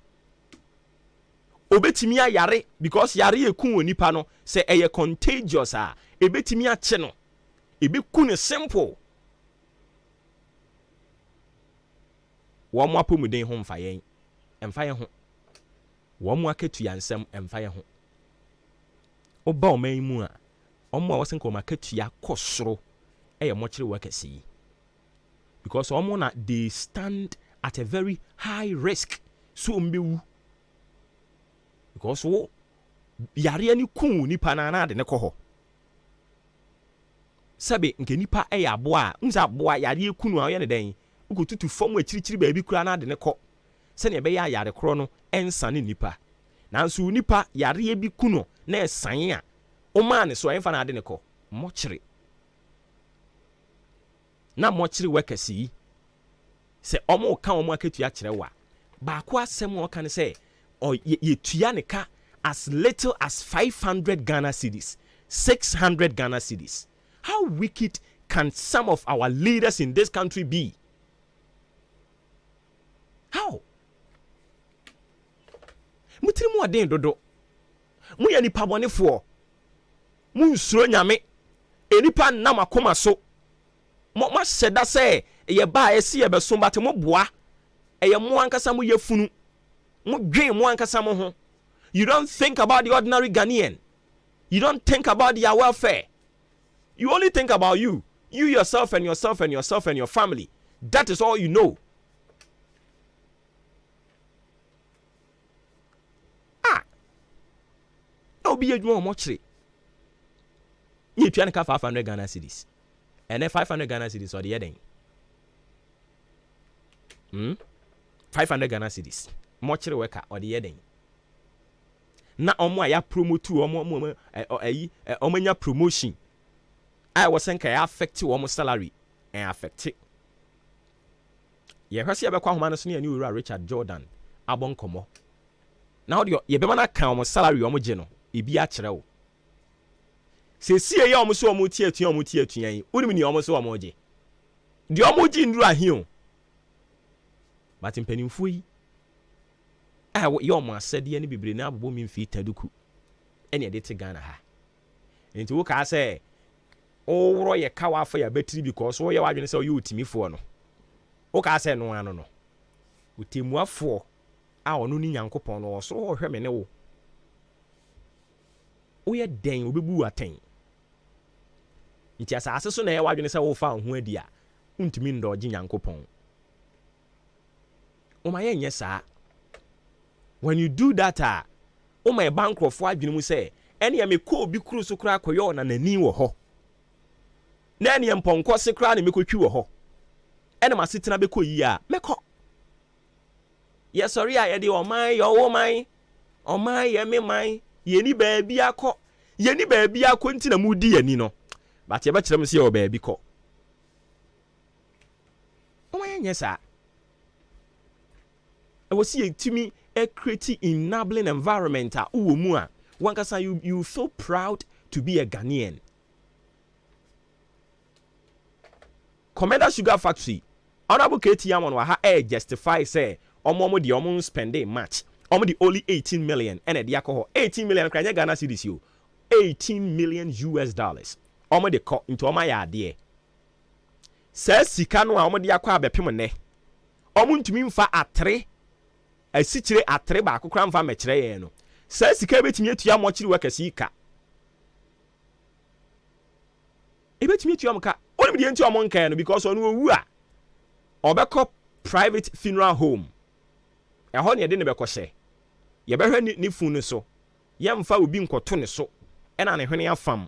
A: obetimi ayare because yare ekun onipa no se eye contagious a ebetimi ache no ebeku ne simple wo mo apomuden ho mfa yen emfa ye ho wo mo akatu yansem emfa ye ho oba o man mu a omo a wosen ko makatu ya kosoro eye mo kire wakasi because omo na they stand at a very high risk so mbewu because wo yare ani kun nipa na de ne koho sabe nke nipa eya aboa nza aboa yare ekunu a ye ne den ukotutu fom akirikiri ba bi kura na de ne ko se ne be ya yare kro no ensane nipa nanso nipa yare bi kuno na esan a o ma ne so enfa na de ne ko mo kire na mo kire wakasi se omo ka omo aketu ya kire wa ba ko asem o kan se or ye tuya ne ka as little as 500 Ghana cedis, 600 Ghana cedis. How wicked can some of our leaders in this country be? How? Mutiri mu aden dodo. Mu ya nipa bonefo. Mu nsuro nyame. Enipa nam akoma so. Mo ma seda se ye ba esi ye beso bate mo boa. Eye mo ankasa mo ye funu. You don't think about the ordinary Ghanaian. You don't think about their welfare. You only think about you. You yourself and yourself and yourself and your family. That is all you know. No be a more much. You try to 500 Ghana cedis. And then 500 Ghana cedis or the heading. 500 Ghana cedis. Much worker or the heading. Na omo ya promote omo nya promotion. I was saying ka affect omo salary and affect it. Ye hwese ye be kwa homa no so ne ura Richard Jordan abon komo. Now ye be mana kan omo salary omo je no ebi a kire wo. Se sie ye omo so omo tie atuan uni ni omo so omo je. Di omo ji ndura hion. But mpanimfo yi yo ma sede ne bibre na abobo mi mfi taduku ene de te Ghana ha enti wo ka se o woro ye ka wa fa ya battery because wo ye wa dwene se o ye otimifo no wo ka se no ano no otimuafo a ono ni Nyankopon no so wo hwe me ne wo wo ye den obebu aten nti asase so na ye wa dwene se wo fa ho adi a untimi ndoje Nyankopon o ma ye nye saa. When you do that, my bankrupt for adwene say, any me ko bi kru so kra koyo na nani wo ho. Na any mponko se kra na me ko twi wo ho. Ene ma sitina be ko yi a meko. Yes sorry a ye de oman yo woman. Oman ye me man, ye ni baabi akọ. Ye ni baabi akọ nti na mu di yani no. But ye ba kire me se ye baabi kọ. Oman ye sa. I was see to me a creative enabling environment you feel proud to be a Ghanaian. Commander Sugar Factory Honorable KT Yamon wa justify say omo di omo spending much omo di only 18 million and the alcohol 18 million kranya Ghana cedis yo 18 million US dollars omo de ko into omo ya de say sika no omo de akwa abepem ne omo ntumi mfa atre asichire atre ba akokra mfa mekire ye no say sika betimi atua mo chiri wakasi ka ebetimi atua mo ka What be the into among kind because on wu a obekọ private funeral home. Ɛhɔ ne yɛde ne bɛkɔ hyɛ. Yɛbɛhwɛ ne funu so. Yɛmfa obi nkɔto ne so. Ɛna ne hwene afam.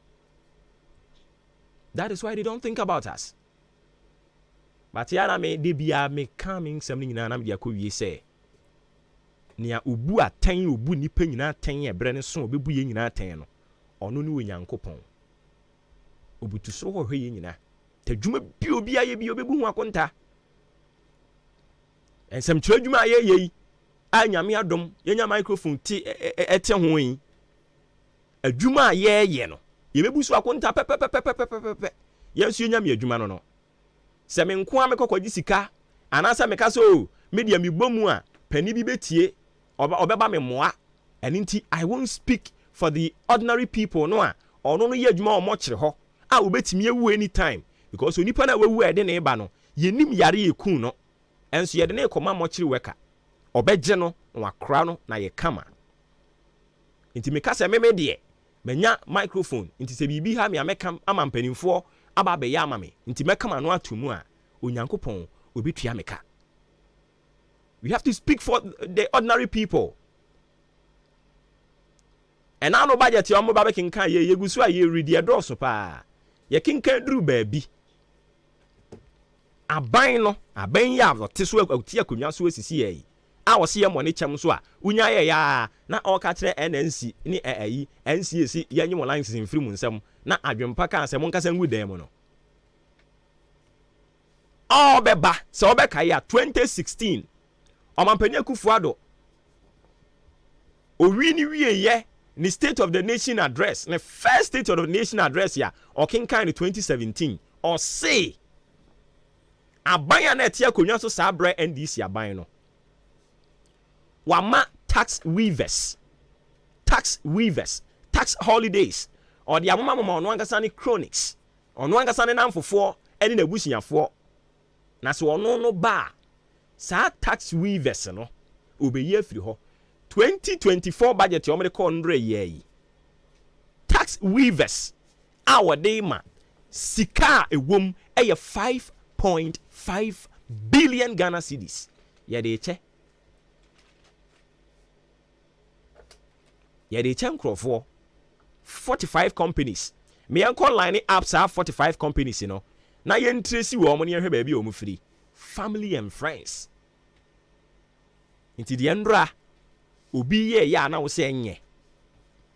A: That is why they don't think about us. But yana me de bia me coming something nyina na me akɔ wie sɛ. Nia obu aten obu nipa nyina aten ebre ne so obebu ye nyina aten no. Ɔno ne Onyankopɔn. Obutu so hɔ hwɛ ye nyina. Tadwuma bi obi aye bi obebu ho akonta. Ensɛm kyerɛ adwuma aye yi. Anyame adom yenya microphone ti ete ho yi. Adwuma aye ye no. Yebebu so akonta pepepepepepepe. Yesu nyame adwuma no. Se me nko a me kokɔgye sika anasa me ka so media me bomu a pani bi betie obeba me moa ɛno nti I won't speak for the ordinary people no a ɔno no yɛ adwuma ɔmo kyere hɔ a obetimi ewu anytime because onipa na wewu ɛde ne ba no yenim yare yekun no enso yɛde ne kɔma mo kyere weka ɔbɛgye no na wakora no na yɛ kama nti me ka sɛ me de menya microphone nti sɛ bibi ha me ameka ama mpanimfoɔ aba be ya mame nti mekama no atomu a Onyankopɔn obitua meka. We have to speak for the ordinary people. And now no budget your mobile kinkan ye gusu a ye read your draw so pa. Ye kinkan dru baabi. Aban no, aban ya wote so atia konwa so asisi ye. A wo se ye money chem so a unya ye ya na o ka kire NNC ni ayi NCAC ye nyimo license mfiri mu nsam na adwempa ka asem nkasa ngu dem no. Oh beba so obeka ya 2016 Omampanya Kufuado Owini wiye ni State of the Nation address, the first State of the Nation address ya Okinka in 2017 or say abaya na etia konwa so sabre NDC aban no wama tax weavers tax holidays or the amama ono ankasa ni chronics ono ankasa ni namfofo eni na busuafo na so ono no ba sa tax weavers no obeye afiri ho 2024 budget yo me call 100 year tax weavers our day ma sika ewom eye 5.5 billion Ghana cedis ye de che nkrofo 45 companies me yan call line apps are 45 companies you know na ye ntresi wo mo ne hwe ba bi o mu free family and friends inti de ndra obi ye ya na wo se enye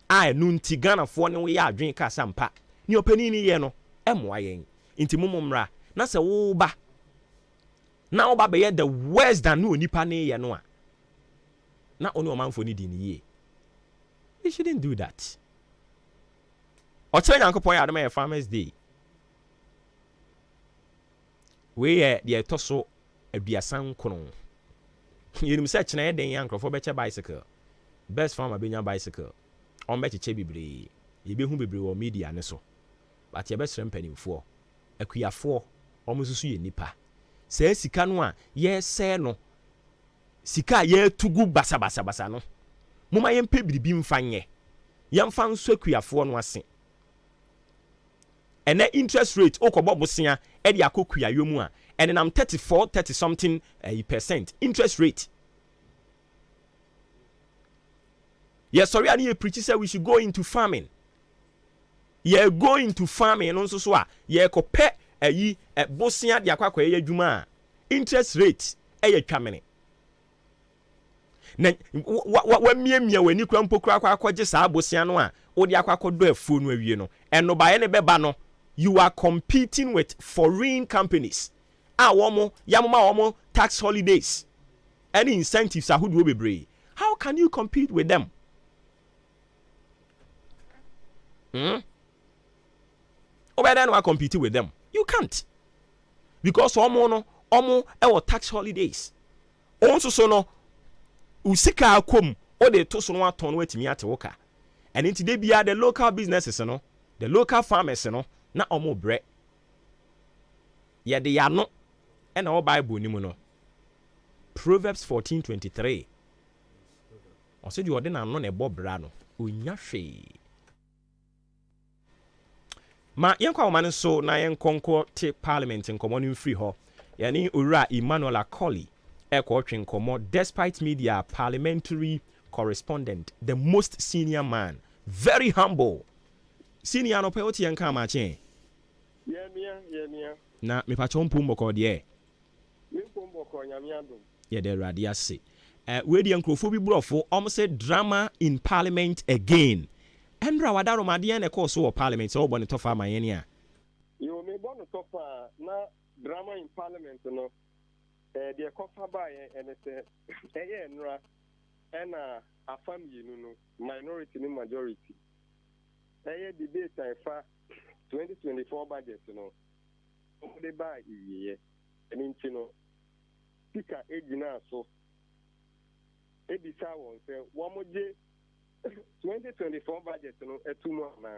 A: a enu nti Ghana fo ne wo ya adwen ka sampa ni opani ni ye no emoa yen inti mumumra na se wo ba na wo ba be ye the worst than no onipa ne ye no a na oni o manfo ni di ni ye. You shouldn't do that. Oche Nyankopon ya adama Farmers Day. We ye toso aduasan kono. Yenim se chena den yankrofo beche bicycle. Best farmer benya bicycle. On beche che bibre. Ye be hu bibre wo media ne so. But ye be srem panimfo. Akuyafo omususu ye nipa. Se sika no a ye se no. Sika ye tugu basa no. Muma yempe biribi mfanye. Yemfa nso akuyafo no ase. And the interest rate okobo bosia e de akokua yomu a and I'm 30 something percent interest rate. Yes, sorry, I need a preacher say we should go into farming. Ye go into farming no so a ye ko pe ayi bosia de akwa ye adwuma interest rate e ye twamene. Na wa miemia wani kura mpokura akwaje saa bosia no a wo de akwakodo afuo no awie no eno ba ye ne beba no you are competing with foreign companies. Yamoma tax holidays. Any incentives are who be brave. How can you compete with them? Over then, compete with them. You can't. Because omo tax holidays. Also so no usika akom o de to so no aton wetimi ate woka. And into they be the local businesses no, the local farmers no. Na omo bre ye de ya no e na o Bible ni mu no Proverbs 14:23 o se di ode na no na ebo bra no onya hwe ma yenkwa woman so na yenkonko te parliament nkomo no free ho yani ura Emmanuel Akoli ekwo nkomo despite media parliamentary correspondent, the most senior man, very humble. Senior no pe oti yenka ma chen.
S: Yeah.
A: Na me pa chon pumboko de.
S: Me pumboko nyamiado.
A: Yeah, the radia say. We di nkrofo bi brofo say drama in parliament again. Endra wadaro ma de na course wo parliament so obo ne tofa ma yen a.
S: Yo me bo no tofa na drama in parliament no. The kofa ba and say enra and a family no minority ni majority. Debate fa 2024 budget no. They buy iye. And no speaker ejina so. Ebisa won say one more 2024 budget no etumo na.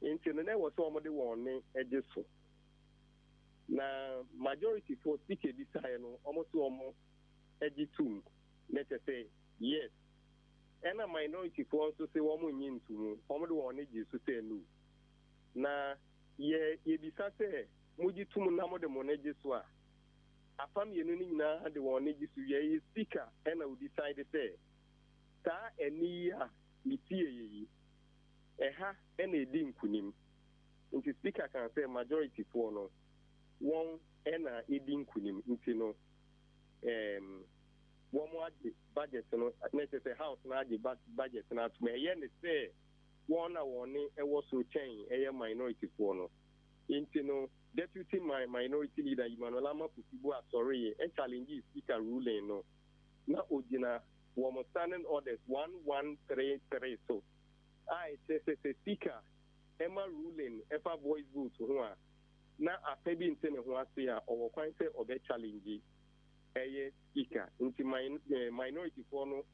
S: No na was somebody one ejeso. Na majority for speaker decide no almost ejitum. Let us say yes. And a minority for also say woman into almost one ejisu say no. Na ye bisa say mujitum na mo de monejeswa. A family na had the one ejisu ye speaker and I would decide say ta eni ya mitie ye. Eha ene din kunim. Nti speaker can say majority for no. One ena edin kunim nti no one more budget no necessary house na the budget na to me yen say one e was so change minority for no nti no deputy minority leader Emmanuel Amapusibu sorry e challenge speaker ruling no na ogina one standing orders 1133 so I say speaker Emma ruling ever voice vote who are na afebi ntene ho ase a owo kwan se obe challenge eye speaker nti minority for no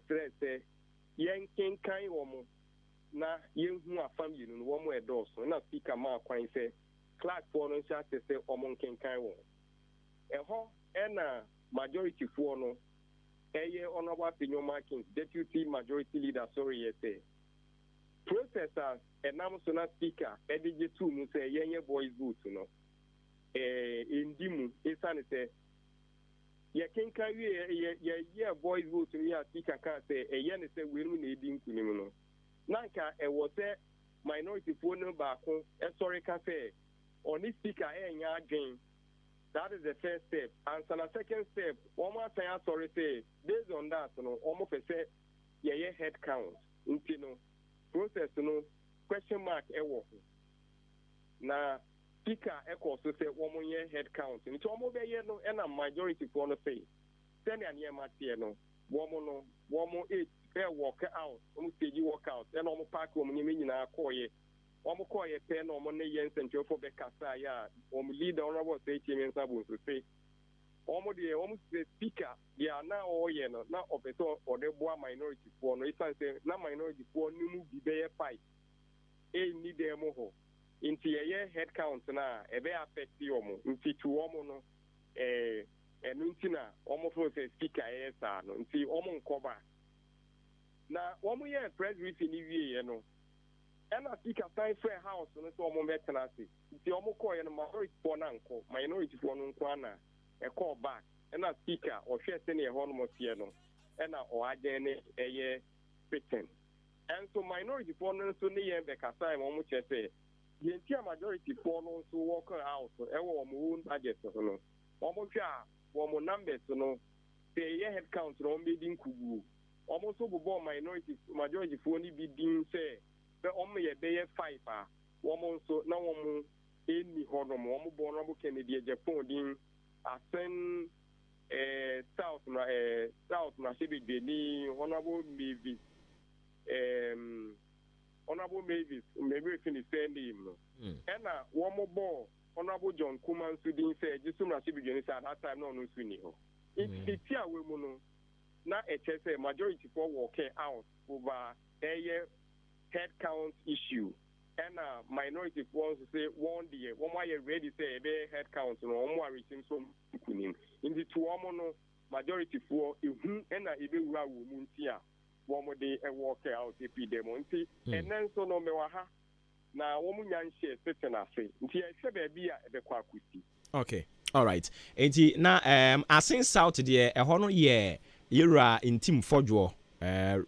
S: stress yenkin kan wo na yenhu afamyi no wo mo edoso na speaker ma kwan se clerk for no sha se omo nkin kan wo eho na majority for no eye honorable Pinyo Markins deputy majority leader sorry yete processors and national speaker edije tu mu say yenye voice vote no indimu isane say ye kenka ye voice vote no ya speaker ka say eye ne say we mu na edin kunim no nanka e wo say minority for no ba ko sorry ka say oni speaker enya adwen. That is the first step. And the second step, one more time sorry say based on that no almost say ye head count you know process no question mark ewo na speaker echo so say one more head count nti omo be ye no na majority for no say send an year matie no one more 8 walk out omo stage walk out and omo park omo nyina akoye omo koye pe no omo ne yen central for be kasa ya omo leader honorable say chairman sabu so say omo say speaker they are now oye no na opeto or the boa minority for no isan say na minority for ni mu bi be fight ni dem ho inti ye head count na e be affect omo inti to omo no nti na omo for say speaker sa no inti omo nkoba na omo ye press briefing ni wie no and I speak a time fair house and so omo metanasi nti omo call no minority for na nko minority for no nkwana e call back and I speaker or share send e ho no mo tie no and o agene eye fitting and so minority for no so ne ye be kasa omo che say the entire majority for no so work out e wo omo own budget no omo twa omo numbers no say ye head count no be din kugu omo so bo minority majority for ni bi din say omo ye be 5 woman so na woman eni hono mo bo no bo Kennedy Japan din asen south na shebe ni honorable Mavis maybe finish name no na woman bo honorable John Kuman so din say jisu na shebe ni say that time no so ni ho it tia we mu no na say majority for work out over head count issue and minority ones say one day one why ready say be head count no one more reaching so kunim in the two no majority for ehu and ebe wura wo muntia one more day e work out epidemic and then so no me wa ha na wɔn nya nhyɛ sete na ase nti ɛhwɛ baabi a ɛbɛkɔ akɔsi.
A: Okay, all right. Enti na Asin South deɛ ɛhɔ no yɛ yɛwura ntim fɔdwoɔ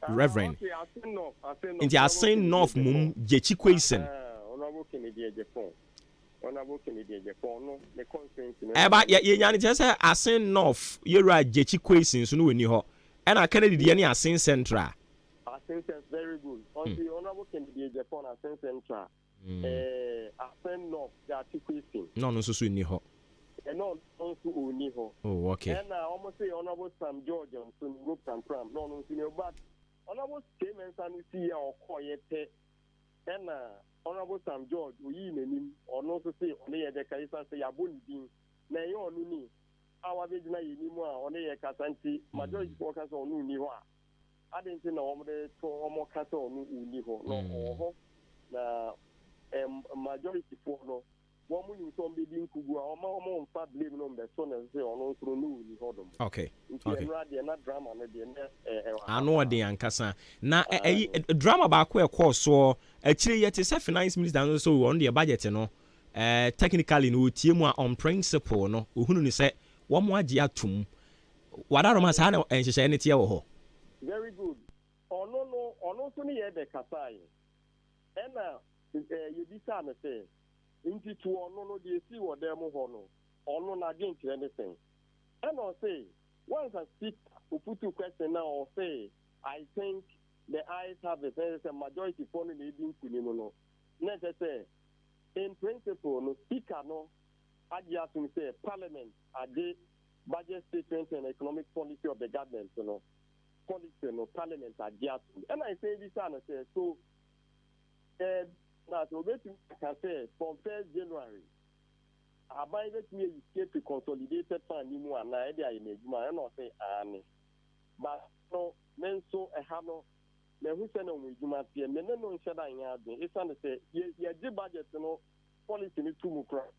A: Reverend. Nti Asin North mum Jechi Kwesen.
S: Honorable Kennedy Ejefon. Honorable Kennedy Ejefon no the conference.
A: Eba yɛnya ne kyerɛ sɛ Asin North yɛwura Jechi Kwesen so no wɔ ni hɔ. Ɛna Kennedy deɛ ne Asin Central.
S: Asin Central very good. Until Honorable Kennedy Ejefon Asin Central. Asin North Jechi Kwesen.
A: No no so ni hɔ.
S: And on also Uniho.
A: Oh, okay.
S: And I almost say Honorable Sam George and Son Group and Pram. No, but Honorable Statements and see our quiet. And Honorable Sam George, we name or no to say on the Kaisa say Abuni being Nayo Nuni. Our Vigina Yinima on the Casanti, majority workers on Uniwa. I didn't know the more cattle on Uniho. No, majority for no.
A: Okay. Ano ɔden ankasa na drama baako ɛkɔ so akyire yɛ te sɛ finance minister no so wɔn deɛ budget no technically no tie mu a on principle no ohunu ne sɛ wɔn mo agye atum wadaroma saa na nhyehyɛ ne tie wɔ hɔ.
S: Very good. Ɔno so ne yɛ de kasae ɛna yɛbisa ne sɛ nti to ɔno no deɛ si wɔ dɛm hɔ no ɔno na agye nkyerɛ ne sɛn ɛna ɔse once I speak uputu question now or say I think the eyes have it there is a majority for the leading kunim no necessary in principle no speaker no agya to say parliament ade budget statement and economic policy of the government no policy no parliament agya to and I say this and I say so now, so can say from 1st January, I buy that me escape to consolidated fund in one idea in a Juma and not say Annie. But no, men so a hammer, men who send on with Juma, men no shut down yard. It's on the say, yeah, the budget, policy in 2 more.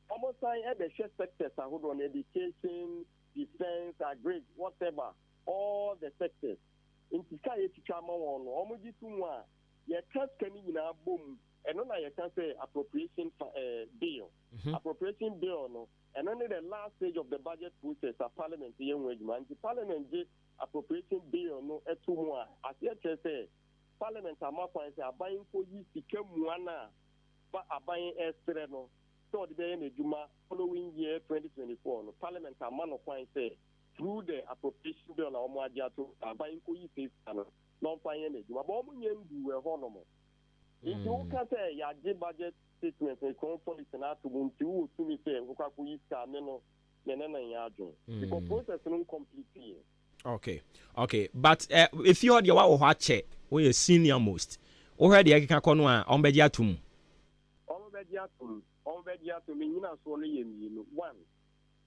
S: Almost I had the share sectors I hold on education, defense, agri, whatever, all the sectors. In Tikai Chama on almost 2 more. You can't in our boom, and then I can say appropriation bill. Appropriation bill, no, and only the last stage of the budget process of Parliament, the young man, the Parliament did appropriation bill, no, at 2 more. As yet, say, Parliament are more points are buying for you to come one, but are buying extra, no. So the day in the Juma following year 2024, no, Parliament are man of points say through the appropriation bill, or more are buying for you to non finance, but do a honorable. If you can say, ya did budget statement and policy and to to me say, Okakuiska, Neno, because process is complete.
A: Okay, but if you are the one who check, we are senior most, already I can call on Bediatum.
S: On Bediatum, meaning as only one.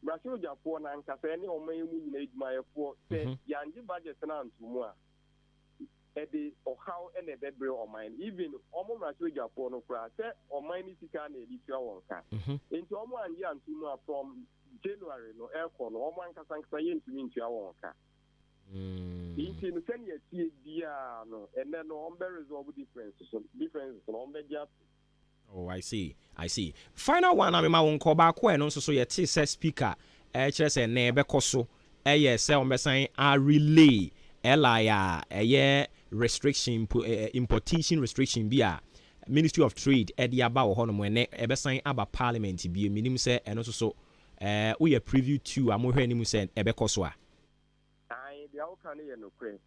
S: Brazil Japan and Casani or may need my 4 say, Yanji budget and more. Or how any bedroom or mine, even almost Japan or mine is can into almost and yan from January no aircon or one can say to me to our car. Into send your and then no resolve differences on the.
A: Oh, I see. Final one, I'm my own call back when also so yet says speaker, HS and neighbor Coso, yes, I relay. Elia, restriction, importation restriction, via Ministry of Trade, Eddie about Honor, when Ebersign about Parliament, be a minimum say, and also so, we are preview to a more animal said Ebekoswa.
S: I, the Alcani no cray.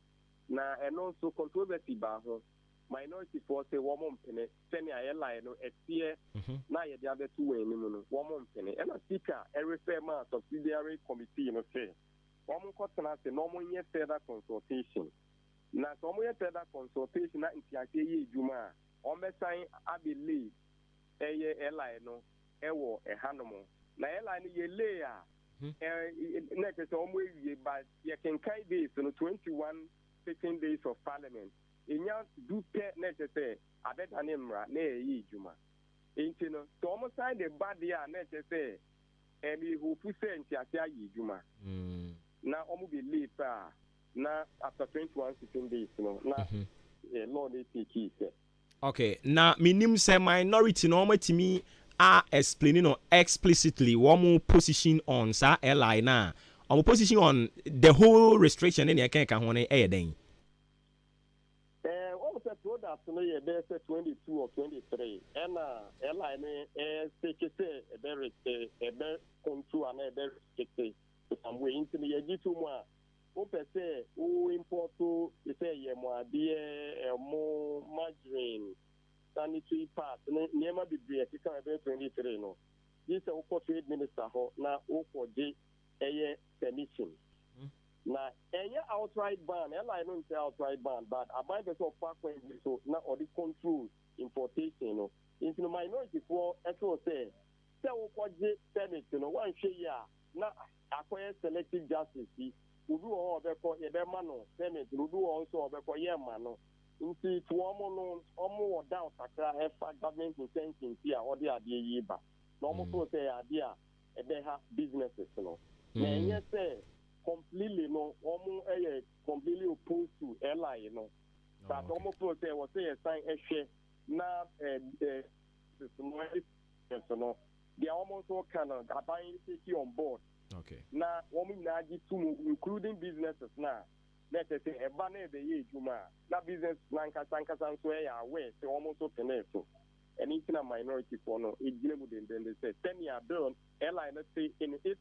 S: Now, and also controversy baho, minority force a woman penny, semi airline, a fear, now the other 2 women, woman penny, and a speaker, every fair month subsidiary committee in a fair. One normal year further consultation. Now, some year further consultation in Tiaki Juma. On the sign, I believe a airline, no, a Hanomo. Now, airline ye layer, next always, but you can kind days, 21 15 days of parliament. In your do pet necessary, I bet an emra, nay, Juma. Into no, so almost sign the body are necessary, and we who put in Tiaki Juma. Now, I will believe now after 21 16 days, now, Lord, they take it.
A: Okay, now minim say minority no matimi are explaining or explicitly one position on sa airline na or position on the whole restriction in your can ho na e den.
S: What was product no ye be 22 or 23 and airline say a very control and a very restricted some way into the gitu mo open say o import to say ye mo adie mo margarine sanitary parts never be break you can be 23 no this is a trade minister ho na o for J permission na outright ban I don't say outright ban but I buy the so park so na or the control importation no into the minority for actually say o for J Senate no one share ya na acquire selective justice udu o be ko e be ma no Senate udu also be ko ye ma no nti to omo doubt akra e fa government intention ti a odi ade yi ba no mo so say ade a e be ha businesses no na enye say completely no omo completely opposed to ally no but omo so say we say sign e hwe na no they almost all kind of buying safety on board.
A: Okay.
S: Now, women now including businesses now. Let's say a banner the year Juma. Now business Lanka Sanka Sansway away, so almost open it. And it's a minority for no, it's then they say 10-year bill, airline let's say in its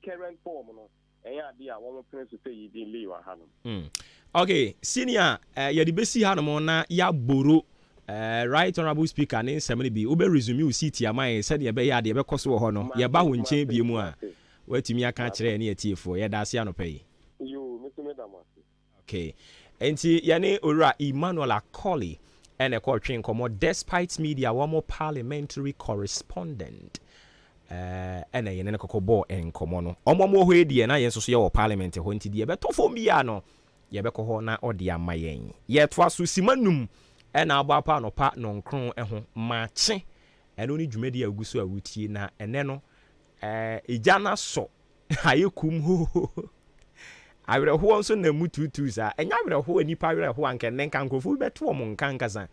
S: current form, no. And idea one place to say you didn't leave Hanum.
A: Okay, senior, ya di besi Hanum na ya boro. Right honorable speaker ne nsɛm bi wo be resume wo seat ya man said ye be ya de be koso wo ho no ye ba ho nchen bi mu a watumi aka kire ne atiefo ye da ase anopa yi
S: yo Mr. Medamasi.
A: Okay, enti ye ne ora Emmanuel Akoli ene ko twen komo despite media one more parliamentary correspondent ene ye ne kokobo enkomo no omomo ho edie na ye nso so ye wo parliament ho nti de be tofo mi ya no ye be ko ho na ode amayen ye to aso simanum ena abapa no pa no nkron ho mache eno ni dwumadi aguso awutie na ene no eja na so ayekum ho awere ho nso na mututu za enya awere ho anipa awere ho anke nenka nkofu beto mo nka nkasa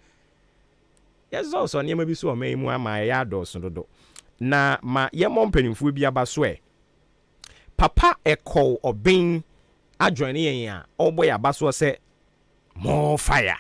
A: yeso so ne ma bi so o mai mu ama ya adoso dodo na ma ye mo mpanimfu bi aba so papa ekol obin adjoin yen a oboy aba so se more fire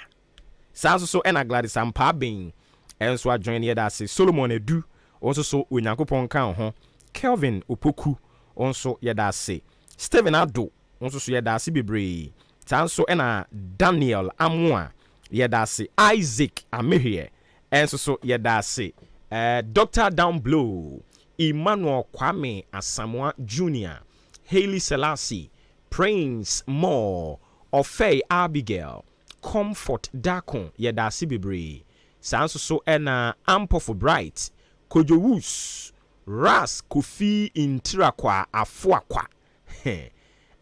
A: Sanso so ena Gladys Ampa ben enso adjoin ye da se Solomon Edu onso so Onyankopon kan ho Kelvin Opoku onso ye da se Steven Ado onso so ye da se bebre sanso ena Daniel Amwa ye da se Isaac Amehie enso so ye da se Dr. Downblow Emmanuel Kwame Asamoah Jr. Hailey Selassie Prince Moore Ofei Abigail Comfort Dakon yedasi bebre sanso so ena Ampofo Bright Kojowus Ras Kofi Intirakwa Afuakwa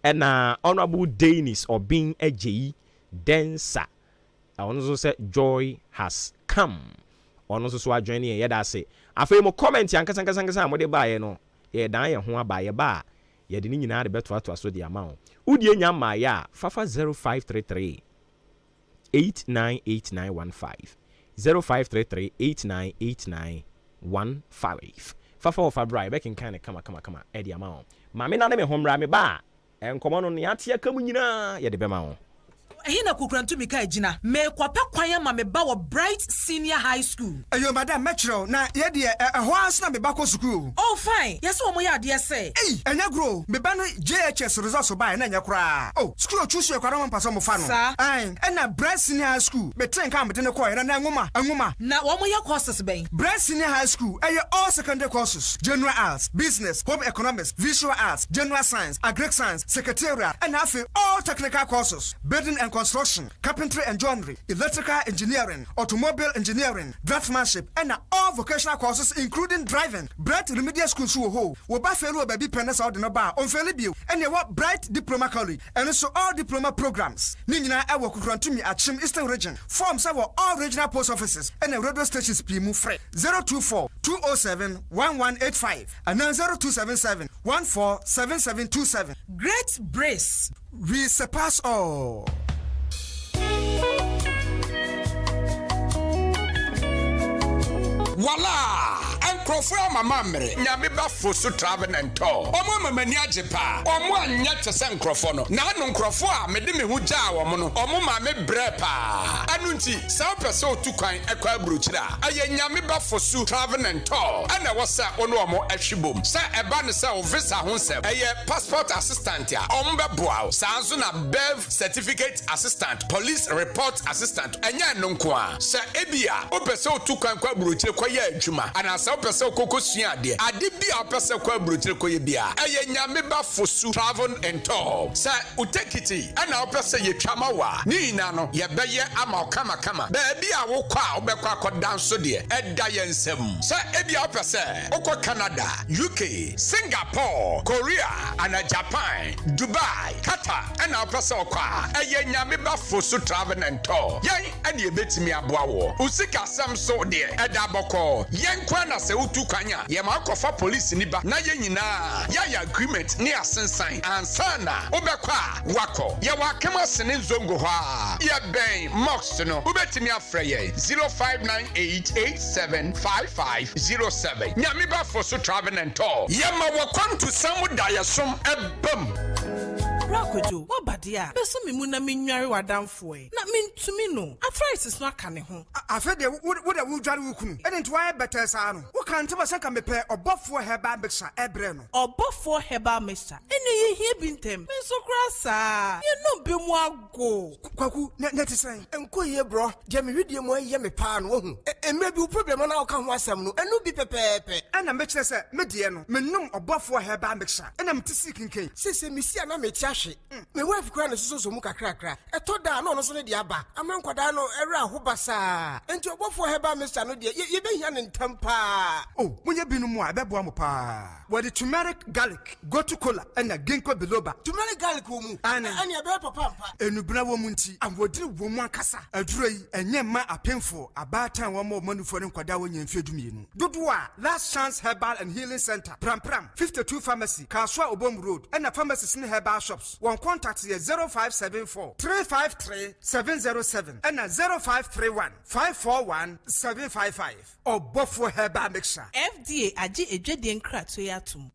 A: ena Honorable Dennis Obin Ejeyi Densa ono so say joy has come ono so adjoin yedasi afei mo comment yankasa mo de baaye no ye dan ye ho abaaye ba ye de ni nyina de beto ato aso de ama udie nya ma ya fafa 0533 898915 0533 898915 Fafa of Abrai back in kind of kama Eddie amount. Mammy na me home rami ba and come on the atia kamunina ya de bema.
T: Hina kukrantu mika ejina me kwapa kwanya ma me ba wo Bright Senior High School.
U: Ayo madam metro na ye de ho ansna me ba ko school.
T: Oh fine. Yes wo mo ya de say.
U: Enya gro me ba no JHS results ba na nya kra. Oh school choose you kwara mpaso mo fa no. Ai na Bright Senior High School me tren ka me de ne ko na ngoma.
T: Na wo mo ya courses ben.
U: Bright Senior High School all secondary courses. General arts, business, home economics, visual arts, general science, agric science, secretarial and all technical courses. Building and construction, carpentry and joinery, electrical engineering, automobile engineering, draftsmanship, and all vocational courses including driving. Bright Remedial School Suho, Woba Fellow Baby Pennas out in a bar on Felibio, and you want Bright Diploma College, and also all diploma programs. Nina, I work to me at Chim Eastern Region. Forms our all regional post offices and the radio stations Pimu Frey 024 207 1185 and then 0277 147727.
T: Great Brace.
U: We surpass all.
D: Voila! And Crofra Mamamre, Nyamiba Fusu Travel and Tour. Omo Mamaniajipa, Omo Nyata San Crofono, Nanum Crofua, Medimi Huja, Omo Mame Brepa. Anunti, Sao Peso Tukain, Equa Bruchra, Ayanyamiba Fusu Travel and Tour. And I was Onomo Eshibum, Sa Ebanisa Visa Hunse, a passport assistant, Omba Bow, Sanzuna Bev certificate assistant, police report assistant, Anya Nunkwa, Sa Ebia, Opeso Tukan Bruchra Koya Juma, and as Opeso Coco Siade, Adibia Opeso Bruchra Koyabia, Ayanyamiba Fusu Travel and Tour. Sa Utekiti, and our Pesa Yachamawa, Ninano, Yabaya Ama Kama, Baby, I will call Bekwa down so dear, Ed Diane Sem, Sa Ebia Opesa, Oko Canada, UK, Singapore, Korea, and Japan, Dubai, Qatar, and our Pasokwa, Ayanyamiba Fusu Travel and Tour. Yang and you bet me a bow, Usika Sam so dear, Edaboko, Yang Kwana se Utukanya, Yamako for police niba, Nayina, Yaya agreement near Sensign, and Sana, Obekwa, Wako, Yawakama Senin Zongoha, Yabang, Moxono, Ubetimia Freye, 0598875507, Yamiba Fusu Travel and Tour. Yama welcome to some diasum ebum.
T: Rakojo, what badia? Beso mi muna mi nyari wadamfoe. Na min to me no. Arthritis no aka ne ho.
U: Afede wo da wo dware wo kunu. E dent why better sa no. Wo kan teba saka me pe obofo herbal mixture ebre no.
T: Obofo herbal mixture. Ene ye hie bintem. Me so krasa. Ye no be mu ago.
U: Kwaku na tisan. Enko ye bro. Je me hwedie mu aye me pa no hu. E me bi problem na wo kan ho asem no. Enu bi pepepe. Ana me kire se me die no. Me num obofo herbal mixture. Ena me tisi kinken. Sese me sia na me tia me wife kra na so mu kakra eto da na ono so ne dia ba amankwada no era ahobasa enti obofo heba mr no dia ye be hia ne ntampa oh munye binu mu a bebo am pa with the turmeric garlic go to cola and a ginkgo biloba turmeric garlic wo mu ani e be papa enubra wo mu nti amwodiri wo mu akasa aduro yi enye ma apemfo abatan wo mo manufo ne nkwada wo nyamfie dumienu dodo a last chance herbal and healing center pram 52 pharmacy Kaswa Obom road and a pharmacy in herbal shops. One contact here 0574 353 707 and 0531 541 755 or Bofo Herbal Mixture.
T: FDA aji ejedi nkrato yatum.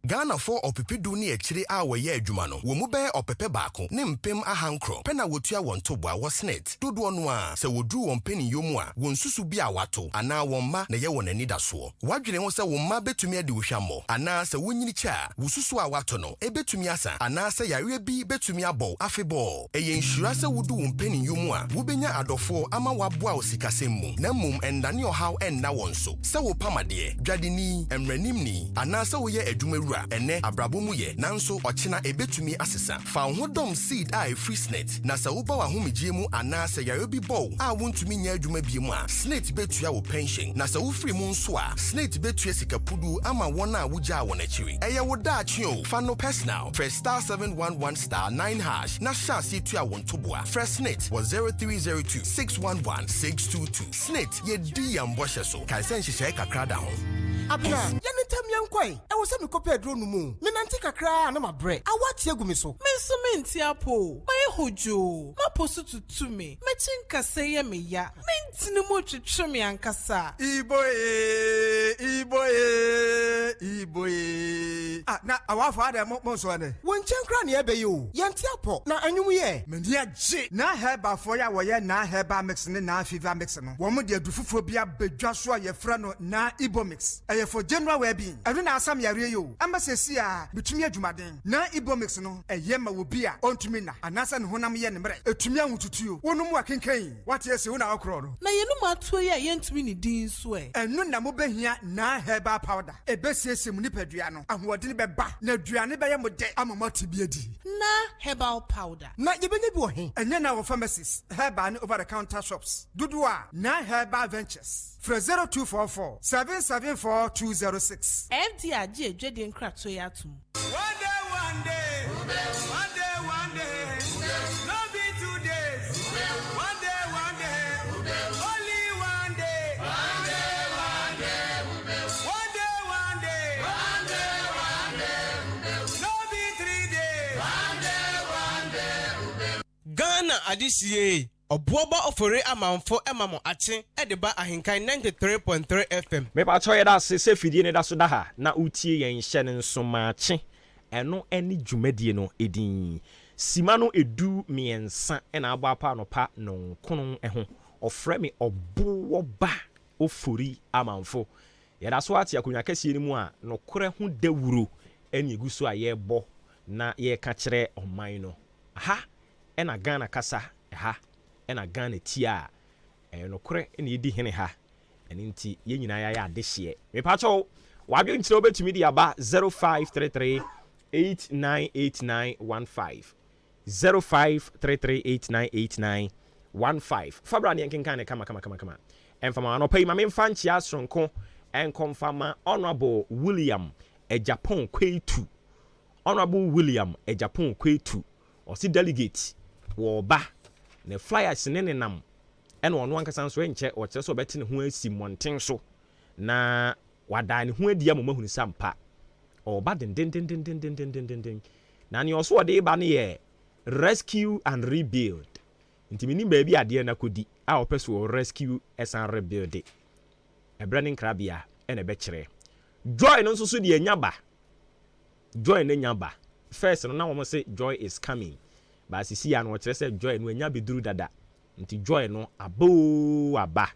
C: Ghana for opipidu ni echiri awe ye adwuma no wo mu be opepe baako ne mpem ahankro pe na wotua won toboa wo snet dodo no a se wodru won peni yomu a won susu bi awato ana won ma na ye won ani da so wadwene ho se won ma betumi ade wohwamo ana se wonyini cha wo susu awato no e betumi asa ana se yare bi betumi abo afebo eye nhura se wodu won peni yomu a wo benya adofo ama waboa osikasemu na mum endane ohaw enna won so se wo pamade dwadeni emranim ni ana se wo ye adwuma ene abrabomu ye nanso ochina ebetumi asesa fa hodom seed a free snet na sa uba wa homegye mu ana sa yare bi bow a wontumi nya adwuma bi mu a snet betua wo pension na sa wo free mu nso a snet betua sikapudu ama wona wugya won akiri eye wo daachi o fa no personal press star 711 star 9 hash na chance tua won toboa fresh snet was 0302 611 622 snet ye di amboshe so kai sen hyehyɛ kakra da ho
U: abia yanitam yankwai e wo se me kopɛ dro no mu me nante kakra na mabre awati agumi so
T: me so menti apo mai hojo ma posu tutu me chinka se ye me ya menti no mo twetwe me ankasa
U: iboye na awafa da mo so ane won chenkra ne ebe yo yante apo na anwum ye me dia je na heba for ya wo ye na heba mix ne na fever mix no wo mo de adufufo bia bedwa so ye fra no na ibo mix for general well-being every na asam yare yo ambasesi a bitumi adwumaden na ibomix no eye ma wo bia ontumi na anasa ne honam ye ne mre etumi anwututuo wonu mu akenkan wate ese wo na akro no
T: na yenu matuo ye yentumi ni din so
U: enu na mo behia na herbal powder ebesiese mu nipadua no ahwode ne beba na aduane be ye mo de amamati biadi
T: na herbal powder
U: na ye benye bi wo he enye na wo pharmacies herbal and over the counter shops dodo a na herbal ventures for 0244 774 206
T: FD aji ejedi nkrato ya tum
B: one day no be 2 days one day only one day no be 3 days
V: Ghana adisiye
B: Obuoba ofore amanfo emamo ache edeba ahenkan 93.3 FM.
A: Me ba choye da se fidie ne da so da ha na utie yen hye ne nso maache eno eni dwumadie no edin sima no edu miensa na abo apa no pa no kono ho ofre me obuoba ofori amanfo ye da so ate akonya kase ni mu a no kore ho dawuro eni eguso a ye bo na ye ka kire oman no ha ena Ghana kasa ha ena Ghana tia no kore eni edi hene ha eni nti ye nyina ya ade hye me pa cho wabio ntire obetumi di aba 0533 898915 0533898915 Fabra ni nkenkan ne kama enfama no pay ma memfa nchia sonko enkonfama honorable William Ejapon Kwetu honorable William Ejapon Kwetu osi delegate wo ba ne flyers ne nam ene ono ankasa nso enche o kire so beti ne ho asi monten so na wada ne ho adia mo mahunu sampa o ba den na ni oso de ba ne ye rescue and rebuild ntimini ba bi ade na kodi a opeso rescue and rebuild e branding krabia ene be kire joy no nso so de anyaba joy ne nyaba first no na wo say joy is coming ba sisi ya no kire say joy no anya beduru dada nti joy no abo aba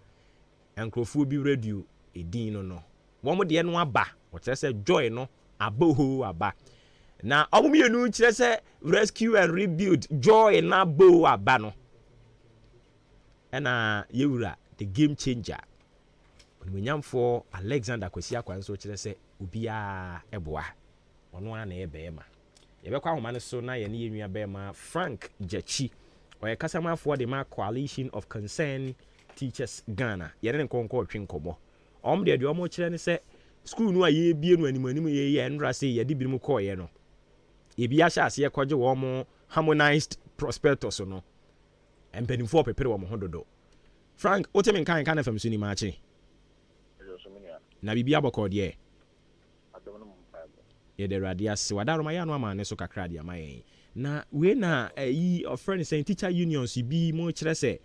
A: enkrofo bi radio edin no wo mo de no aba wo kire say joy no abo aba na omumienu kire say rescue and rebuild joy na abo aba no ena yewura the game changer onwenyamfo Alexander Kwesi Akwanso kire say obia eboa ono ana ebe ma yebekwa ahoma ne so na ye ne yenua be ma Frank Jachi oye kasamafo de ma Coalition of Concerned Teachers Ghana yere ne konko twenkomo de omo kire ne say school no aye bie no animanim ye nra say ye de birim ko ye no ebi ahya ase ye koje wo mo harmonized prospectus no empenifo pepere wo mo hododo Frank otemi kan FM so ni maachi na bibia bokọ de ye de radias wadaro ma ya no ama ne so kakra de amaye na we na yi of friend saying teacher unions bi mo kire se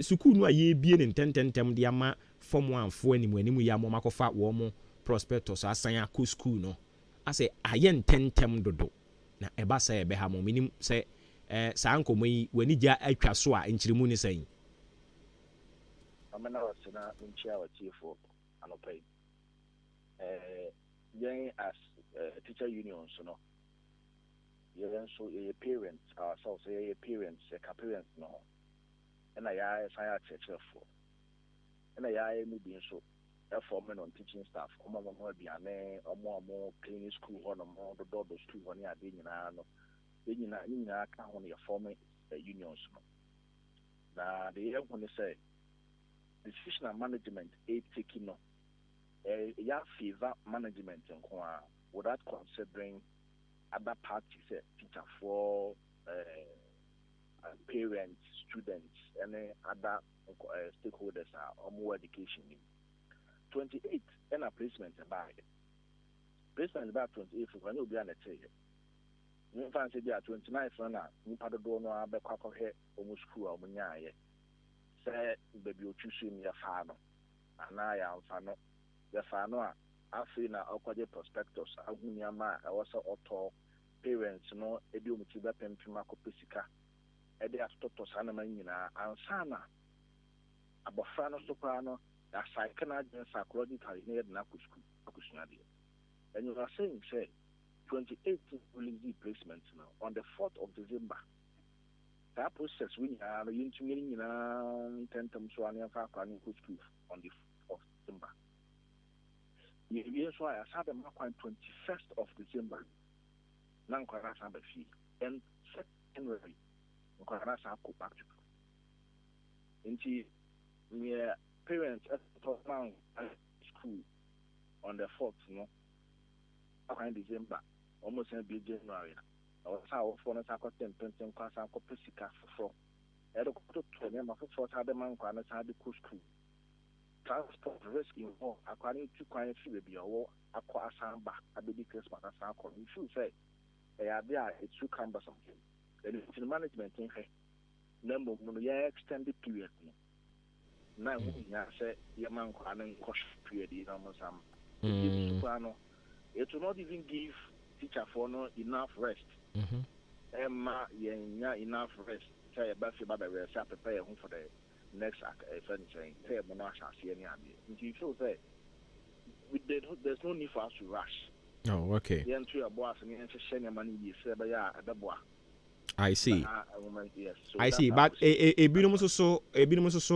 A: sukuu no aye bie ne ntententem de ama form 1 fo animu ya mo makofa wo mo prospectus asan akọ school no ase aye ntentem dodo na eba sa ebe ha mo minim se sa nkomo yi wani gya atwa so a nkyirimu ni san
G: amena wasena nchia watifo anopai yen as teacher unions no yen so ye parents ourselves ye parents parents no and ya science chefo and ya me bi so forming on teaching staff omo aduane omo cleaning school ho no mo do school ho ni ade nyina no nyina ka ho no forming unions no na the young one say decision and management taking no ya favor management without considering other parties teacher for parents, students, and other stakeholders are more education. 28 and a placement about placement about 28 for when you be on the table. You fancy there 29 for now. You part of the no abe kwako he almost school or munyaye. Say baby you choose your father. And I am fano. The fano I feel na okwaje prospectus ahunyama also auto parents no edu mutiba pempima kopesika. Ede atoto sana manyina ansana abofra no so kwa no a psychological need na kuskunyade. And you are saying say 28 release placement now on the 4th of December. That process we are into meaning in tentum so an school on the 4th of December. Yes, why I said the 21st of December. Nankwara Samba fee and 2nd January. Nankwara Samba go back to into mere parents at school on the 4th, no. December, almost in January. I was how for us, I got 10 class, I got Pessica for. I don't go to them, I thought I had the man, I had the school. Transport risk involved, according to quiet fee, be a war, I call a samba, I be the Christmas, I call you should say, they are there, it's too cumbersome. Then it's in management in here. number no ya extended period no na nya say ya man kwa na period in almost no it will not even give teacher for no enough rest emma ya enough rest say ba fi ba be say prepare home for the next furniture say mo na asase any ade nti feel say there's no need for us to rush.
A: Oh, okay. I see.
G: Yes. So
A: I see, but a beautiful so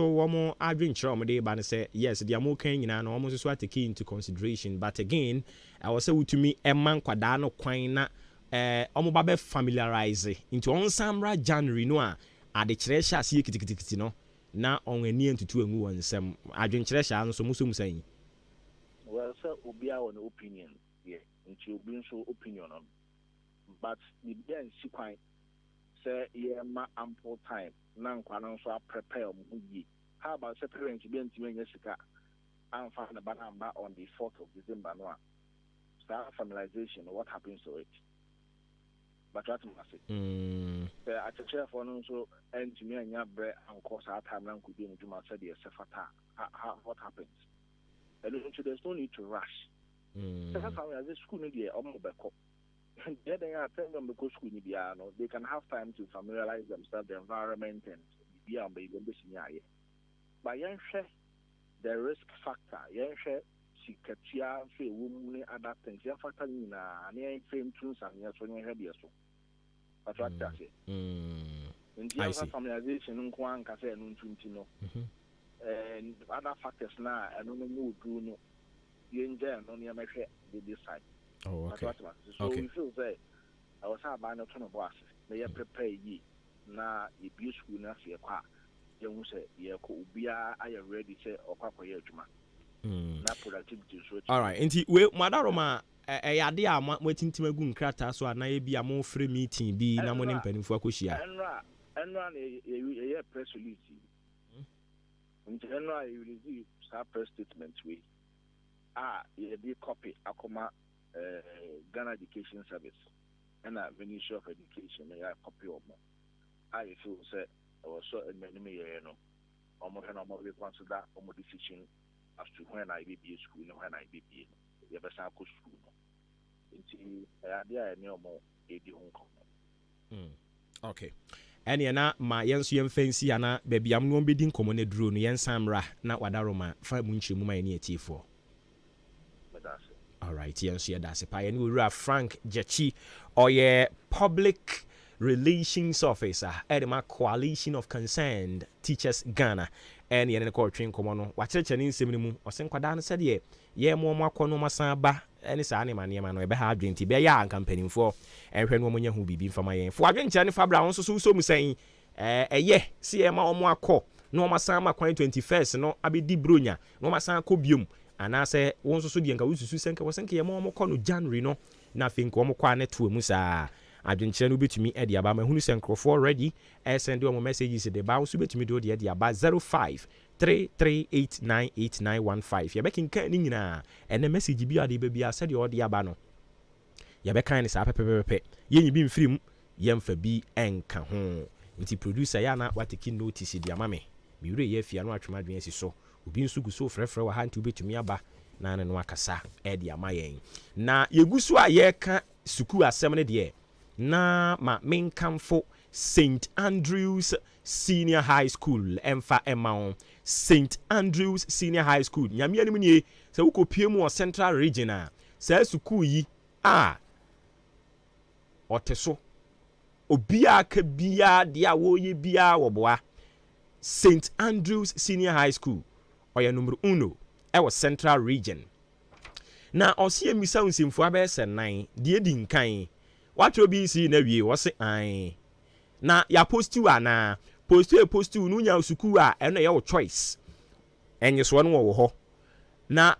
A: one more advent charm day, but say yes, the Amokan, and almost what take into consideration. But again, I was say to me, a man quadano quina, omobabe familiarize into on Samra January noa at the treasure see no now on a near to 2 and some advent treasure and so musum saying.
G: Well, sir, Obia on opinion, yeah, into being so opinion on, but the Ben Siquine say, yeah, ma ample time, Nan Quanon so prepare Mugi. How about separating to be in Jessica and find a banana on the 4th of December? No, start familiarization, what happens to it? But what must it? At a chair for no so, and to me and your bread and course our time could be in Juma said, yes, what happens? And there's no need to rush. Second time, as a school media, they are telling them because school media, they can have time to familiarize themselves, the environment, and be on the year. But the risk factor, she catch say woman other things, factor in a near fame tunes and yes, when you have your soul. That's what I say. In terms of familiarization, one can say, no. And other factors now, I don't know who no. You enjoy on your measure, they decide.
A: Oh, okay.
G: So we feel say, I was about a ton of bosses. They are prepared ye. Now, if you school not see a car, you will say, yeah, could be I am ready say, or papa, yeah, not productivity.
A: All right, and well, Madaroma, a idea waiting to make crata so I be a more free meeting be no one in penny for Kushia.
G: And run a press release. In general, you receive press statements with a copy Akoma Ghana Education Service and a Ministry of Education, a copy of them. I feel say I was so many almost consider almost decision as to when I be school and when I be the best school. Until idea no more
A: okay. Any na ma yenso yem fancy ana baby am no bedi nkomo na duro no yensamra na wadaroma fa munchi mu mai ne atifo. All right, yenso ye dase pa ye ni wura Frank Jechi oye public relations officer edema coalition of concerned teachers Ghana and ye ne ko twen nkomo no wa cheche ne nsem ne mu osenkwada no sede ye mo akono masan ba ene sa ne mane ma no ebe ha adwenti be ya campaign for ehwe no monya hu bibi mfama yen fo adwenche ne fabra won so mu san eye si e ma omo akọ no masan ma kwan 21st no abedi bronya no masan akọ biom ana se won so de nka wususu senke wo senke ye ma omo kọ no January no na fe nka omo kwa ne to mu sa adwenche no betumi e de aba ma hunu senkrofo already send omo messages de ba so betumi de aba 05 3389815 ya bekin kan ni nyina ene message bi ade ba bia said odi aba no ya be kan ni sa pepepepe yenyi bi mfiri mu yemfa bi enka ho nti producer ya na wateki notice di amame mi wure ye fia no atwema dwen si so obi nsu gu so frefre wa ha nti obetumi aba na ne no akasa e di amayen na yegusu a ye ka suku asem ne de na ma menkamfo St. Andrews Senior High School Emfa Emmaon St. Andrews Senior High School nyame anim nie se wo kopie mu o Central Region a se suku yi oteso obia ka bia dia wo ye bia wo boa St. Andrews Senior High School oya numero 1 e wo Central Region na osie misa nsimfo abese 9 die di nkan watro bi si na wie wo se an na ya postu ana postu no nya suku a eno ye wo choice enye so no wo ho na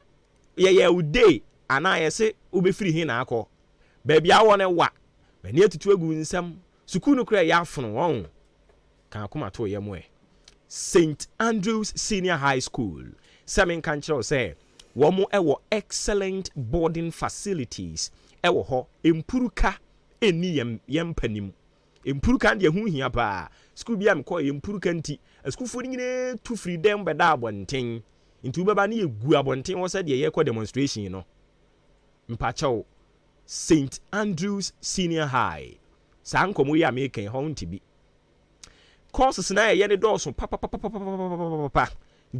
A: ye ude ana ye se obefiri hin na akọ baby a wona wa bani atutu egu nsam suku no kra ya afono won kan akoma to ye mo St. Andrews Senior High School semen kan chiro say wo mo ewo excellent boarding facilities ewo ho empuruka eni yempanim impuru kan de hu hia pa school bia me ko impuru kan ti school fo ni nyine tu free dem be da abonten nti ubeba na yegu abonten wo se de ye ko demonstration no mpacho St Andrews Senior High san komo ya me kan ho ntibi courses na ye ne dawson pa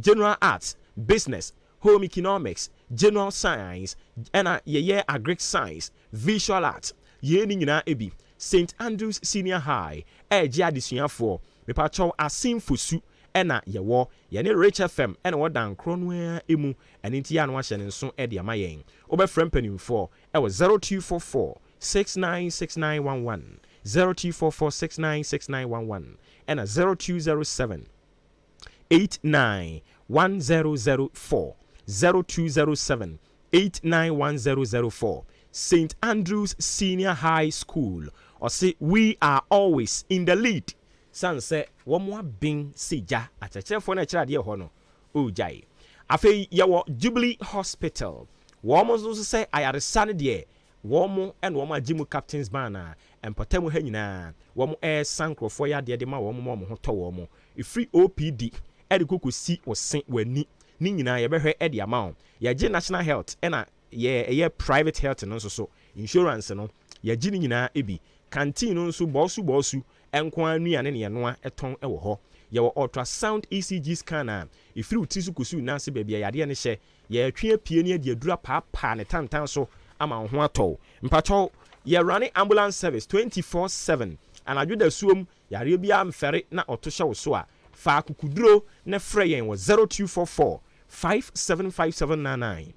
A: general arts, business, home economics, general science, and ye agric science, visual arts, ye ni nyina ebi. St Andrews Senior High, eji adisua for me pa chow asim fosu ena ye wo ye ne Rich FM ena wo dan kronwa emu enti ya no ahye ne nso e de ama yen. Obe frempenim for e wo 0244 696911 0244 696911 ena 0207 891004 0207 891004 St Andrews Senior High School or say we are always in the lead. San say one more bing sija at a chef for a child year hono. Oh jai. Afe yawo Jubilee Hospital. Woman also say I had a son dear. Womo and Woma Jimu Captain's banner and Potemo Henina. Womo air sancro for ya dear dema womo hoto womo. If free OPD. Edi kuku si o sen wani ni nyina ye behwe edi amount ye je national health ena ye private health no so insurance no ye ji ni nyina ebi canteen no so bosu enko anuane ne noa eton ewo ho ye wo ultrasound ECG scanner ifiri utisu kusu na se bebia yade ne hye ye twe apie ne adi adura pa ne tantan so ama ho ato mpacho ye running ambulance service 24/7 anadwo da suom yare bia mfere na oto hye wo so a fa kukuduro ne freyen was 0244 575799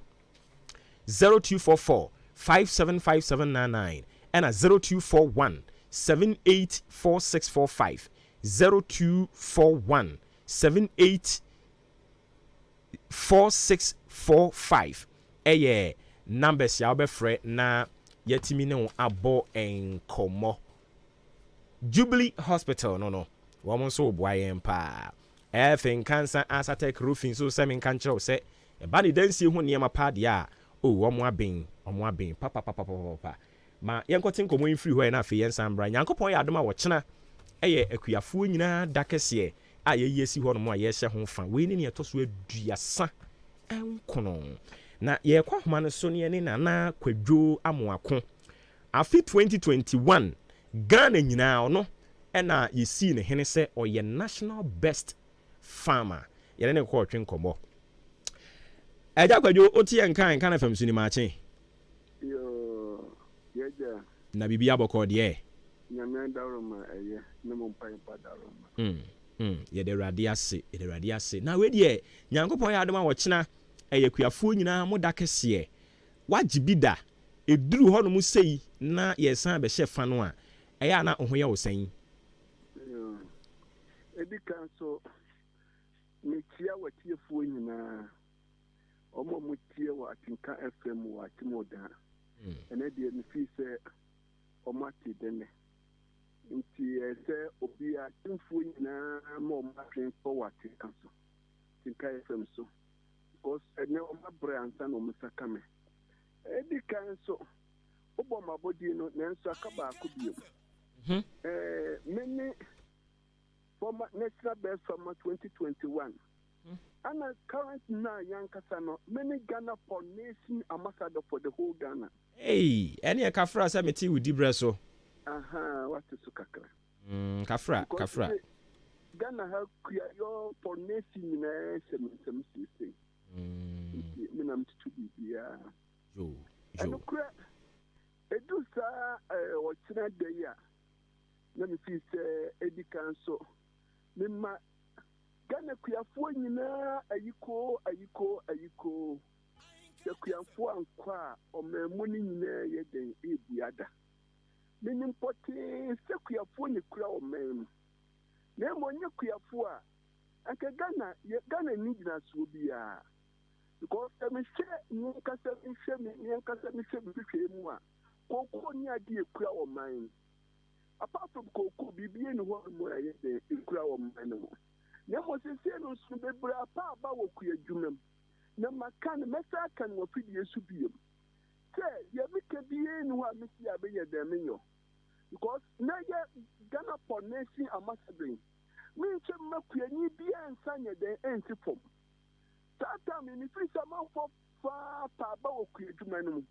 A: 0244 575799 and a 0241 784645 0241 784645 eye numbers ya obefre na yetimi ne abo enkomo Jubilee Hospital no woman so boy pa efin cancer asatek roofing so semin kan chiro se e ba ni dansi hu niema pa dia o womo aben pa ma yenkotin komo infri ho na afi yensan bra nyankopon ya adoma wo chena eye akuafuo nyina dakese a yeyesi ho no mo a yehye ho fa we ni ne etoso aduasa enkono na ye kwa homa no so ne na kwadwo amoako afi 2021 Ghana nyina ono ena yesi ne hene se oye national best farmer yere ne ko twen komo eja kwadwo otie nkan FM suni maache
H: yo yeja
A: na bibia boko de
H: nyame daroma eye ne mo mpan pa daroma
A: ye de radiase na we de nyankopon ya adoma wo chena eye kuafuo nyina moda kese wagibida eduru ho no mu sei na yesan be hye no a eya na ohoye wo san
H: edi kanso metia watiefuo nyina omo mutie wa Ahenkan FM wa timoda ene de mi fi se omo ati dene nti se obi a timfuo nyina mo matwen for wa kanso Ahenkan FM so because ene omo bransa no musaka me edi kanso obo mabodi no nenso akaba akobiem many former national best farmer 2021 and current now young Kasano many Ghana for nation ambassador for the whole Ghana.
A: Hey, any kafra sa meti wudi breso.
H: What is kakra?
A: Kafra.
H: Ghana have your for nation some say. Minam to be ya.
A: Yo.
H: And edu sa wachina de ya. Na mi fi se edi kanso. Mima Ghana kuyafuo nyina ayiko ya kuyafuo ankwa omemu ni nyina ye den ebuada mini mpoti se kuyafuo ni kura omemu na mo nye kuyafuo a aka Ghana ni gina so bia because me se nyankasa mi se bihwe mu a kokko ni ade ekura oman apart from kokko bibie ni ho mo ye den ekura oman no Nemo se no so bebra pa ba wo ku adwumam na maka ne mesa kan wo fidi yesu biem se ye meke bie ni ho amesi abeye da menyo because now Ghana for nation ambassador. Me to make you be and sign the entry form. That time in the free summer for far Paba Kuman.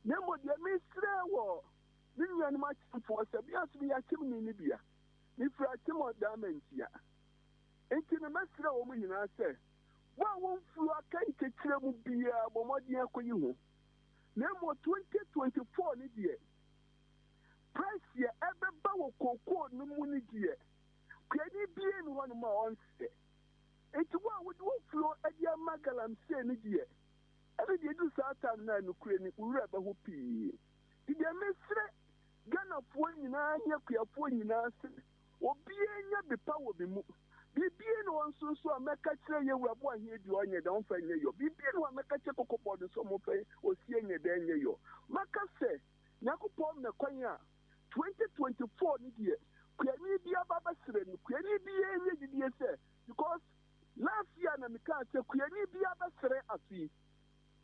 H: Nemo the Mister War. Million much for Sabias we are coming in Libya. If I come on damage here. Ain't in the master of woman, I say. Why won't you a cake to be a Bomodia for you? Nemo 2024 Lydia. Price here, ever bow cocoa no money dear. Can you be in one of my own say? It's what would you flow at your Magalam saying dear. Every day do Satan and Ukraine, whoever who pee. Did you miss Ghana for you now, your for you now, or be any power be moved. Be being one so make a tell you were born here, you on your down for you. Be being one make a check of the summer pay or seeing a day near you. Maka say, Nakupon the Konya 2024 year. Can we be a Baba Sren? Can we be any DSA? Because last year, I can't say, can we be a Basre at sea?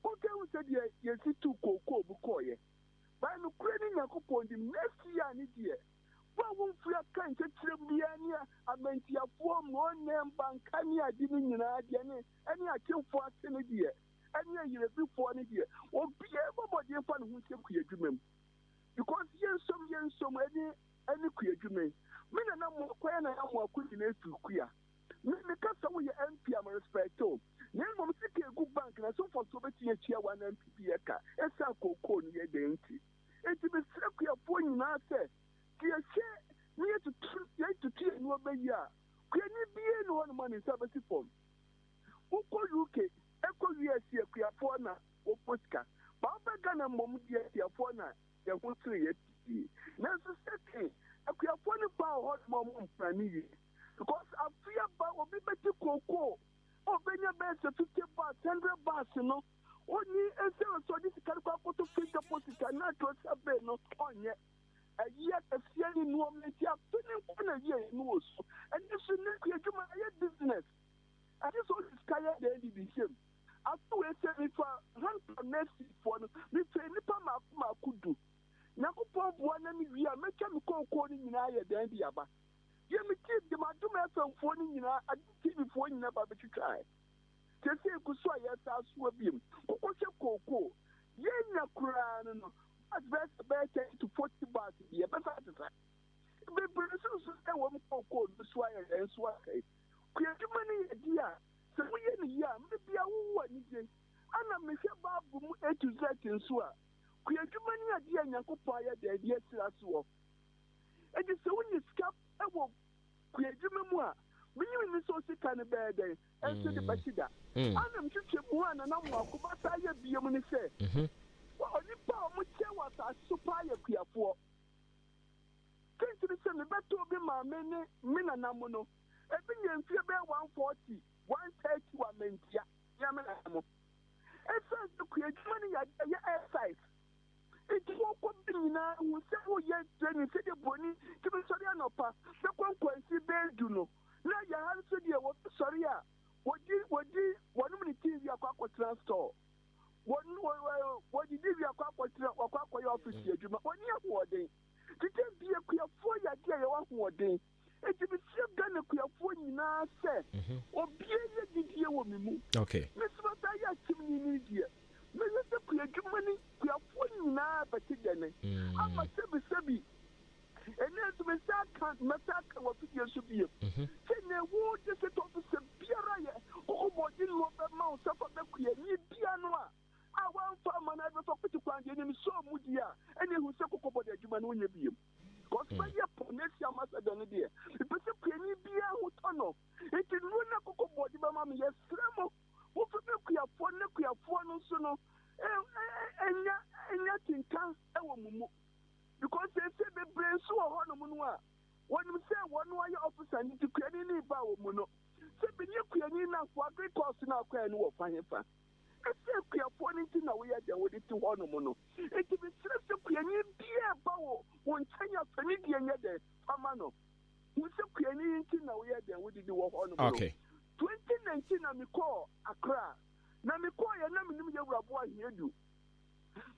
H: Okay, we said, yes, it's too cocoa, Bukoye. By no craning Nakupon the next year, and year. Why won't we have kind of Trembiania? I meant your form one name, Bancania, didn't you know, any I kill for a year. Any year before a year. Or be everybody fun who can create you. Because yes, some any create you. Men are not more quiet and I'm more quick in a few queer. Because some of your MP I'm respectful. Then I'm taking a good bank and I saw for so much here one MPP. It's a cocoa near the empty. It's a mistake of point in our set. Near to tea and no bear. Can you be in one money service form? Who call UK? Echo years here, Piafona, or Posca. Baba Ghana Mom, dear Piafona, there won't say it. Necessary, a Piafona power hot mom, Franny. Because I fear about be better cocoa. Or when your best of 50 bars, 100 bars, you know. Only a so this can go to feed the post and not to have no on yet. A year of selling woman, you have been a year in Moss. And this is not your business. I just want to sky at the end of the game. After we said it for 100 next for me, Nipama could do. Nakupo, one and we are making calling in I at the end of the you may keep the Maduma from phoning in I didn't before you never but you try. To say, good so yes, I'll swap him. What's your cocoa? Yen crown. Advance about 10 to 40 bars a year, but that's it. The Brazils are one more called the Swire and Swire. Create money a year, so we in a year, maybe I won't day. And I'm Michelle Babu A to Z and Swire. Create money a year and Yakupaya, the idea as well. And it's so when you scap, I will create memoir. We knew in the social kind of bad day, and to the Bashida. I'm just one and I'm walking about I be a minister. Well, you power much what I supply a queer for. Came to the same about to be my Mina Namono. Every year, 140, 130, 190, Yamanamo. And first, to create money at your air size. It won't come in now, who say, oh, yes, then you say the bonnie, to be sorry, no, pa, the one see bear, you know. Now you answer the what, sorry, what did one minute TV aqua transport? What did you acquire your office here? You want your day. To be a queer for your day, one day. It will be so done a queer for you now, sir. Or be a dear woman.
A: Okay.
H: Miss what I asked him in India. Mr. Queer money, we are for you now, but again. I must say, and as we can't massacre what you should be. Can you walk just a top of some beer? Oh, what you want the mouse of the queer, piano. I want farm and I was up to find the enemy so moody, and you say, Coco, the human when you be. Because by your next year, must have done it there. But you can be a hotel. It is not a Coco body, but mammy, yes, Tremo. What for nuclear for no sooner, and nothing can ever. Because they say the brain so hard on one. When you say one wire officer need to create any power, Mono. Say, be you creating enough for a great cost in our kind of fire. I say, we are pointing to now we are there with it to one mono. It is just a creating dear power, one China Canadian yet, Amano. We say, creating now we are there with it to one mono.
A: Okay.
H: 2019, I'm call Accra. Now, me call your name in your rabo here do.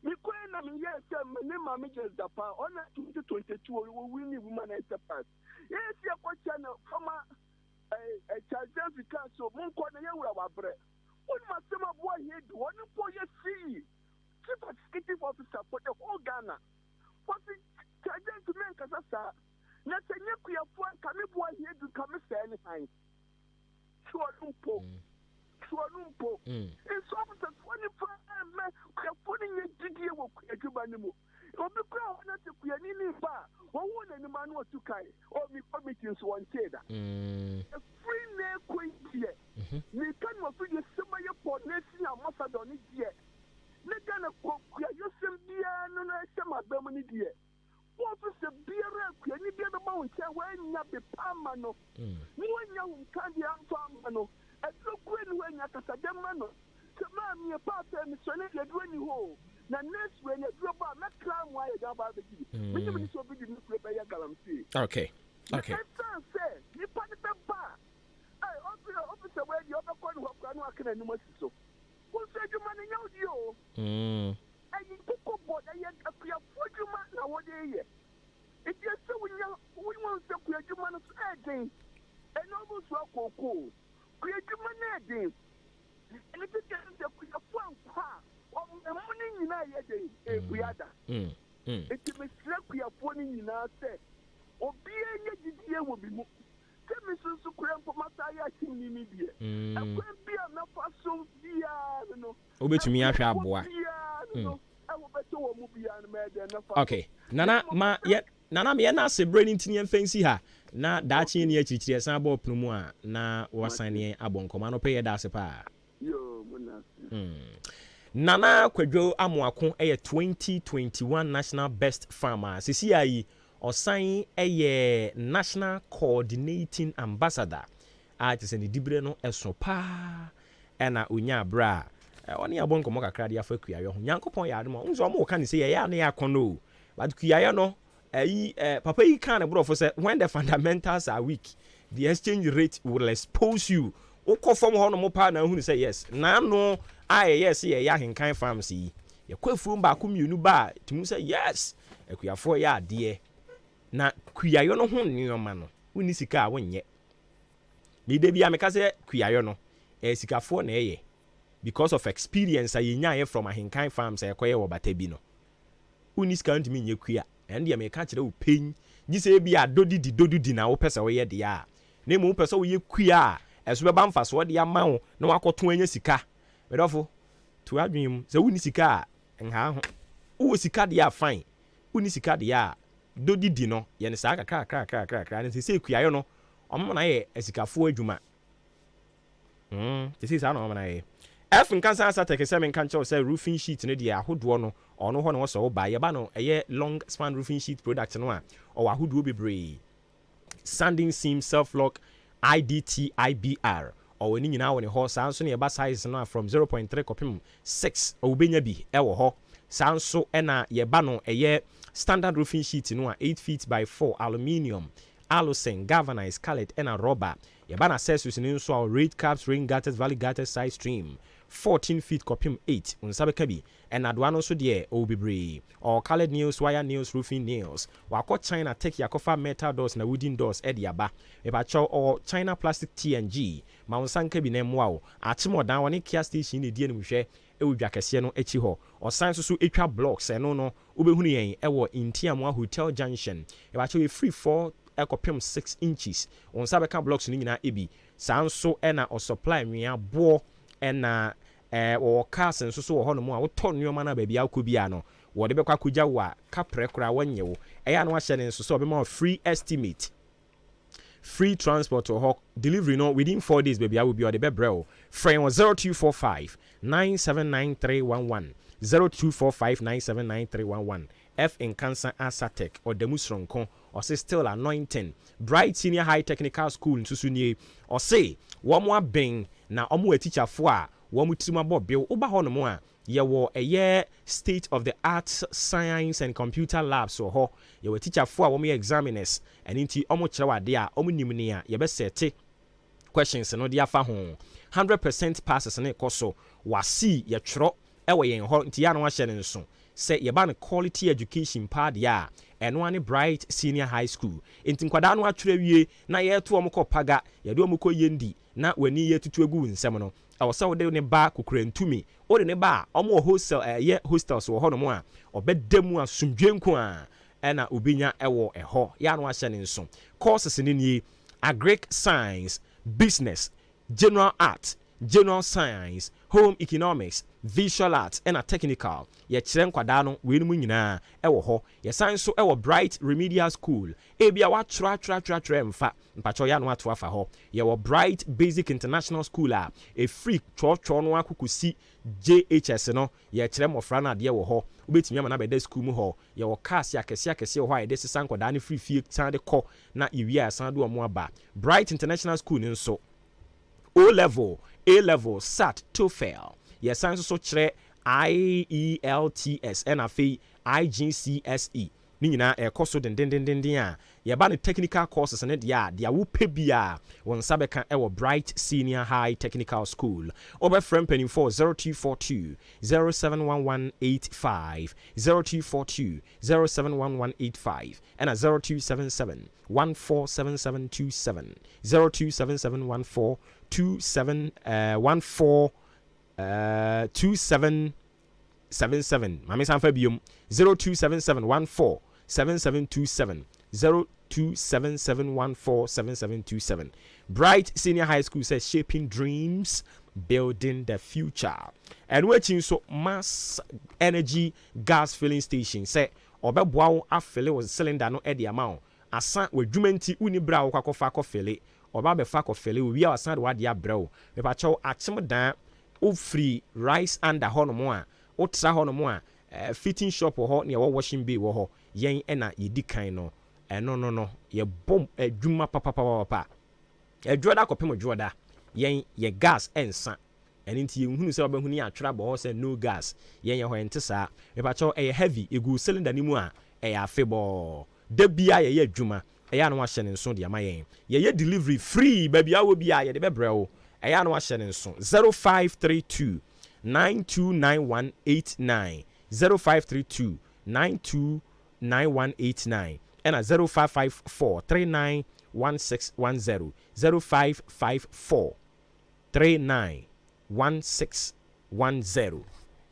H: Me call mommy, yes, my name, mommy, just the power. On 2022, we will win the woman at the past. Yes, your question from a child because so Monko and Yawa bread. What must some boy here do? One for your see. Chief Executive Officer for the whole Ghana. What's it? Charging to make us a not a nuclear point, come boy here to come and say anything. Sure, Swalumpo. And so it's a 25 man, putting a diggy of Kubanimo. Or the crowd not to be any bar, or one and the man was to carry, or the committees one said. A free name queen here. We can not figure somebody for Nessie and Macedon here. Let Ghana cook, you some beer, no, some of them in here. What is the beer? Any beer about when you be Pamano? When you can't be Pamano. I look when you have a demano. Come on, your partner, Miss Sonnet, when you hold. Now, next when you drop out, not climb while you about the key. We so big in the player galamsey.
A: Okay. Okay.
H: You put it back. I officer where the other one who can anymore. So, who said you money out you? I took a board, I had a clear 40 months now. What day? If you're so we want to create your man again. And almost walk cool. Create your money, and if you get the phone, the money in a we are done. It is a we are phoning in our set. Or be a year will be moved. Tell me so cramp for my tire in media. And when be enough so dear, no.
A: Over to me, I shall boy. Okay, Nana, ma yet. Nana me na se brain intinian fancy ha na dachi ni achichire san bo pnumu a na wasane abonkoma no pay da se pa
H: yo
A: Nana Kwadwo Amoako 2021 National Best Farmer sisi ayi osan National Coordinating Ambassador a tse ne dibre no eso pa na onya bra oni abonkomo kakra dia fa kuayo ho nyankopon ya ademo nzo mo ka ne se ye ya na ya kono but kuayo no Papa, you can't bro say when the fundamentals are weak, the exchange rate will expose you. Oko from hono partner who say yes. Na no, yes, yeah, Ahenkan Pharmacy. You kwefum ba kumienu ba, to say yes. Ekuafo ya dear. Na kuyayo no ho nneoma no. Woni sika wonye. Me de bia meka say kuyayo no. Sikafo na eye. Because of experience ayenya from Ahenkan Farms ekoye wo batabi no. Woni sika ntimi nye kuya. And the American will pain. You say be a dodi na opesa we de ya. Name mo pesa we queer as we ban fast what the amount no akọ 20 sika. But ofo to adwim say woni sika en ha ho. Wo sika de ya fine. Woni sika de ya dodi no ye ne sa kra ne say queer yo no. Omo na ye esikafo adwuma. This is how no na ye. F in Kansas Attack 7 cancer say roofing sheet ne dia ahodo no ono ho no so ba ye ba no eye long span roofing sheet product no a o ahodo bebre sanding seam self lock IDT IBR o woni nyina woni ho sanso ne ba size no from 0.3 kopim 6 o benya bi e wo ho sanso e na ye ba no eye standard roofing sheet no a 8 feet by 4 aluminium alusen galvanized scarlet and a rubber ye ba na accessories ni nso a raid caps rain gutters valley gutters side stream 14 feet kopim 8 unsabe kabi and adwano so de o bebre or colored nails wire nails roofing nails wako China take yakofa metal doors na wooden doors e dia ba e ba cho or China plastic TNG ma unsanka bi na mwa o atimo dan woni Kia station ne die no hwe e wodwa kese no echi ho or sign so etwa blocks e no obehunu yen e wo Intiamwa Hotel Junction e ba cho free 4 ekopim 6 inches unsabe ka blocks ni nyina ebi sanso e na o supply nwea bo e na o cars nso so ho no mu a woto nneoma na ba bia akobia no wo de bekwa kogya wa kapre kra wanye wo eya no ahye ne nso so be ma free estimate free transport or delivery no within 4 days baby I will be on the bebrel frame 0245 979311 0245 979311 F in Cancer Asatec or Demusronko or say still anointing Bright Senior High Technical School in Susunie or say one more bing na omu teacher for one mutima bob bill oba hono mo a ye wo a state of the arts science and computer labs so ho ye wo teacher for one examiners and inti omu kyerwa de a omu nimni a ye be sete questions no de afa ho 100% passes na ekoso wasi ye twro e wo yen ho nti ya no ahye ne nso sɛ yɛba no quality education pa deɛ a ɛno ane Bright Senior High School enti nkwadaa no atwerɛ wie na yɛto ɔmo kɔ paga yɛde ɔmo kɔ yendi na wani yɛtutu egu nsɛm no ɛwɔ sɛ wode ne ba kokora ntumi wode ne ba a ɔmo wɔ hostel ɛyɛ hostels wɔ hɔ no mu a ɔbɛda mu asomdwe nko a ɛna obinya ɛwɔ ɛhɔ yɛ ano ahyɛ ne nso courses ne nie agric science business general art general science home economics visual arts and a technical yɛkyerɛ nkwadaa no wei no mu nyinaa ɛwɔ hɔ yɛsan so ɛwɔ Bright Remedial School ebia watwerɛ mfa mpakyɛ yɛ ano ato afa hɔ yɛwɔ Bright Basic International School a free twɔtwɔ no akɔkɔsi JHS no yɛkyerɛ mmɔfra no adeɛ wɔ hɔ wobɛtumi ama no abɛda school mu hɔ yɛwɔ cars akɛseɛ wɔ hɔ a yɛde sesa nkwadaa no fie san de kɔ na yɛwie a san de ɔmo aba Bright International School no nso O-level, A-level, SAT, TOEFL. Yɛsan so kyerɛ IELTS ɛna afei IGCSE. Ne nyinaa ɛkɔ so dendendenden a yɛba no technical courses ne deɛ a deɛ wopɛ bi a wɔn nsa bɛka ɛwɔ Bright Senior High Technical School. Ɔbɛfrɛ mpanimfoɔ 0242 071185 0242 071185 ɛna 0277 147727 0277 2777 mame sanfa biom 0277147727 0277147727 Bright Senior High School says shaping dreams building the future and waiting so mass energy gas filling station say obeboa wo afele wo cylinder no e de amount asa wadwumanti uni bra wo kwakofa kofele oba be fa kofele wo wia asan de wade abrɛw me pa kyɛw akyem dan o free rice under honomo a o tra honomo a fitting shop wo ho ne wo washing bay wo ho yen na yedi kan no no ye bom adwuma papa adwoda kopem adwoda yen ye gas ensa ɛne nti yɛhunu sɛ wobɛhunu yɛ atwerɛ bɔ hɔ sɛ no gas yɛn yɛ hɔ ɛnte saa mepa kyɛw ɛyɛ heavy egu cylinder ne mu a ɛyɛ afebɔɔ da bia yɛyɛ adwuma ɛyɛ ano ahyɛ ne nso de ama yɛn yɛyɛ delivery free baabi awo bia yɛde bɛbrɛ wo ɛyɛ ano ahyɛ ne nso 0532 929189 0532 929189 ɛna 0554 391610 0554 391610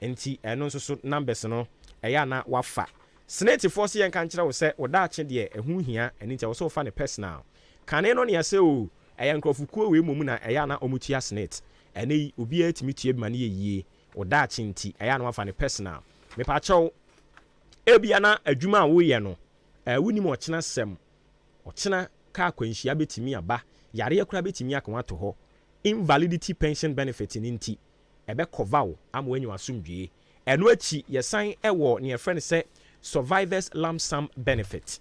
A: enti ɛno nso so numbers no ɛyɛ na wafa Senate force yɛn kan kyerɛ wo sɛ odaakye deɛ ɛho hia ɛne nti wo so fa ne personal kane no ne yɛsɛ o ɛyɛ nkrɔfokuo we mom na ɛyɛ na ɔmutua Senate ɛne yi obi atimi tua bi ma ne yie odaakye nti ɛyɛ na wafa ne personal mepa kyɛw ebia na adwuma a woyɛ no wonim ɔkyena sɛm ɔkyena ka akwanhyia betimi aba yare akura betimi akwa to hɔ invalidity pension benefit ni nti ebe cover wo ama wanyu asomdwie ɛno achi yɛsan ɛwɔ ne yɛfrɛ ne sɛ survivors lump sum benefit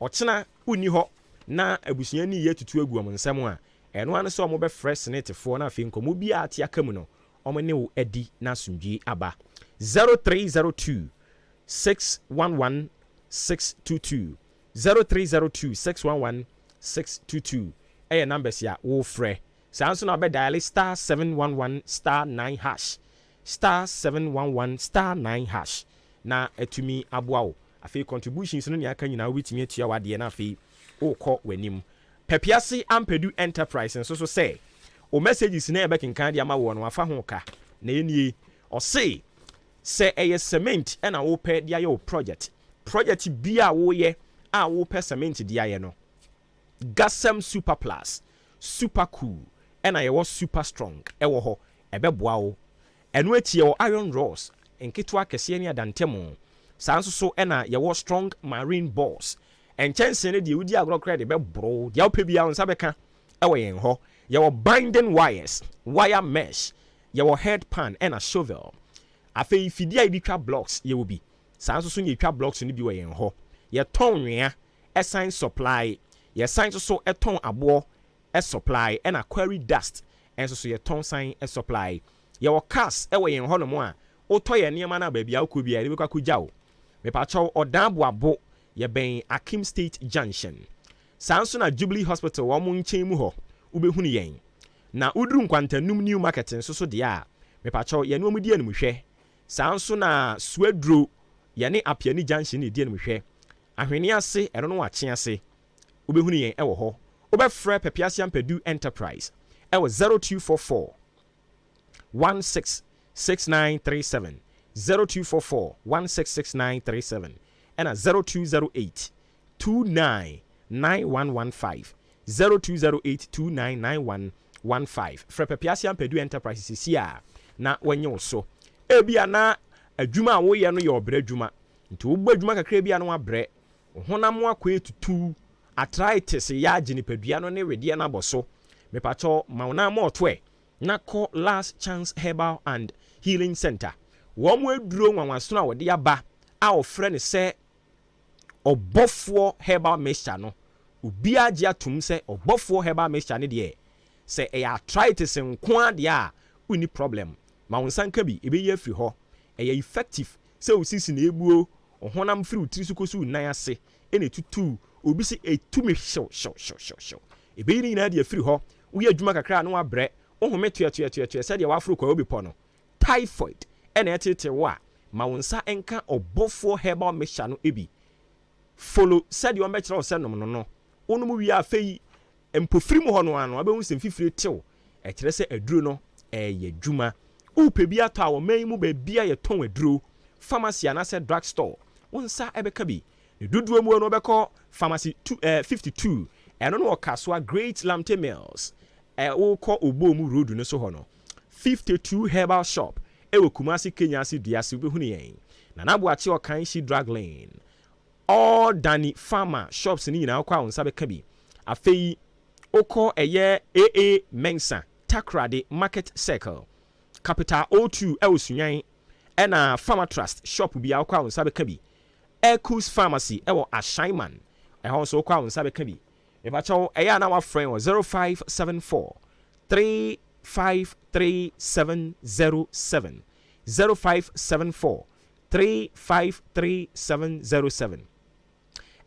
A: ɔkyena uni hɔ na abusua ni yɛ tutu agu am nsɛm a ɛno ane sɛ ɔmo bɛfrɛ senetefoɔ na afei nkɔmɔ bi a ate aka mu no ɔmo ne wo adi na asomdwie aba 0302 611 622 0302 611 622 ɛyɛ numbers ya wo frɛ sanso na be dial star 711 star 9 hash star 711 star 9 hash na etumi aboa wo afei contributions no ne aka nyina wetumi atua wade na afei okɔ w'anim pepiase ampedu enterprise nso so say o messages na ebe kenkan de ama wo no afa ho ka na enie o say eye cement na wo pɛ de aye wo project bia wo ye a wo pɛ cement de aye no Gasem Super Plus Super Cool ɛna yɛwɔ super strong ɛwɔ hɔ ɛbɛboa wo ɛno akyi yɛwɔ iron rods nketewa kɛseɛ ne adantɛmo saa nso so ɛna yɛwɔ strong marine balls ɛnkyɛnse ne deɛ wodi agorɔ de bɛboro deɛ wopɛ bia wo nsa bɛka ɛwɔ yɛn hɔ yɛwɔ binding wires wire mesh yɛwɔ head pan ɛna shovel afei fidie a yɛde twa blocks yɛwɔ bi saa nso so yɛtwa blocks no bi wɔ yɛn hɔ yɛtɔn nwea ɛsan supply yɛsan nso so ɛtɔn aboɔ supply and a quarry dust and so your ton sign a supply your cars ewe yen hono mo a oto ye niam na ba bia okobia de bekwa kugyawo me pa chaw odan boabo ye ben Akim State Junction sanso na Jubilee Hospital wo mo nchen mu ho ubehunu yen na uduru nkwantanum new market nso so de a me pa chaw ye no mu die no hwe sanso na Swedro yɛne apiani junction ne die no hwɛ ahwene ase ɛno no wakye ase wobɛhunu yɛn ɛwɔ hɔ wobɛfrɛ Pepiasia Mpedu Enterprise ɛwɔ 0244 166937 0244 166937 ɛna 0208 299115 0208 299115 frɛ Pepiasia Mpedu Enterprise sisi a na wɔnyɛ wo so ebia na adwuma a woyɛ no yɛ ɔbrɛ adwuma nti wobɔ adwuma kakra bia no wabrɛ honam akɔ etutu arthritis ya agye nipadua no ne wedeɛ no abɔ so mepatɔ ma wona ma ɔtoɛ na kɔ Last Chance Herbal and Healing Center wɔn mo aduro nwanwaso a wɔde aba a ɔfrɛ ne sɛ ɔbɔfoɔ herbal mixture no obi agye atum sɛ ɔbɔfoɔ herbal mixture ne deɛ sɛ ɛyɛ arthritis nko adeɛ a woni problem ma wo nsanka bi ɛbɛyɛ afiri hɔ ɛyɛ effective sɛ osisi na ebuo ɔhonam firi utiri so koso nan ase ɛna tutu obi sɛ etumi hyew ɛbɛyi ne nyinaa de afiri hɔ woyɛ adwuma kakra no wabrɛ ohome tuatuatuatu sɛ deɛ waforo kwa obi pɔ no typhoid ɛna ɛtete wo a ma wo nsa ɛnka ɔbɔfoɔ herbal mixture no ebi follow sɛ deɛ ɔmbɛkyerɛ wo sɛ nom no wonom wie afei mpofiri mu hɔ no ano abɛhu sɛ mfifiri tew ɛkyerɛ sɛ aduro no ɛyɛ adwuma wopɛ bi atɔ a wɔman mu baabi a yɛtɔn aduro pharmacy anaasɛ drug store wo nsa ɛbɛka bi ne dodoɔ mu no wobɛkɔ pharmacy 52 ɛno no wɔka so a Great Lamte Mills wokɔ obɔ mu road no so hɔ no 52 herbal shop ɛwɔ Kumasi Kenya ase duase wobɛhunu yɛn na naboakye ɔkan hyi drug lane all Dani Pharma shops ni nyinaa wokɔ a wo nsa bɛka bi afei wokɔ ɛyɛ AA Mensa Takrade Market Circle Capital O2 ɛwɔ Sunyan ɛna Pharma Trust shop bi a wokɔ a wo nsa bɛka bi Ekus Pharmacy ɛwɔ Ashaiman ɛhɔ nso wokɔ a wo nsa bɛka bi ebakyɛw ɛyɛ na wafrɛ wɔ 0574 353707 0574 353707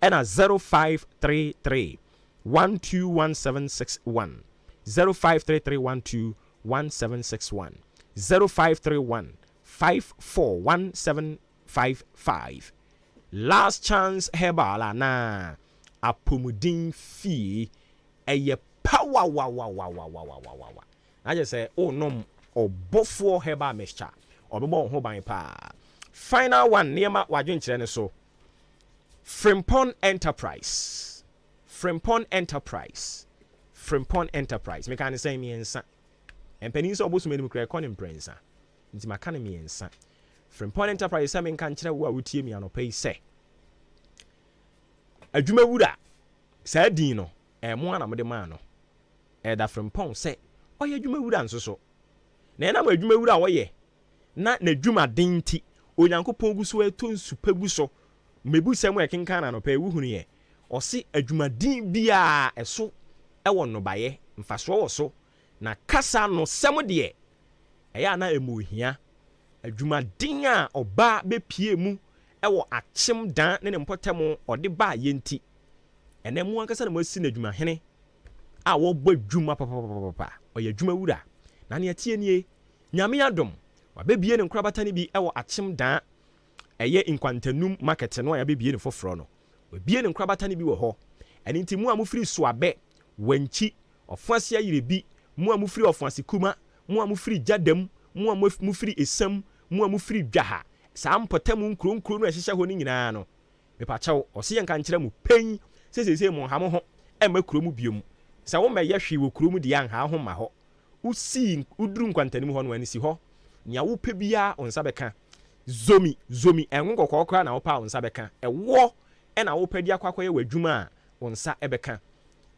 A: ɛna 0533 121761 0533 121761 0531 541755 Last Chance Herbal ana apomudin fee ɛyɛ power wa na je say oh nom ɔbɔfoɔ herbal mixture ɔbɛbɔ ho ban pa final one niema wadwenkyerɛ ne so Frimpong Enterprise meka ne sɛ miɛnsa mpanin sɛ ɔbɔsum anim kura ɛkɔ ne mprensa nti maka ne miɛnsa Frimpong Enterprise sɛ menka nkyerɛ wo a wotie mi anɔpa yi sɛ Adwuma-Wura saa din no ɛmo ana mode maa no ɛda Frimpong sɛ ɔyɛ Adwuma-Wura nso so na ɛnam Adwuma-Wura a wɔyɛ na n'adwuma den nti Onyankopɔn gu so ɛtɔ nsupa gu so mebu sɛ mo ɛkenkan na anɔpa yi wohunu yɛ ɔse adwumadin bia ɛso ɛwɔ nnobayɛ mfasoɔ wɔ so na kasa no sɛm deɛ ɛyɛ ana ɛmu ohia adwumadin a ɔba bɛpie mu ɛwɔ akyem dan ne mpɔtɛm ɔde ba yɛnti ɛnɛ mu ankasa na mo asi na adwumahene a wɔbɔ adwuma papapapa ɔyɛ Adwuma-Wura na ne atie nie nyame adom wabɛbie ne nkorabata ne bi ɛwɔ akyem dan ɛyɛ nkwantanum market no a yɛbɛbie ne foforɔ no wabie ne nkorabata ne bi wɔ hɔ ɛne nti mu a mofiri Soabɛ Wankyi Ɔfoase Ayirebi mu a mofiri Ɔfoase Kuma mu a mofiri Gyadam mu a mofiri Esam mu a mofiri Dwaha saa mpɔtɛm nkuro no ɛhyehyɛ hɔ no nyinaa no mepakyɛw ɔse yɛnka nkyerɛ mu pɛn sɛsɛsɛ mu ha mo ho ɛma kuro mu biom sɛ wo mɛyɛ hwee wɔ kuro mu deɛ anha ho ma hɔ wosi woduru nkwantanim hɔ no ani si hɔ nea wopɛ biara wo nsa bɛka zomi ɛnwo kɔkɔɔ koraa na wopɛ a wo nsa bɛka ɛwɔ ɛna wopɛ de akɔakɔyɛ w'adwuma a wo nsa ɛbɛka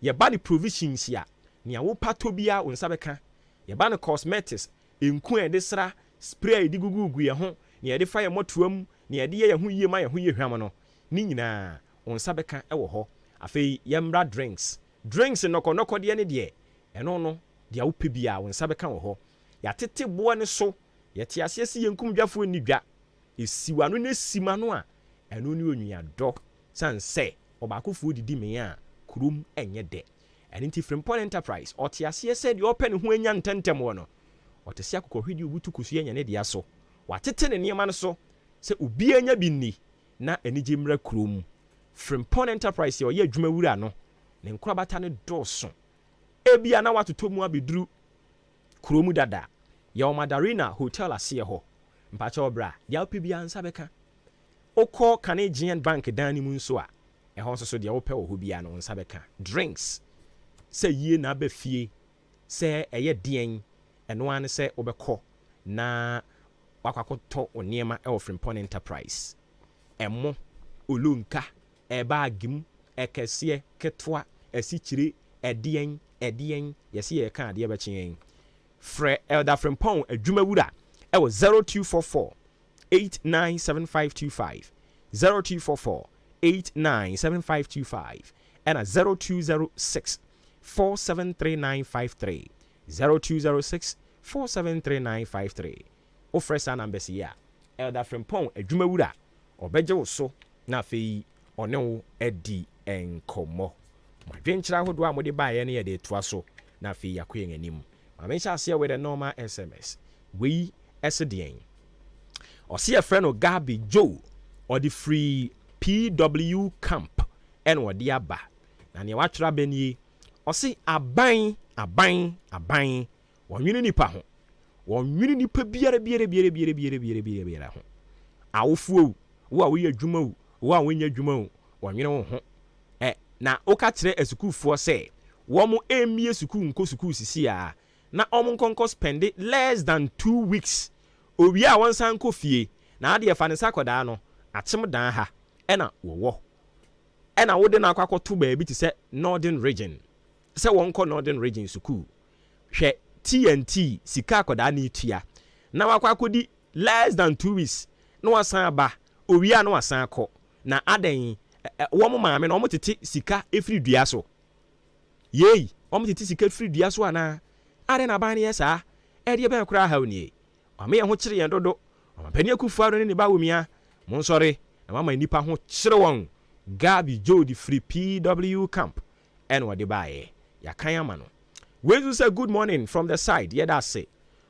A: yɛba ne provisions a nea wopɛ tɔ biara wo nsa bɛka yɛba ne cosmetics nku a yɛde sra spray a yɛde gugu yɛ ho nea yɛde fa yɛ mmɔtoam nea yɛde yɛ yɛ ho yie ma yɛ ho yɛ hwam no ne nyinaa wo nsa bɛka ɛwɔ hɔ afei yɛmmra drinks nnɔkɔnnɔkɔdeɛ ne deɛ ɛno no deɛ wopɛ biara wo nsa bɛka wɔ hɔ yɛatete boɔ ne so yɛte aseɛ si yɛnkum dwafoɔ ni dwa esiwa no ne sima no a ɛno ne onwiadɔ san sɛ ɔbaakofoɔ didi me a kurom ɛnyɛ dɛ ɛne nti Frimpong Enterprise ɔte aseɛ sɛ deɛ ɔpɛ ne ho anya ntɛntɛm wɔ no ɔte sɛ akokɔhwedi obutu kusu yɛ nyane deɛ so watete ne nneɛma no so sɛ obi anya bi ni na anigye mmra kurom Frimpong Enterprise yɛ adwuma wura no ne nkorabata ne dɔɔso ebia na watoto mu abeduru kurom dada yɛ Madarina Hotel aseɛ hɔ mpacha obra dia opibia nsa beka okọ Canadian Bank dan ni mu nso a ɛhɔ nso so dia wopɛ wɔ hɔ bia no nsa beka drinks sɛ yie na ba fie sɛ ɛyɛ deɛn ɛno an sɛ wobɛkɔ na wakwakɔtɔ oniema ɛwɔ Frimpong Enterprise ɛmo olunka ɛbaagim ɛkɛseɛ ketwa ɛsikyire ɛdeɛn yɛsi yɛ ka adeɛ bɛkyen frɛ Elder Frimpong adwuma wura ɛwɔ 0244 897525 0244 897525 ɛna 0206 473953 0206 473953 ofrɛ saa number si ya Elder Frimpong adwuma wura ɔbɛgye wo so na afei ɔne wo adi nkɔmmɔ madwenkyerɛ ahodoɔ a mode baeɛ no yɛde toa so na afei yɛakɔ yɛn anim ma menhyɛ aseɛ with a normal SMS wei ɛse deɛn ɔse yɛfrɛ no Gabi Joe ɔde free PW camp ɛna ɔde aba na nea watwerɛ aba nie ɔse aban wɔnwene nipa ho wɔnwene nipa biara ho awofuo wo a woyɛ adwuma wo a wonyɛ adwuma wo wɔnwene wo ho na woka kyerɛ asukuufoɔ sɛ wɔn emie sukuu nko sukuu sisi a na ɔmo nkɔnkɔ spend less than 2 weeks owie a wɔn san kɔ fie na ade ɛfa ne sa kɔdaa no akyem dan ha ɛna wɔwɔ ɛna wode na akɔkɔto baabi te sɛ Northern Region sɛ wɔn kɔ Northern Region sukuu hwɛ TNT sika akɔdaa ne tua na wakɔakɔdi less than 2 weeks na wasan aba owie a na wasan kɔ na adan wɔn maame na wɔn tete sika efiri dua so yei wɔn tete sika efiri dua so ana ade na ban yɛ saa ɛde bɛn kora ha onie ɔme yɛn ho kyerɛ yɛn dodo ɔmapani akufo ne ne ba womia mo nsɔre na mama nipa ho kyerɛ wɔn Gabi Joe di free PW camp ɛna wɔde baeɛ yɛakan ama no wenzu sɛ good morning from the side yɛda ase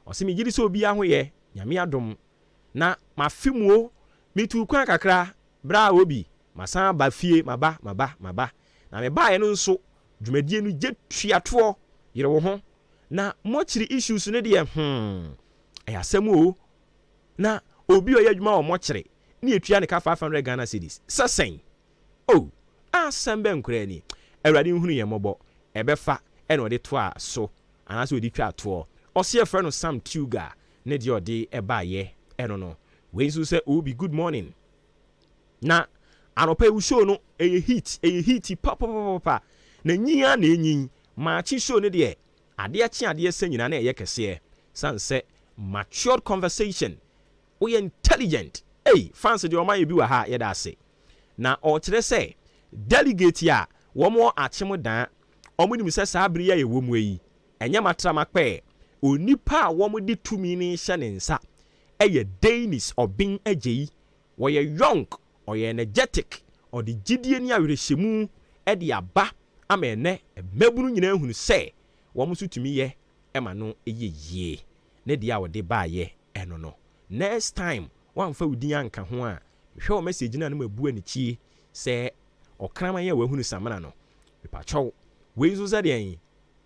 A: ɔse me gyiri sɛ obi aho yɛ nyame adom na mafimuo mitu kwan kakra bra obi masan ba fie maba na me baeɛ no nso dwumadie no gye tuatoɔ yere wo ho na mochiri issues ne de ɛyɛ asɛm o na obi oyɛ adwuma wɔ mochiri ne etua ne ka 500 Ghana cedis sɛsɛn o asɛm bɛ nkora ni awurade nhunu yɛ mɔbɔ ɛbɛfa ɛna ɔde to a so anaasɛ ɔde twa atoɔ ɔse ɛfrɛ no Sam Tuga ne deɛ ɔde ɛbaayɛ ɛno no wei nso sɛ obi good morning na anɔpa ewu show no ɛyɛ heat papa na nyia na enyin maachi show ne deɛ adeɛ kye adeɛ sɛ nyina na ɛyɛ kɛseɛ san sɛ matured conversation we intelligent fans deɛ ɔma yɛ bi wɔ ha yɛda ase na ɔkyerɛ sɛ delegate a wɔn akyem dan wɔn nim sɛ saa bere yɛ wɔ mu yi ɛnyɛ matrama kpɛ onipa a wɔn de tumi ne hyɛ ne nsa ɛyɛ Dennis Obin agye yi wɔyɛ young ɔyɛ energetic ɔde gyidie ne awerɛhyɛmu ɛde aba ama ɛnɛ mmabunu nyinaa hunu sɛ wɔn nso tumi yɛ ɛma no ɛyɛ yie ne deɛ a wɔde baayɛ ɛno no next time wɔamfa wodi anka ho a hwɛ wɔ message na no mabu anikyie sɛ ɔkrama yɛ wɔahunu samana no mepatwɔw wei nso sɛ deɛ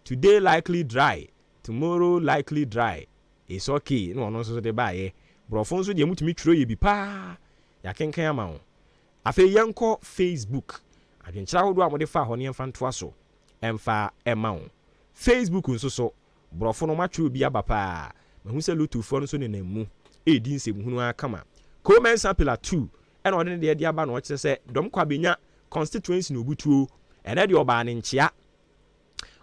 A: today likely dry tomorrow likely dry it's okay na ɔno nso de baayɛ borɔfo nso deɛ mutumi twerɛ yɛ bi paa yɛakenkan ama wo afei yɛnkɔ Facebook adwenkyerɛ ahodoɔ a mode fa hɔ ne yɛmfa ntoa so ɛmfa ɛma wo Facebook nso so borɔfo no matwerɛ bi aba paa mahu sɛ lotufoɔ no so nenam mu ɛdi nsɛmhunu akama Coleman Sapila 2 ɛna ɔde ne deɛ de aba na ɔkyerɛ sɛ dɔm kɔ abɛnya constituency no obutuo ɛnɛ deɛ ɔbaa ne nkyea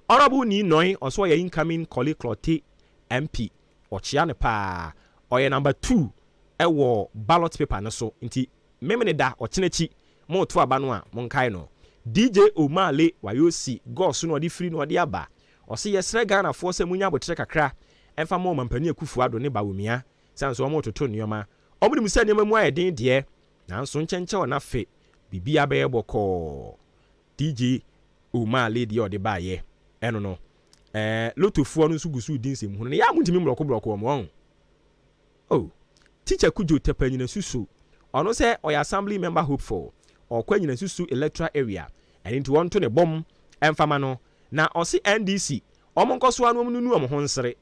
A: Honorable Ni Noi ɔso ɔyɛ incoming Kole Clote MP ɔkyea ne paa ɔyɛ number 2 ɛwɔ ballot paper no so nti memene da ɔkyenekyi mo to aba no a monkae no DJ Omale Wayosi Goss no ɔde free no ɔde aba ɔse yɛsrɛ Ghanafoɔ sɛ munya abotre kakra ɛmfa mo mampani akufo ado ne bawomia sanso ɔmo toto nneɛma ɔmo nim sɛ nneɛma mu ayɛ den deɛ nanso nkyɛnkyɛ wɔ nafe bibia bɛyɛ bɔkɔɔ DJ Omale deɛ ɔde baayɛ ɛno no lotofoɔ no nso gusu din sɛm hu no ya mo ntimi mlɔko ɔmo oh teacher Kujo Tepanyina susu ɔno sɛ ɔyɛ assembly member hopeful ɔkɔ nyina susu electoral area ɛne nti wɔnto ne bɔm ɛmfama no na ɔse NDC ɔmo nkɔsoa no ɔmo nunu ɔmo ho nsere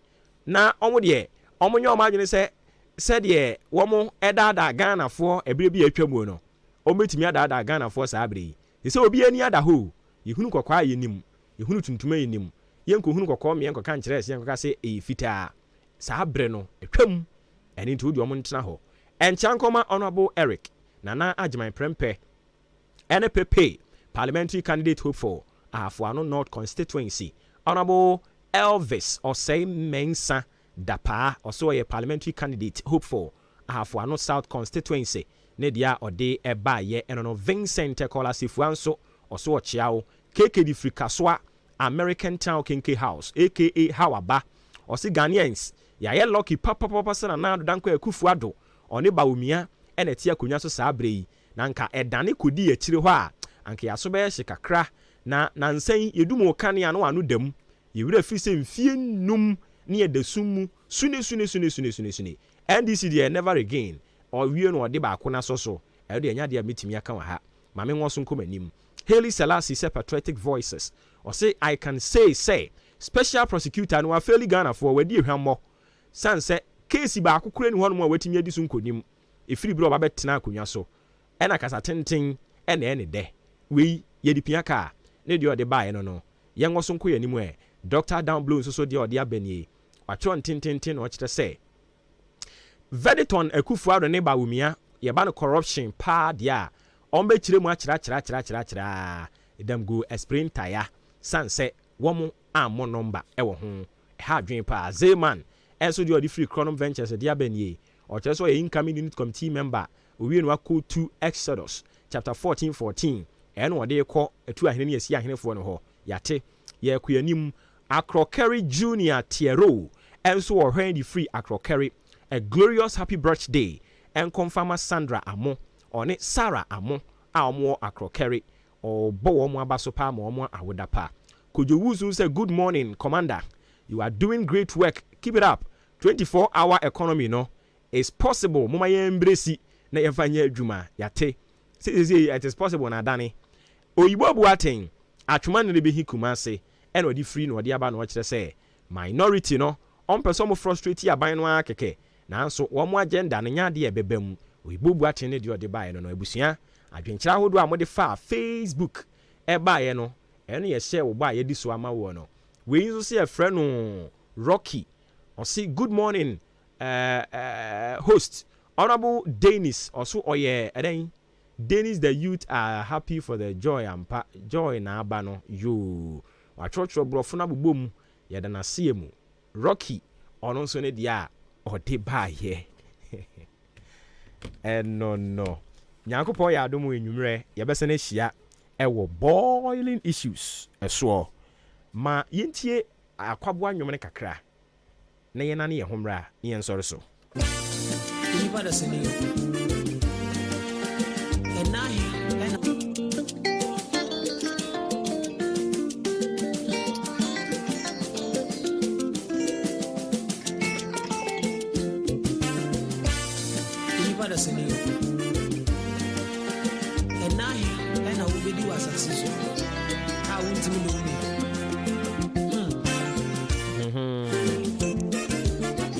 A: na ɔmo deɛ ɔmo nyɛ ɔmo adwene sɛdeɛ wɔmo ɛdaadaa Ghanafoɔ ebire bi atwa mu no ɔmo betumi adaadaa Ghanafoɔ saa abere yi sɛ obi ani ada hɔ yɛhunu kɔkɔɔ a yɛnim yɛhunu tuntum a yɛnim yɛnkohunu kɔkɔɔ mmea nkɔka nkyerɛ sɛ yɛnkɔka sɛ ɛyɛ fitaa saa abere no atwam ɛne nti wodi ɔmo ntena hɔ ɛnkyɛnkɔma honorable Eric Nana Agyeman Prempeh ɛne Pepe parliamentary candidate hopeful Ahafoano North constituency honorable Elvis Osei Mensa Dapa also a parliamentary candidate hopeful Ahafoano South constituency ne dia ode eba ye eno Vincent Kola Sifuanso also ochiao KKD Frikaswa American Town Kinke House aka Hawaba osi Ghanaians ya ye lucky papa sana na danko ekufuado oni bawumia ene tia konya so saa brei na nka edane kodi akire ho a anka yaso be hye kakra na nansan yedumo kane ano anu dam yewura fi se mfie num ne yedasum sune NDC dey never again or wie no ode ba akona so e de anya de metimi aka wa ha mame nwoso nkomanim Haile Selassie say patriotic voices or say I can say special prosecutor no afeli Ghana for wedi ehwammo sanse case ba akokura ni hono a watimi adi so nkonim efiri bro ba betena akonwa so ena kasa tenten ene de we yedipia ka ne de ode bae no yenwoso nko yanim e Dr. Down Blue so de ode abanie watro ntenten no kire say verdict on Akufo-Addo ne bawumia ye ba no corruption pa dia on be kire mu akira dem go explain tire sanse womo ammo number ewo ho ha dwen pa Zeman enso de ode free Crown Ventures de abanie o kire so ye incoming unit committee member owie no akọ 2 Exodus chapter 14 eno ode kọ etu ahene ne asi ahenefo no ho yate ye kuanim Akrokeri Junior Tiero enso ohwen di free Akrokeri a glorious happy birthday and confirm Sandra Amo one Sarah Amo a omo Akrokeri o bo omo abasopa ma omo awodapa Kojowuzu say good morning commander, you are doing great work, keep it up. 24-hour economy no is possible moma ye embrace na ye fanya adwuma yate say it is possible na dane oyibo buaten atwuma ne be hikumase and odi free no odi aba no kire say minority no on person mo frustrate aban no akeke nanso wo mo agenda ne nya de ebebam oyibo buaten ne de odi bae no ebusua adwenkyira hodo a mo de fa Facebook e bae no eno ye share wo ba ye di so ama wo no we use say a friend no Rocky or see good morning host honorable Dennis also oye eden Dennis the youth are happy for the joy na aba no you watchotro brofo na bobom ye da na siemu Rocky ono so ne dia o de ba ye no nyankopon ya adom enwumre ye bese na hia ewo boiling issues eso ma yentie akwabo anwom ne kakra na yena ne ye homra ne yen sore so
N: Iba da sene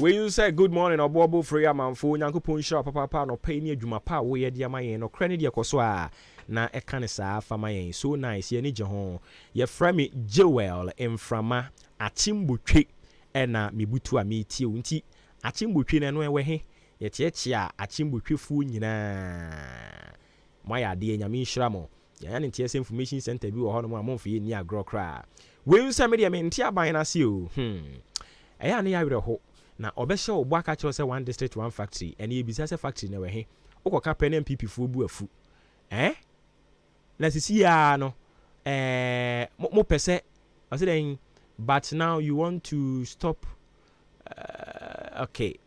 A: when you say good morning obobo free amanfo nyankopon sha papa no pay ni adwuma pa wo ye dia mayen no kra ne dia koso a na e kan saa fa mayen so nice ye ni je ho ye frame Joel Emframa Achimbotwe na mebutu a metie unti Achimbotwe ne no ewe he ye tietie a Achimbotwe fu nyina moya de nyame nhira mo ya ne tie information center bi wo ho no mo amfo ye ni agro kra when you say me dia me ntia aban na se o eya ne ya were ho na obehye obo aka kire say one district one factory ene ebisa say factory na we he ukoka pen MPP fu bu afu na sisi ya no mo pese I said but now you want to stop okay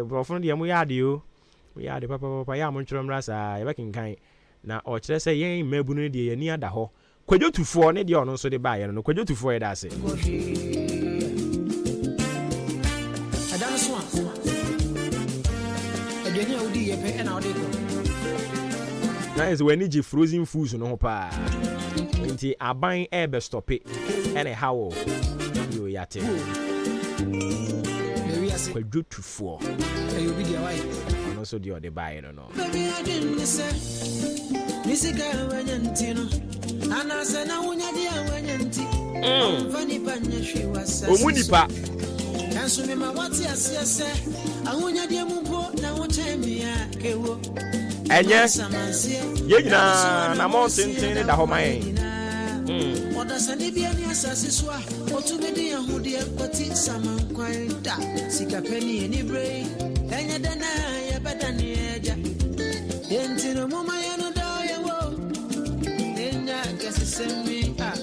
A: bro from the mo yade o we yade papa ya mo ntwero mrasa ye bakin kan na o kire say yen mabu no de ye ni ada ho kwadwotufo ne de ono so de ba ye no kwadwotufo ye da se
N: Aduane a wodi ye pe and I'll go.
P: Na is when you frozen foods no pa. Nti aban e be stop it. Ene how yo yate. Kwadwo tufuo.
N: You be the wife.
P: No so the buy no.
N: Baby, I didn't say. Nisika wanyantino. Ana sana unya dia wanyanti. Vani panya shi wasa.
P: Omunipa.
N: Kansu me mawati asiase. Awunya dia mumpo na wotemia kewo.
P: Enye. Ye nyina na mo tenten da ho man.
N: Oda sani bia ni asase so a otumedi ahudi ekwati samankwai da. Sika peni eni brei. Enye dana ya badani eja. Yentino mama yano da yewo. Enya kasi sembi ah.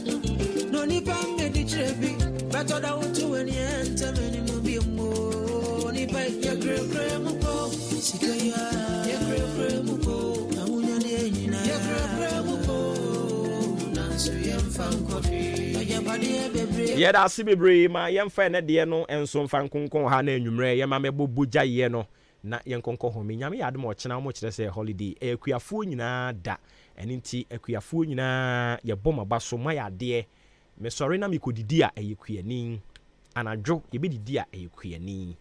N: No ni pambe di trebi. Beto da utu weni ente meni mubi mo. Ni pa ya gre muko. Sika ya gre muko. Amunya ni enyina. Ya gre muko. Nansu yemfam kofi. Ya badi e bebre.
P: Ya da si bebre ma yemfa ne de no enso mfa nkonkon ha na enwumre yema mebobuja ye no. Na yenkonko ho me nyame yade mo chena mo kire se holiday ekuafo nyina da eninti ekuafo nyina ye boma baso ma yade me sorry na me kodidi a eyekuanin anadwo ye bedidi a eyekuanin